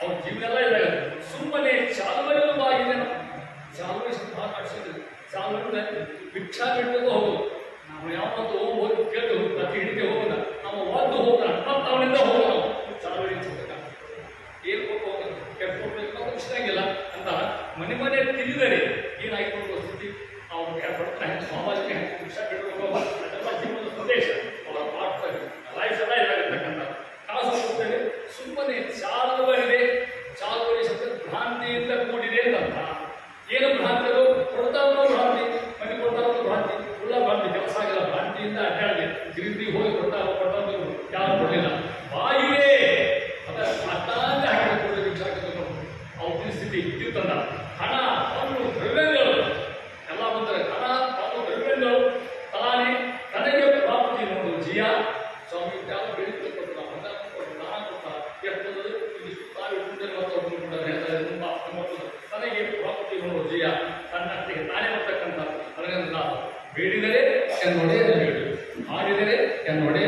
ಅವ್ರ ಜೀವನ ಎಲ್ಲ ಇದ್ದಾಗ ಸುಮ್ಮನೆ ಚಾಲುವರಿವಾಗಿದೆ ಚಾಲುವರಿ ಭಾಳ ಕಟ್ಸಿದ್ರು ಚಾಲುವರಿ ಭಿಕ್ಷಾ ಬಿಟ್ಟು ಹೋಗೋದು ನಾವು ಯಾವತ್ತು ಹೋಗಿ ಕೇಳಿ ಪ್ರತಿ ಹಿಡಿಕೆ ಹೋಗೋದ ನಾವು ಒಂದು ಹೋಗೋಣ ಮತ್ತು ಅವನಿಂದ ಹೋಗೋಣ ನಾವು ಚಾಲುವರಿ ಏನು ಕೊಟ್ಟು ಹೋಗೋದು ಕೆಟ್ಟ ಕೊಟ್ಟು ಇಷ್ಟಾಗಿಲ್ಲ ಅಂತ ಮನೆ ಮನೆ ತಿಳಿದರೆ ಏನಾಗಿರ್ಬೋದು ಸ್ಥಿತಿ ಅವ್ರು ಪಡ್ತಾರೆ ಸಾಮಾಜಿಕ ಭಿಕ್ಷಾ ಬಿಟ್ಟು ಅದೆಲ್ಲ ಜೀವನದ ಸಂದೇಶ ಅವರ ಪಾಠ ಲೈಫ್ ಎಲ್ಲ ಇದಾಗಿರ್ತಕ್ಕಂಥ ಕಾಸು ಕೊಡ್ತೇವೆ ಸುಮ್ಮನೆ ಚಾಲುವರಿದೆ ಚಾಲುವರಿ ಶಬ್ದ ಭ್ರಾಂತಿಯಿಂದ ಕೂಡಿದೆ ಅಂತ ಏನು ಭ್ರಾಂತಿಗಳು ಕೊಡ್ತಾರೋ ಭ್ರಾಂತಿ ಮನೆ ಕೊಡ್ತಾರೋ ಭ್ರಾಂತಿ ಉಳ್ಳ ಭ್ರಾಂತಿ ಕೆಲಸ ಆಗಿಲ್ಲ ಭ್ರಾಂತಿಯಿಂದ ಅಡ್ಡಾಡಿದೆ ಗಿರಿದಿ ಹೋಗಿ ಕೊಡ್ತಾರೋ ಯಾರು ಕೊಡಲಿಲ್ಲ ಬಾಯಿಗೆ ಅದ ಅಟ್ಟಾಂತೆ ಹಾಕಿಕೊಂಡು ಭಿಕ್ಷಾ ಅವ್ರ ಸ್ಥಿತಿ ಇರ್ತಂದ ಹಣ ಹಣ್ಣು ದ್ರವ್ಯಗಳು ಎಲ್ಲ ಬಂದರೆ ಹಣ ಹಣ್ಣು ದ್ರವ್ಯಗಳು ತಾನೇ ತನಗೆ ಪ್ರಾಪ್ತಿ ನೋಡು ಜಿಯಾ ಸ್ವಾಮಿ ಯಾವ ಬೆಳೀತು ಕೊಟ್ಟು ದಾನ ಕೊಟ್ಟ ಎಷ್ಟು ತನಗೆ ಪ್ರಾಪ್ತಿ ನೋಡು ಜಿಯ ತನ್ನಟ್ಟಿಗೆ ತಾನೇ ಬರ್ತಕ್ಕಂಥ ಅದರಿಂದ ಬೇಡಿದರೆ ಎನ್ನೊಡೆಯನ ಬೇಡಿ ಮಾಡಿದರೆ ಎನ್ನೊಡೆಯ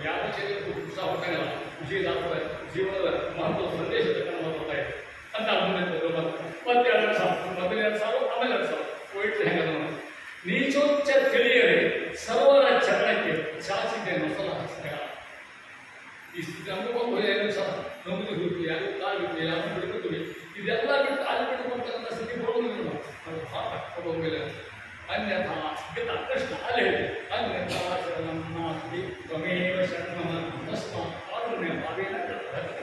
ಯಾವ ಉತ್ಸಾಹ ಹೊತ್ತಾಗಲ್ಲ ವಿಜಯದಾಸರ ಜೀವನದ ಮಹತ್ವ ಸಂದೇಶ ಬರ್ತಾ ಇದೆ ಅಂತ ಮತ್ತೆ 2 ಸಾವಿರ ಮೊದಲು 2 ಸಾವಿರ ಆಮೇಲೆ 2 ಸಾವಿರ ಹೋಯ್ತು ಹೆಂಗ ನೀಚೋಚ್ಚ ತಿಳಿಯದೆ ಸರ್ವರ ಚರಣಕ್ಕೆ ಚಾಚಿದೆ ಮಸಲ ಹಸ್ತಗಳ ಈ ಸ್ಥಿತಿ ನಮಗೊಂದು ಏನು ಸಹ ನಮಗೆ ಬಿಟ್ಟು ಯಾರು ಕಾಲು ಬಿಟ್ಟು ಯಾರು ಬಿಡ್ಕೊತೀವಿ ಇದೆಲ್ಲ ಬಿಟ್ಟು ಅಲ್ಲಿ ಬಿಟ್ಕೊಳ್ತಕ್ಕಂಥ ಸ್ಥಿತಿ ಬರೋದಿಲ್ಲ ನಾವು ಹೋಗೋಂಗಿಲ್ಲ ಅನ್ಯಥಾ ಗತ ಕೃಷ್ಣ ಅಲ್ಲೇ ಅನ್ಯಥಾ ಶರಣಿ ತ್ವಮೇವ ಶರಣಮ ತಸ್ಮಾತ್ ಕಾರುಣ್ಯ ಭಾವೇನ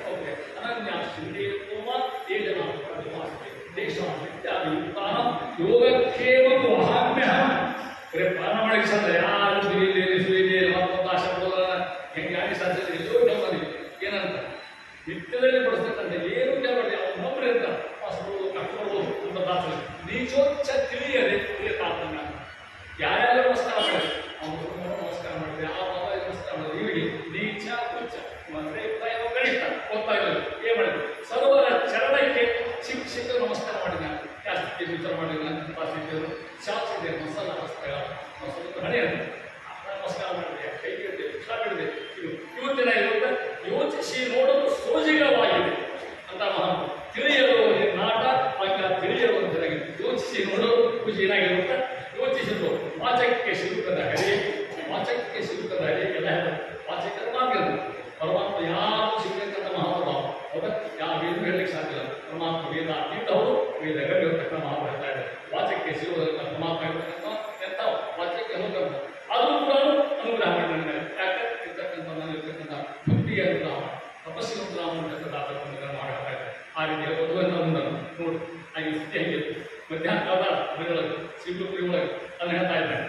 ಹೋಗ್ರೆ ಅನನ್ಯ ಶಿಂದೇ ಕೋಮ ತೇಜನ ಪ್ರತಿಪಾಸ್ತೆ ದೇಶಾಂ ಇತ್ಯಾದಿ ಯುಕ್ತಾನಾಂ ಯೋಗಕ್ಷೇಮಂ ವಹಾಮ್ಯಹಂ ಬರೀ ಪಾಲನ ಮಾಡಕ್ಕೆ ಸಾಧ್ಯ ಯಾರು ಸುರಿಯಲ್ಲಿ ಮತ್ತೊಂದು ಶಬ್ದಗಳ ಹೆಂಗೆ ಆಗಿ ಸಾಧ್ಯತೆ ಎಲ್ಲೋ ನಮ್ಮಲ್ಲಿ ಏನಂತ ನಿತ್ಯದಲ್ಲಿ ಬಳಸ್ತಕ್ಕಂಥ ಏನು ಮಾಡಿ ಅವ್ರು ನಂಬ್ರಿ ಅಂತ ಪಾಸ್ಬೋದು ಕಟ್ಕೊಳ್ಬೋದು ಅಂತ ದಾಸರು ನೀಚೋಚ್ಚ ತಿಳಿಯದೆ ತಾತನ್ನ ಯಾರ್ಯಾರು ನಮಸ್ಕಾರ ಮಾಡಿ ಅವ್ರು ನಮಸ್ಕಾರ ಮಾಡಿದ್ರೆ ಆ ಬಾಬಾ ನಮಸ್ಕಾರ ಮಾಡಿದ್ರೆ ಇವರಿಗೆ ನೀಚ ಉಚ್ಚ ಅಂದ್ರೆ ಕನಿಷ್ಠ ಗೊತ್ತಾ ಇಲ್ಲ ಏನ್ ಮಾಡಿದ್ರು ಸರ್ವರ ಚರಣಕ್ಕೆ ಶಿಕ್ಷಕ ನಮಸ್ಕಾರ ಮಾಡಿದ ಜಾಸ್ತಿ ವಿಚಾರ ಮಾಡಿದ ಪಾಸಿದ್ರು ಶಾಸಿದೆ ಮಸಾಲ ಹಸ್ತಗಳ ಹಣೆ ನಮಸ್ಕಾರ ಮಾಡಿದೆ ಕೈ ಹಿಡಿದೆ ಭಿಕ್ಷಾ ಬಿಡಿದೆ ಇವತ್ತಿನ ಇರುತ್ತೆ ಯೋಚಿಸಿ ನೋಡಲು ಸೋಜಿಗವಾಗಿದೆ ಅಂತ ಮಹಾನ್ ತಿಳಿಯಲು ನಾಟ ಆಗ ತಿಳಿಯಲು ಚೆನ್ನಾಗಿದೆ ಯೋಚಿಸಿ ನೋಡಲು ಖುಷಿ ಏನಾಗಿರುತ್ತೆ ಯೋಚಿಸಿದ್ರು ವಾಚಕಕ್ಕೆ ಸಿಲುಕದ ಹರಿ ವಾಚಕಕ್ಕೆ ಸಿಲುಕದ ಹರಿ ಎಲ್ಲ ವಾಚಕರ ಮಾತಿಲ್ಲ ಪರಮಾತ್ಮ ಯಾರು ಸಿಗಬೇಕಂತ ಮಹಾನುಭಾವ ಹೌದಾ ಯಾವ ವೇದ ಹೇಳಲಿಕ್ಕೆ ಸಾಧ್ಯ ಪರಮಾತ್ಮ ವೇದ ಇದ್ದವರು ಅಂತ ಅದು ಕೂಡ ಅನುಗ್ರಹ ಮಾಡಿ ನನಗೆ ಯಾಕೆ ಇರ್ತಕ್ಕಂಥ ನಾನು ಇರ್ತಕ್ಕಂಥ ಭಕ್ತಿಗೆ ಅನುಗ್ರಹ ತಪಸ್ಸಿಗೆ ಅನುಗ್ರಹ ಅಂತಕ್ಕಂಥ ಅನುಗ್ರಹ ಮಾಡಬೇಕಾಗಿದೆ. ಆ ರೀತಿ ಹೇಳ್ಬೋದು ಅಂತ ನೋಡಿ ಹಾಗೆ ಸ್ಥಿತಿ ಹೇಗಿತ್ತು ಮಧ್ಯಾಹ್ನ ಕಾಲದ ಮನೆಯೊಳಗೆ ಶಿವಪುರಿ ಒಳಗೆ ಅದನ್ನು ಹೇಳ್ತಾ ಇದ್ದಾನೆ.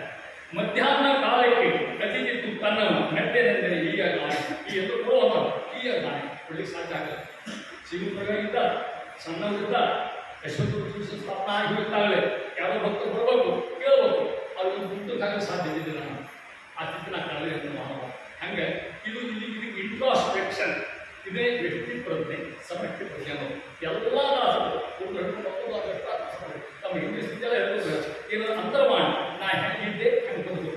ಮಧ್ಯಾಹ್ನ ಕಾಲಕ್ಕೆ ಅತಿಥಿ ತನ್ನನ್ನು ಮೆಟ್ಟೆನೆಂದರೆ ಈಗ ನಾಳೆ ಈ ಎಲ್ಲರೂ ಕೊಡುವ ಈಗ ನಾಳೆ ಕೊಡ್ಲಿಕ್ಕೆ ಸಾಧ್ಯ ಆಗಲ್ಲ. ಶಿವಪುರಿಯಿಂದ ಸಣ್ಣವರಿದ್ದ ಯಶವಂತ ಸ್ಥಾಪನ ಆಗಿಬಿಟ್ಟಾಗಲೇ ಯಾರೋ ಭಕ್ತರು ಬರಬೇಕು ಕೇಳಬೇಕು ಅವ್ರಿಗೆ ಮುಂದಕ್ಕಾಗಲು ಸಾಧ್ಯ ಇದೆ. ನಾನು ಆ ಚಿತ್ರ ಕಾಲದಲ್ಲಿ ಹಂಗೆ ಇದು ಇದಕ್ಕೆ ಇಂಟ್ರಾಸ್ಪೆಕ್ಷನ್ ಇದೇ ವ್ಯಕ್ತಿ ಪ್ರಜ್ಞೆ ಸಮಷ್ಟಿ ಪ್ರಜ್ಞೆ ಅನ್ನೋದು ಎಲ್ಲ ದಾಸರು ತಮ್ಮ ಹಿಂದೆ ಸ್ಥಿತಿಯೆಲ್ಲ ಹೇಳ್ಬೋದು ಏನೋ ಅಂತರ್ವಾಣಿ ನಾ ಹೆಂಗಿದ್ದೆ ಹಂಗೆ ಬಂದು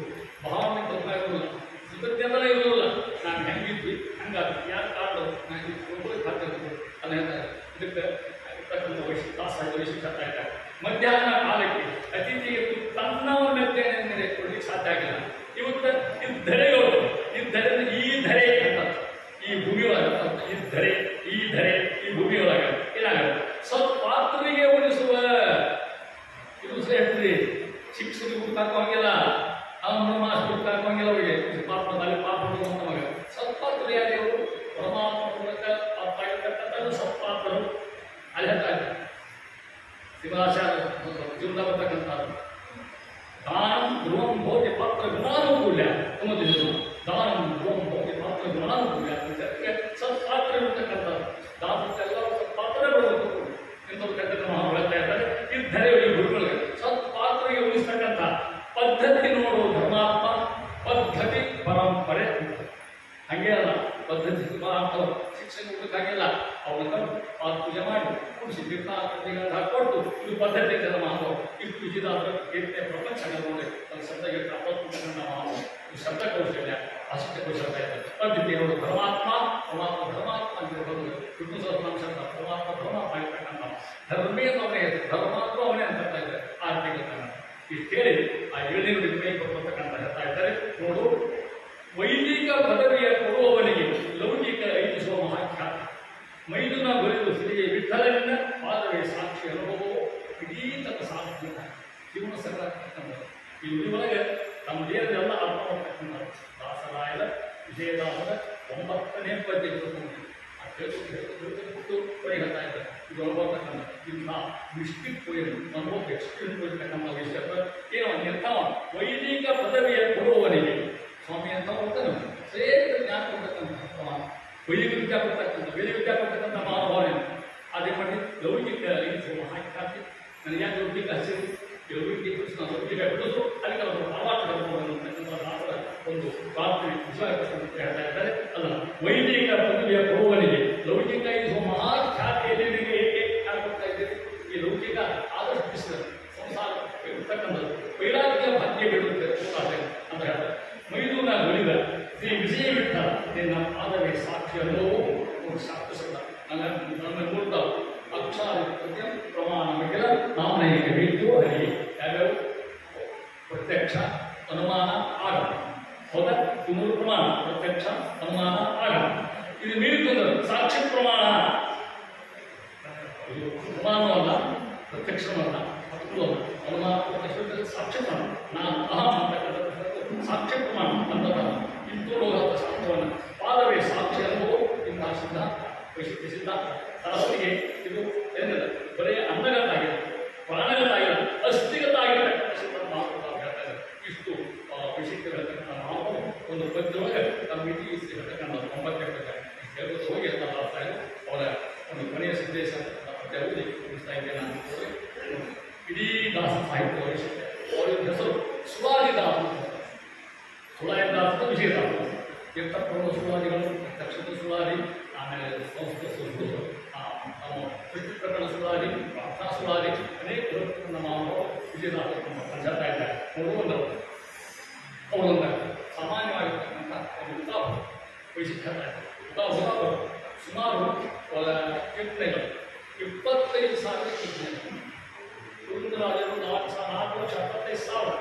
ಭಾವನೆ ಧರ್ಮ ಇರೋದಿಲ್ಲ ಕೃತಜ್ಞತೆಲ್ಲ ಇರೋದಿಲ್ಲ. ನಾನು ಹೆಂಗಿದ್ವಿ ಹಂಗಾದ ಯಾರು ಕಾಡು ನಾನು ಹೋಗೋದು ಖಾತೆ ಅದನ್ನ ಹೇಳ್ತಾರೆ. ಇದಕ್ಕೆ ಇರ್ತಕ್ಕಂಥ ದಾಸಾಯ ವೈಶಿಷ್ಟ್ಯ ಇದ್ದಾರೆ. ಮಧ್ಯಾಹ್ನ ಕಾಲಕ್ಕೆ ಅತಿಥಿಗೆ ತನ್ನವನ್ನೆಂದರೆ ಕೊಡ್ಲಿಕ್ಕೆ ಸಾಧ್ಯ ಆಗಿಲ್ಲ. ಇವತ್ತು ಇದು ಧರೆಗಳು ಈ ಧರೆ ಅಂತ ಈ ಭೂಮಿಯೊಳಗೆ ಈ ಭೂಮಿಯೊಳಗೆ ಏನಾಗುತ್ತೆ ಸ್ವಲ್ಪ ಪಾತ್ರಿಗೆ ಉಳಿಸುವ ಇದು ಹೇಳ್ತೀವಿ. ಶಿಕ್ಷಕರಿಗೆ ಹುಡುಕಾಕೋಂಗಿಲ್ಲ, ಅವನ ಮಾಸ್ಟರ್ ಹುಡುಕಾಕೋಂಗಿಲ್ಲ. ಅವರಿಗೆ ಪಾಪದಲ್ಲಿ ಪಾಪ ನಮಗೆ ಸತ್ಪಾತ್ರರು ಯಾರು ಪರಮಾತ್ಮ ಮೂಲಕ ಆಗಿರ್ತಕ್ಕಂಥ ಸತ್ಪಾತ್ರರು ಅಲ್ಲಿ ಹೇಳ್ತಾ ಇದ್ದಾರೆ. ಶಿವಾಚಾರ ಜೀವನ ಬರ್ತಕ್ಕಂಥದ್ದು ದಾನಂ ಧ್ರುವಂ ಭೋಗ್ಯ ಪಾತ್ರ ಗುಣಾನುಕೂಲ್ಯ ದಾನಂ ಧ್ರುವಂ ಭೋಗ್ಯ ಪಾತ್ರ ಗುಣಾನುಕೂಲ್ಯ ಸತ್ಪಾತ್ರ ಇರ್ತಕ್ಕಂಥದ್ದು ದಾಸಕ್ಕೆಲ್ಲ ಸತ್ಪಾತ್ರ ಬರಬೇಕು ಎಂತ ಹೇಳ್ತಾ ಇದ್ದಾರೆ. ಈ ಧರೆಯಲ್ಲಿ ಗುರುಗಳಿಗೆ ಸತ್ಪಾತ್ರೆಗೆ ಉಳಿಸ್ತಕ್ಕಂಥ ಪದ್ಧತಿ ನೋಡು ಧರ್ಮಾತ್ಮ ಪದ್ಧತಿ ಪರಂಪರೆ ಅಂತ ಹಂಗೆ ಅಲ್ಲ. ಪದ್ಧತಿ ಶಿಕ್ಷಣ ಹುಡುಕಾಗಿಲ್ಲ ಅವನ್ನ ಪೂಜೆ ಮಾಡಿ ಕುಡಿಸಿ ತೀರ್ಥಾಂತ ಕೊಟ್ಟು ಇದು ಪದ್ಧತಿ ಧರ್ಮ ಅನ್ನೋ ಇಷ್ಟು ವಿಚಿದಾದ್ರೆ ಕೀರ್ತಿ ಪ್ರಪಂಚ ನೋಡಿ ಒಂದು ಶಬ್ದಕ್ಕೆ ಅಪ್ಪತ್ತಕ್ಕಂಥ ಇದು ಶಬ್ದ ಕೌಶಲ್ಯ ಅಷ್ಟೇ ಕೌಶಲ್ಯ ಇದೆ. ಪದ್ಧತಿ ಅವರು ಪರಮಾತ್ಮ ಧರ್ಮಾತ್ಮ ಅಂತ ವಿಷ್ಣು ಸಹಸ್ರನಾಮ ಶಬ್ದ ಪರಮಾತ್ಮ ಆಗಿರ್ತಕ್ಕಂಥ ಧರ್ಮೇ ಅಂತ ಅವನೇ ಧರ್ಮಾತ್ಮ ಅವನೇ ಅಂತ ಹೇಳ್ತಾ ಇದ್ದಾರೆ. ಆ ರೀತಿ ಇಷ್ಟು ಹೇಳಿ ಆ 7 ಕೈ ಬರ್ತಕ್ಕಂಥ ಹೇಳ್ತಾ ಇದ್ದಾರೆ. ನೋಡು ವೈದಿಕ ಪದವಿಯ ಕೊಡುವವನಿಗೆ ಲೌಕಿಕ ಐತಿಸುವ ಮಹಾಖ್ಯಾತಿ ಮೈದುನ ಬರೆದು ಶ್ರೀ ವಿಠಲನಿಂದ ಪಾದವೇ ಸಾಕ್ಷಿ ಅನುಭವವು ಇಡೀ ತನ್ನ ಸಾಕ್ಷಿ ಜೀವನ ಸಕಲಾಗ್ತಕ್ಕಂಥ ಈ ಉಳಿವೊಳಗೆ ತಮ್ಮ ದೇಹದೆಲ್ಲ ಅರ್ಥ ಮಾಡ್ತಕ್ಕಂಥ ದಾಸರಾಯದ ವಿಜಯದಾಸರ 9ನೇ ಪದ್ಯ ಬಿಟ್ಟು ಹೇಳ್ತಾ ಇದ್ದಾರೆ. ಇದು ಬರ್ತಕ್ಕಂಥ ಇಂಥ ಮಿಸ್ಟಿಕ್ ಪೋಯಮ್ ನಮ್ಮ ಎಕ್ಸ್ಪೀರಿಯನ್ಸ್ ಕೊಡ್ತಕ್ಕಂಥ ವಿಷಯ ಏನೋ ಎಂಥ ವೈದಿಕ ಪದವಿಯ ಕೊಡುವವನಿಗೆ ಸ್ವಾಮಿ ಅಂತ ಹೋಗ್ತಾನೆ ಶ್ರೇಷ್ಠ ಜ್ಞಾನ ಕೊಡ್ತಕ್ಕಂಥ ವೈದಿಕ ವಿದ್ಯಾ ಕೊಡ್ತಕ್ಕಂಥ ವೇದ ವಿದ್ಯಾ ಕೊಡ್ತಕ್ಕಂಥ ಮಹಾಭಾವನೆ ಅದೇ ಮಾಡಿ ಲೌಕಿಕ ಹಾಕಿ ನನಗೆ ಯಾಕೆ ಲೌಕಿಕ ಹಸಿರು ಲೌಕಿಕ ಕೃಷ್ಣ ಲೌಕಿಕ ಬಿಡಿಸು ಅದಕ್ಕೆ ಅವರು ಅವಾರ್ಡ್ ಅಂತಕ್ಕಂಥ ಒಂದು ಪ್ರಾರ್ಥನೆ ವಿಶ್ವಾಸ ಹೇಳ್ತಾ ಇದ್ದಾರೆ. ಅಲ್ಲ ವೈದಿಕ ಪದವಿಯ ಕೊಡುವನಿಗೆ ಲೌಕಿಕ ಇದು ಮಹಾಖ್ಯಾತಿಯಲ್ಲಿ ನಿಮಗೆ ಏಕೆ ಕೊಡ್ತಾ ಇದ್ದೀರಿ? ಈ ಲೌಕಿಕ ಆದಷ್ಟು ಬಿಸಿಲು ಸಂಸಾರ ಇರ್ತಕ್ಕಂಥದ್ದು ವೈರಾಗ್ಯ ಭಾಗ್ಯ ಬಿಡುತ್ತೆ ಅಂತ ಹೇಳ್ತಾರೆ. ಮೈದೂನ ಬಳಿದ ಶ್ರೀ ವಿಜಯ ವಿಠಲ ನಿನ್ನ ಪಾದವೇ ಸಾಕ್ಷಿ ಅನ್ನೋವು ಶಾಸ್ತ್ರ ಶಬ್ದ ನನ್ನ ನೋಡ್ತಾವು ಅಕ್ಷರ ಪ್ರಮಾಣ ಮಿಗಿಲ ನಾಮನೈಕ ಬಿಟ್ಟು ಹರಿ ಯಾವ್ಯಾವ ಪ್ರತ್ಯಕ್ಷ ಅನುಮಾನ ಆಗಮ ಹೌದಾ? ಈ 3 ಪ್ರಮಾಣ ಪ್ರತ್ಯಕ್ಷ ಅನುಮಾನ ಆಗಮ. ಇದು ಮೀರಿಕೊಂಡರು ಸಾಕ್ಷಿ ಪ್ರಮಾಣ. ಇದು ಪ್ರಮಾಣವಲ್ಲ ಪ್ರತ್ಯಕ್ಷವಲ್ಲ ಅನುಮಾನ ಪ್ರತ್ಯಕ್ಷ ಸಾಕ್ಷಿ ಪ್ರಮಾಣ. ನಾನು ಅಹಂ ಅಂತಕ್ಕಂಥ ಸಾಕ್ಷ್ಯ ಪ್ರಮಾಣ ಅಂತ ಇಂತೂ ಶಾಸ್ತ್ರವನ್ನು ಪಾದವೇ ಸಾಕ್ಷಿ ಅನ್ನುವ ಇಂತಹ ಸಿದ್ಧಾಂತ ವೈಶಿಷ್ಟ್ಯ ಸಿದ್ಧಾಂತ ಸರಸ್ವತಿಗೆ ಇದು ಏನಿದೆ ಬರೀ ಅನ್ನಗತಾಗಿದೆ ಪ್ರಾಣಗತಾಗಿದೆ ಅಸ್ಥಿಗತಾಗಿರ್ತಕ್ಕಂಥ ಸಿದ್ಧಾಂತ ಹೇಳ್ತಾ ಇದ್ದಾರೆ. ಇಷ್ಟು ವೈಶಿಷ್ಟ್ಯ ಹೇಳ್ತಕ್ಕಂಥ ನಾವು ಒಂದು ಪದ್ಯೊಳಗೆ ನಮ್ಮ ಮಿತಿ ಹೇಳ್ತಕ್ಕಂಥ 9 ಹೇಳ್ಬೋದು ಹೋಗಿ ಅಂತ ಆಗ್ತಾ ಇದೆ. ಅವರ ಒಂದು ಕೊನೆಯ ಸಂದೇಶ ಪದ್ಯ ಓದಿ ಮುಗಿಸ್ತಾ ಇದ್ದೇನೆ. ನಾನು ಇಡೀ ದಾಸ ಸಾಹಿತ್ಯ ವೈಶಿಷ್ಟ್ಯ ಅವರ ಹೆಸರು ಸುವಾದಿದಾಸ ಸುಳಾಯದಾಸ ವಿಜಯದಾಸ ತೀರ್ಥಪ್ರಭು ಸುಳಾದಿಗಳು ದಕ್ಷಿಣ ಸುಳಾದಿ ಆಮೇಲೆ ಸಂಸ್ಕೃತ ಪ್ರಕರಣ ಸುಳಾದಿ ಪ್ರಾರ್ಥನಾ ಸುಳಾದಿ ಅನೇಕ ನಮ್ಮ ವಿಜಯದಾಸ ಹೇಳ್ತಾ ಇದ್ದಾರೆ. ಅವರೊಂದು ಸಾಮಾನ್ಯವಾಗಿರ್ತಕ್ಕಂಥ ಒಂದು ಉದಾಹ ವೈಶಿಷ್ಟ್ಯ ಉದಾಹ ಸುಮಾರು ಕೀರ್ತನೆಗಳು 25,000 ಕೀರ್ತನೆಗಳು. ಕುರುಂದರಾಜರು 4,75,000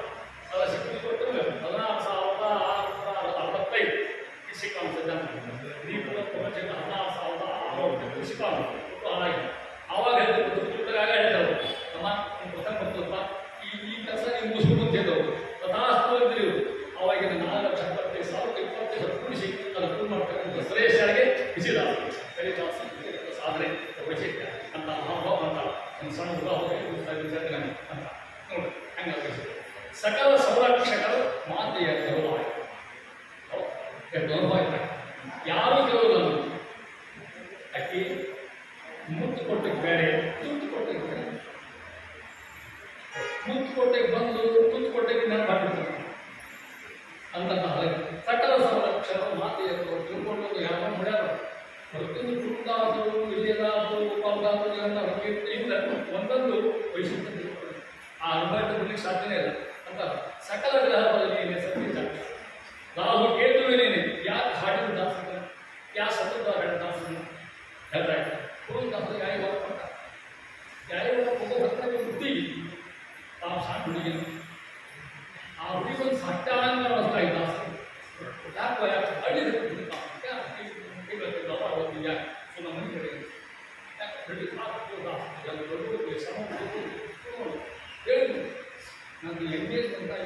ಅದರ ಶಕ್ತಿ ಕೊಟ್ಟು 14,645 ಕೃಷಿಕಾಂಶ ಜನ ದೀಪದ ಪ್ರಪಂಚಕ್ಕೆ 14,600 ಕೃಷಿಕಾಂಶ ಕೊಟ್ಟು ಹಾಳಾಗಿದೆ. ಆವಾಗ ಹೇಳ್ತಾರೆ ನಮ್ಮ ಪ್ರಥಮ ಈ ಕೆಲಸ ನೀವು ಮುಗಿಸ್ಕೊಂಡು ಅಂತ ಹೇಳಿದವರು ತಥಾಸ್ತು ಅಂದ್ರಿ ಕೆಟ್ಟ ಅನುಭವ ಆಯ್ತು. ಯಾರು ಕೇಳೋದು ಅಕ್ಕಿ ಮುತ್ತು ಕೊಟ್ಟಕ್ಕೆ ಬೇರೆ, ತುತ್ತು ಕೊಟ್ಟಕ್ಕೆ ಬೇರೆ. ಮುತ್ತು ಕೊಟ್ಟಕ್ಕೆ ಬಂದು ತುತ್ತು ಕೊಟ್ಟಕ್ಕೆ ನೆನಪಾಗಿರ್ತಾರೆ ಅಂತ ಸಕಲ ಸಂರಕ್ಷಣ ಮಾತೆಯನ್ನು ತಿಳ್ಕೊಂಡು ಯಾವ ಮಾಡ್ಯಾರ. ಪ್ರತಿಯೊಂದು ಕುರುದಾದ್ರು ವಿಜಯದಾದ್ರು ಉಪದಾದ್ರು ಎಲ್ಲ ಕೀರ್ತಿಯಿಂದ ಒಂದೊಂದು ವೈಶಿಷ್ಟ್ಯ ತಿಳ್ಕೊಂಡು ಆ ಅನುಭವ ಬಿಡ್ಲಿಕ್ಕೆ ಸಾಧ್ಯನೇ ಇಲ್ಲ ಅಂತ ಸಕಲ ಗ್ರಹಗಳಲ್ಲಿ ಸತ್ಯ ರಾಹು ಕೇತುವಿನೇನೆ ಯಾಕೆ ಹಾಡಿದ ದಾಸನ ಯಾ ಸತತ ಹಾಡಿದ ದಾಸನ ಹೇಳ್ತಾ ಇದ್ದಾರೆ. ಪೂರ್ವದಾಸರು ಯಾವಾಗ ಕೊಟ್ಟ ಯಾವಾಗ ಹೋಗೋ ಬುದ್ಧಿ ತಾವು ಸಾಕು ಹುಡುಗಿನ ಆ ಹುಡುಗಿ ಒಂದು ಸತ್ಯಾನಂದ ಬರ್ತಾ ಇದ್ದ ಯಾಕೆ ಹಳ್ಳಿ ಸುಮ್ಮನೆ ಮನೆ ಕಡೆ ಹೇಳಿದ್ರು ನನಗೆ ಎಂಗೇಜ್ಮೆಂಟ್ ಆಗಿ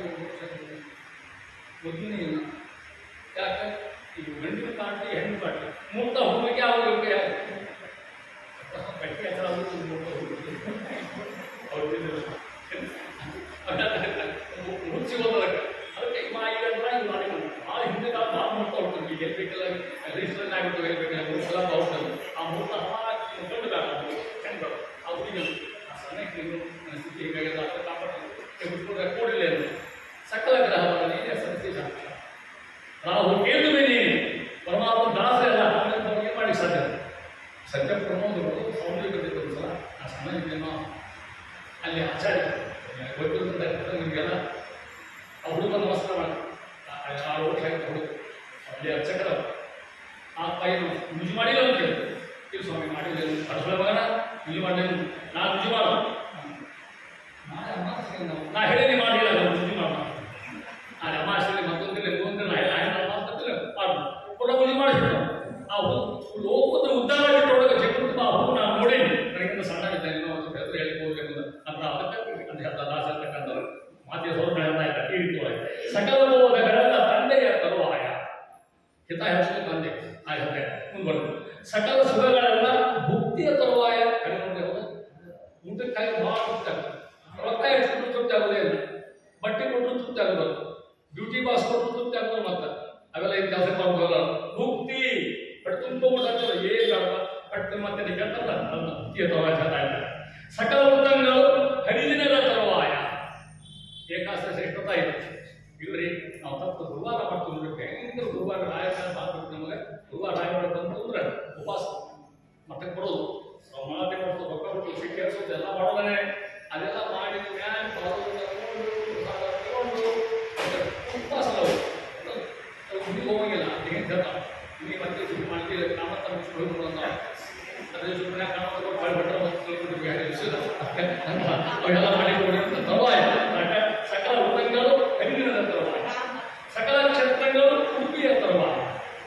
ಮೊದಲನೇ ಇಲ್ಲ. ಯಾಕೆ ಈಗ ಗಂಡಿನ ಕಾಟಿ ಹೆಣ್ಣು ಕಾಟಿ ಮೂರ್ತ ಹೋಗಕ್ಕೆ ಅವ್ರಿಗೆ ಯಾಕೆ ಕಟ್ಟಿ ಹತ್ರ ಮುಚ್ಚಿ ಹೋದಕ್ಕೆ ಅದಕ್ಕೆ ಭಾಳ ಹಿಂದೆ ಭಾಳ ನೋಡ್ತಾ ಹೋಗ್ತಾರೆ. ಈಗ ಗೆಲ್ಬೇಕೆಲ್ಲ ರಿಜಿಸ್ಟ್ರೇಷನ್ ಆಗಿಬಿಟ್ಟು ಹೇಳ್ಬೇಕು ಎಲ್ಲ ಹೋಗ್ತಾರೆ. ಆ ಮೂರ್ತ ಗಂಡು ಬೇಕಾಗ್ತದೆ ಹೆಣ್ಣು ಆ ಹುಡುಗಿ ಆ ಸಮಯಕ್ಕೆ ನನ್ನ ಸ್ಥಿತಿ ಹೇಗಾಗಿದೆ ಅಂತ ಕಾಪಾಡ್ತಾರೆ ಕೂಡಲೇ ಸಕಲ ಗ್ರಹಗಳಲ್ಲಿ ಸತ್ಯ ಶಾಸ್ತ್ರ ರಾಹು ಕೇತುವಿನಿ ಪರಮಾತ್ಮ ದಾಸ ಎಲ್ಲ ಏನು ಮಾಡಿ ಸಾಧ್ಯ. ಸತ್ಯ ಪ್ರಮೋದಗಳು ಸೌಂದರ್ಯ ಸಲ ಆ ಸಮಯಕ್ಕೇನೋ ಅಲ್ಲಿ ಆಚಾರ್ಯ ಗೊತ್ತಿರ್ತದೆ ನಿಮಗೆಲ್ಲ ಆ ಹುಡುಗ ನಮಸ್ಕಾರ ಮಾಡಿ 6 ವರ್ಷ ಆಯ್ತು ಹುಡುಗ ಅಲ್ಲಿ ಅರ್ಚಕರ ಆ ಪೈನು ರುಜು ಮಾಡಿಲ್ಲ ಅಂತ ಕೇಳಿದ್ರು. ಇದು ಸ್ವಾಮಿ ಮಾಡಿಲ್ಲ ಕಳಿಸೋ ಮಗನ ಇಲ್ಲಿ ಮಾಡಿ ನಾನು ರುಜು ಮಾಡ ನಾ ಹೇಳಿ ಮಾಡಿಲ್ಲ ರುಜು ಮಾಡ ಆ ಅಮಾಶೆಯಲ್ಲಿ ಮತ್ತೊಂದಿಲ್ಲ ಮುಂದಿನ ರುಜು ಮಾಡಿಬಿಟ್ಟು ಆ ಲೋಕದ ಉದ್ಧಾರ ಬಿಟ್ಟೊಳಗೆ ಜಗತ್ತು ಆ ಹೂ ನಾನು ನೋಡೇನಿ ನನಗಿಂತ ಸಣ್ಣಗಿದ್ದೇನೆ ಒಂದು ಹೆಸರು ಹೇಳಿ ಹೋಗ್ಬೇಕು ಅಂತ ಅದಕ್ಕೆ ಅಂತ ಹೇಳ್ತಾ ದಾಸ ಅಂತಕ್ಕಂಥವ್ರು ಮಾತಿನ ಸ್ವರೂಪ ಹೇಳ್ತಾ ಈ ರೀತಿ ಒಳಗೆ ಸಕಲ ಬೋಧಗಳೆಲ್ಲ ತಂದೆಯ ತರುವಾಯ ಹಿತ ಹೆಚ್ಚು ತಂದೆ ಆ ಹೇಳ್ತಾರೆ ಮುಂದುವರೆದು ಸಕಲ ಸುಖಗಳೆಲ್ಲ ಭುಕ್ತಿಯ ತರುವಾಯ ಕಡಿಮೆ ಊಟಕ್ಕಾಗಿ ಭಾಳ ತೃಪ್ತಿ ಆಗುತ್ತೆ. ರೊಕ್ಕ ಹೆಚ್ಚು ತೃಪ್ತಿ ಆಗೋದೇ ಇಲ್ಲ. ಬಟ್ಟೆ ಕೊಟ್ಟರು ತೃಪ್ತಿ ಆಗೋದು, ಬ್ಯೂಟಿ ಬಾಸ್ ಕೊಟ್ಟರು ತೃಪ್ತಿ ಆಗೋದು. ಮತ್ತೆ ಅವೆಲ್ಲ ಏನು ಕೆಲಸ ಮಾಡ್ಬೋದಲ್ಲ ಭುಕ್ತಿ ಬಟ್ ತುಂಬ ಊಟ ಆಗ್ತದೆ ಏನು ಬಟ್ ಮತ್ತೆ ನೀವು ಕೇಳ್ತಲ್ಲ ಭುಕ್ತಿಯ ತರುವಾಯ ಹೇಳ್ತಾ ಸಕಲ ವೃತ್ತಗಳು ಹರಿದಿನದ ತರುವಾಯ ಏಕಾಸ್ತ್ರ ಶ್ರೇಷ್ಠತಾ ಇದೆ. ಇವ್ರಿ ನಾವು ತಪ್ಪು ಗುರುವಾರ ಮಾಡ್ತೀವಿ ಹೆಂಗೆ ಗುರುವಾರ ರಾಯಕಾರ ಮಾಡ್ಬೇಕು ನಮಗೆ ಗುರುವಾರ ರಾಯವಾರ ಬಂತಂದ್ರೆ ಉಪವಾಸ ಮತ್ತೆ ಕೊಡೋದು ನಾವು ಮಾತೆ ಮಾಡ್ತು ರೊಕ್ಕ ಕೊಟ್ಟು ಸಿಕ್ಕಿ ಕೇಳಿಸೋದು ಎಲ್ಲ ಮಾಡೋದೇ ಅದೆಲ್ಲ ಮಾಡಿ ಉಪವಾಸ ಹುಡುಗಿ ಹೋಗಂಗಿಲ್ಲ ಏನು ಹೇಳ್ತಾವ ಇಲ್ಲಿ ಮತ್ತೆ ಸುಮ್ಮನೆ ಮಾಡ್ತೀವಿ ಕಾಮತ್ತ ಮುಗಿಸ್ಕೊಂಡು ಅಂತ ಅದೇ ಸುಮ್ಮನೆ ಕಾಮತ್ತ ಬಾಳ್ಬಿಟ್ರೆ ಅವೆಲ್ಲ ಮಾಡಿ ತರುವಾಯ ಸಕಲ ವೃತ್ತಗಳು ಹರಿದಿನದ ತರುವಾಯ ಸಕಲ ಕ್ಷೇತ್ರಗಳು ಉಡುಪಿಯ ತರುವಾಯ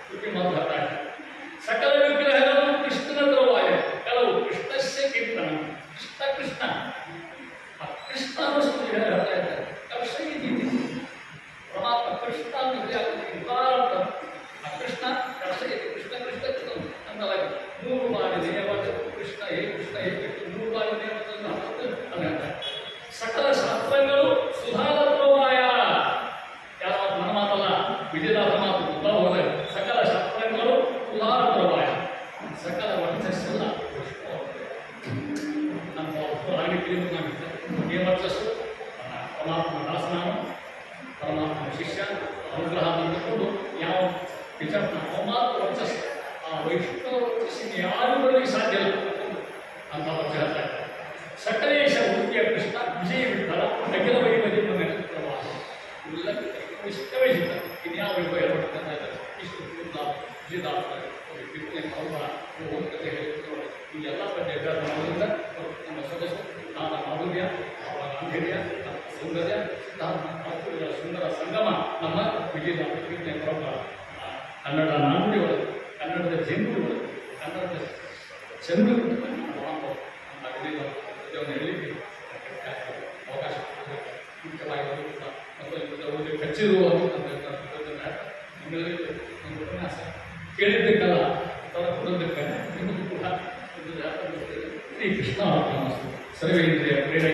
ಉಡುಪಿ ಮಾತು ಹೇಳ್ತಾ ಇದೆ. ಸಕಲ ವಿಗ್ರಹಗಳು ಕೃಷ್ಣನ ತರುವಾಯ ಕೆಲವು ಕೃಷ್ಣಸ್ಯ ಕೀರ್ತನ ಕೃಷ್ಣ ಕೃಷ್ಣ ಆ ಕೃಷ್ಣ ಅನ್ನಿಸ್ತು ಹೇಳ್ತಾ ಇದ್ದಾರೆ. ಕೃಷ್ಣ ಇದ್ದೀವಿ ಪರಮಾತ್ಮ ಕೃಷ್ಣ ಅಂತ ಆ ಕೃಷ್ಣ ಕೃಷ್ಣ ಕೃಷ್ಣ ಕೃಷ್ಣ ಕೃಷ್ಣ ಅಂತಲಾಗಿ 3 ಬಾರಿ ನೇಮದ ಕೃಷ್ಣ ಹೇ ಕೃಷ್ಣ ಹೇ ಕೃಷ್ಣ 3 ಬಾರಿ ನೇಮದ ಅಂತ ಹೇಳ್ತಾರೆ. ಸಕಲ ಶಾಸ್ತ್ರಗಳು ಸುಧಾರ ತರುವಾಯ ಯಾವ ನನ್ನ ಮಾತಲ್ಲ ವಿಜಯದಾಸ ಮಾತು ತುಂಬ ಹೋದರೆ ಸಕಲ ಶಾಸ್ತ್ರಗಳು ಸುಧಾರ ತರುವಾಯ ಸಕಲ ವರ್ಚಸ್ಸೆಲ್ಲ ನಮ್ಮ ಆಗಲಿಕ್ಕೆ ಏನು ವರ್ಚಸ್ಸು ಪರಮಾತ್ಮ ದಾಸ ನಾನು ಪರಮಾತ್ಮ ಶಿಷ್ಯ ಅನುಗ್ರಹ ತಂದುಕೊಂಡು ಯಾವ ವಿಚಾರ ಮಾತ್ರ ವರ್ಚಸ್ಸು ಆ ವೈಷ್ಣವ ವರ್ಚಸ್ಸಿನ ಯಾರು ಬರಲಿಕ್ಕೆ ಸಾಧ್ಯ ಇಲ್ಲ ಅಂತ ವರ್ಚ ಹೇಳ್ತಾ ಇದ್ದಾರೆ. ಸಕಲೇಶ ಉಡುಪಿಯ ಕೃಷ್ಣ ವಿಜಯ ಬಿಟ್ಟರ ಅಖಿಲ ವೈಭವ ಪ್ರವಾಹ ಇಲ್ಲ ಇಷ್ಟವೇ ಸಿಕ್ಕ ಇನ್ಯಾವ ವೈಭವ ಹೇಳ್ಬಿಡ್ತಾ ಇದ್ದಾರೆ. ಇಷ್ಟು ವಿಜಯದಾಸ ಕತೆ ಈ ಎಲ್ಲ ಬಗ್ಗೆ ಅಭ್ಯಾಸ ಮಾಡೋದ್ರಿಂದ ನಮ್ಮ ಸೊಗಸು ನಾದ ಮಾಧುರ್ಯ ಗಾಂಭೀರ್ಯ ಸೌಂದರ್ಯ ಸಿದ್ಧಾಂತ ಸುಂದರ ಸಂಗಮ ನಮ್ಮ ವಿಜಯದಾಸ ಕೀರ್ತನೆ ಪರಂಪರ ಕನ್ನಡ ನಾನುಡಿ ಒಳಗೆ ಕನ್ನಡದ ಜಂಬು ಒಳಗೆ ಕನ್ನಡದ ಚಂದ್ರ ಹೇಳಲಿಕ್ಕೆ ಅವಕಾಶ ಮುಖ್ಯವಾಗಿ ಮತ್ತು ಕಚ್ಚಿರುವ ಉಪನ್ಯಾಸ ಕೇಳಿದ್ದಕ್ಕಲ್ಲ ಕೊಡೋದಕ್ಕೆ ನಿಮಗೂ ಕೂಡ ಶ್ರೀ ಕೃಷ್ಣ ಸರ್ವೇಂದ್ರಿಯ ಪ್ರೇರಣೆ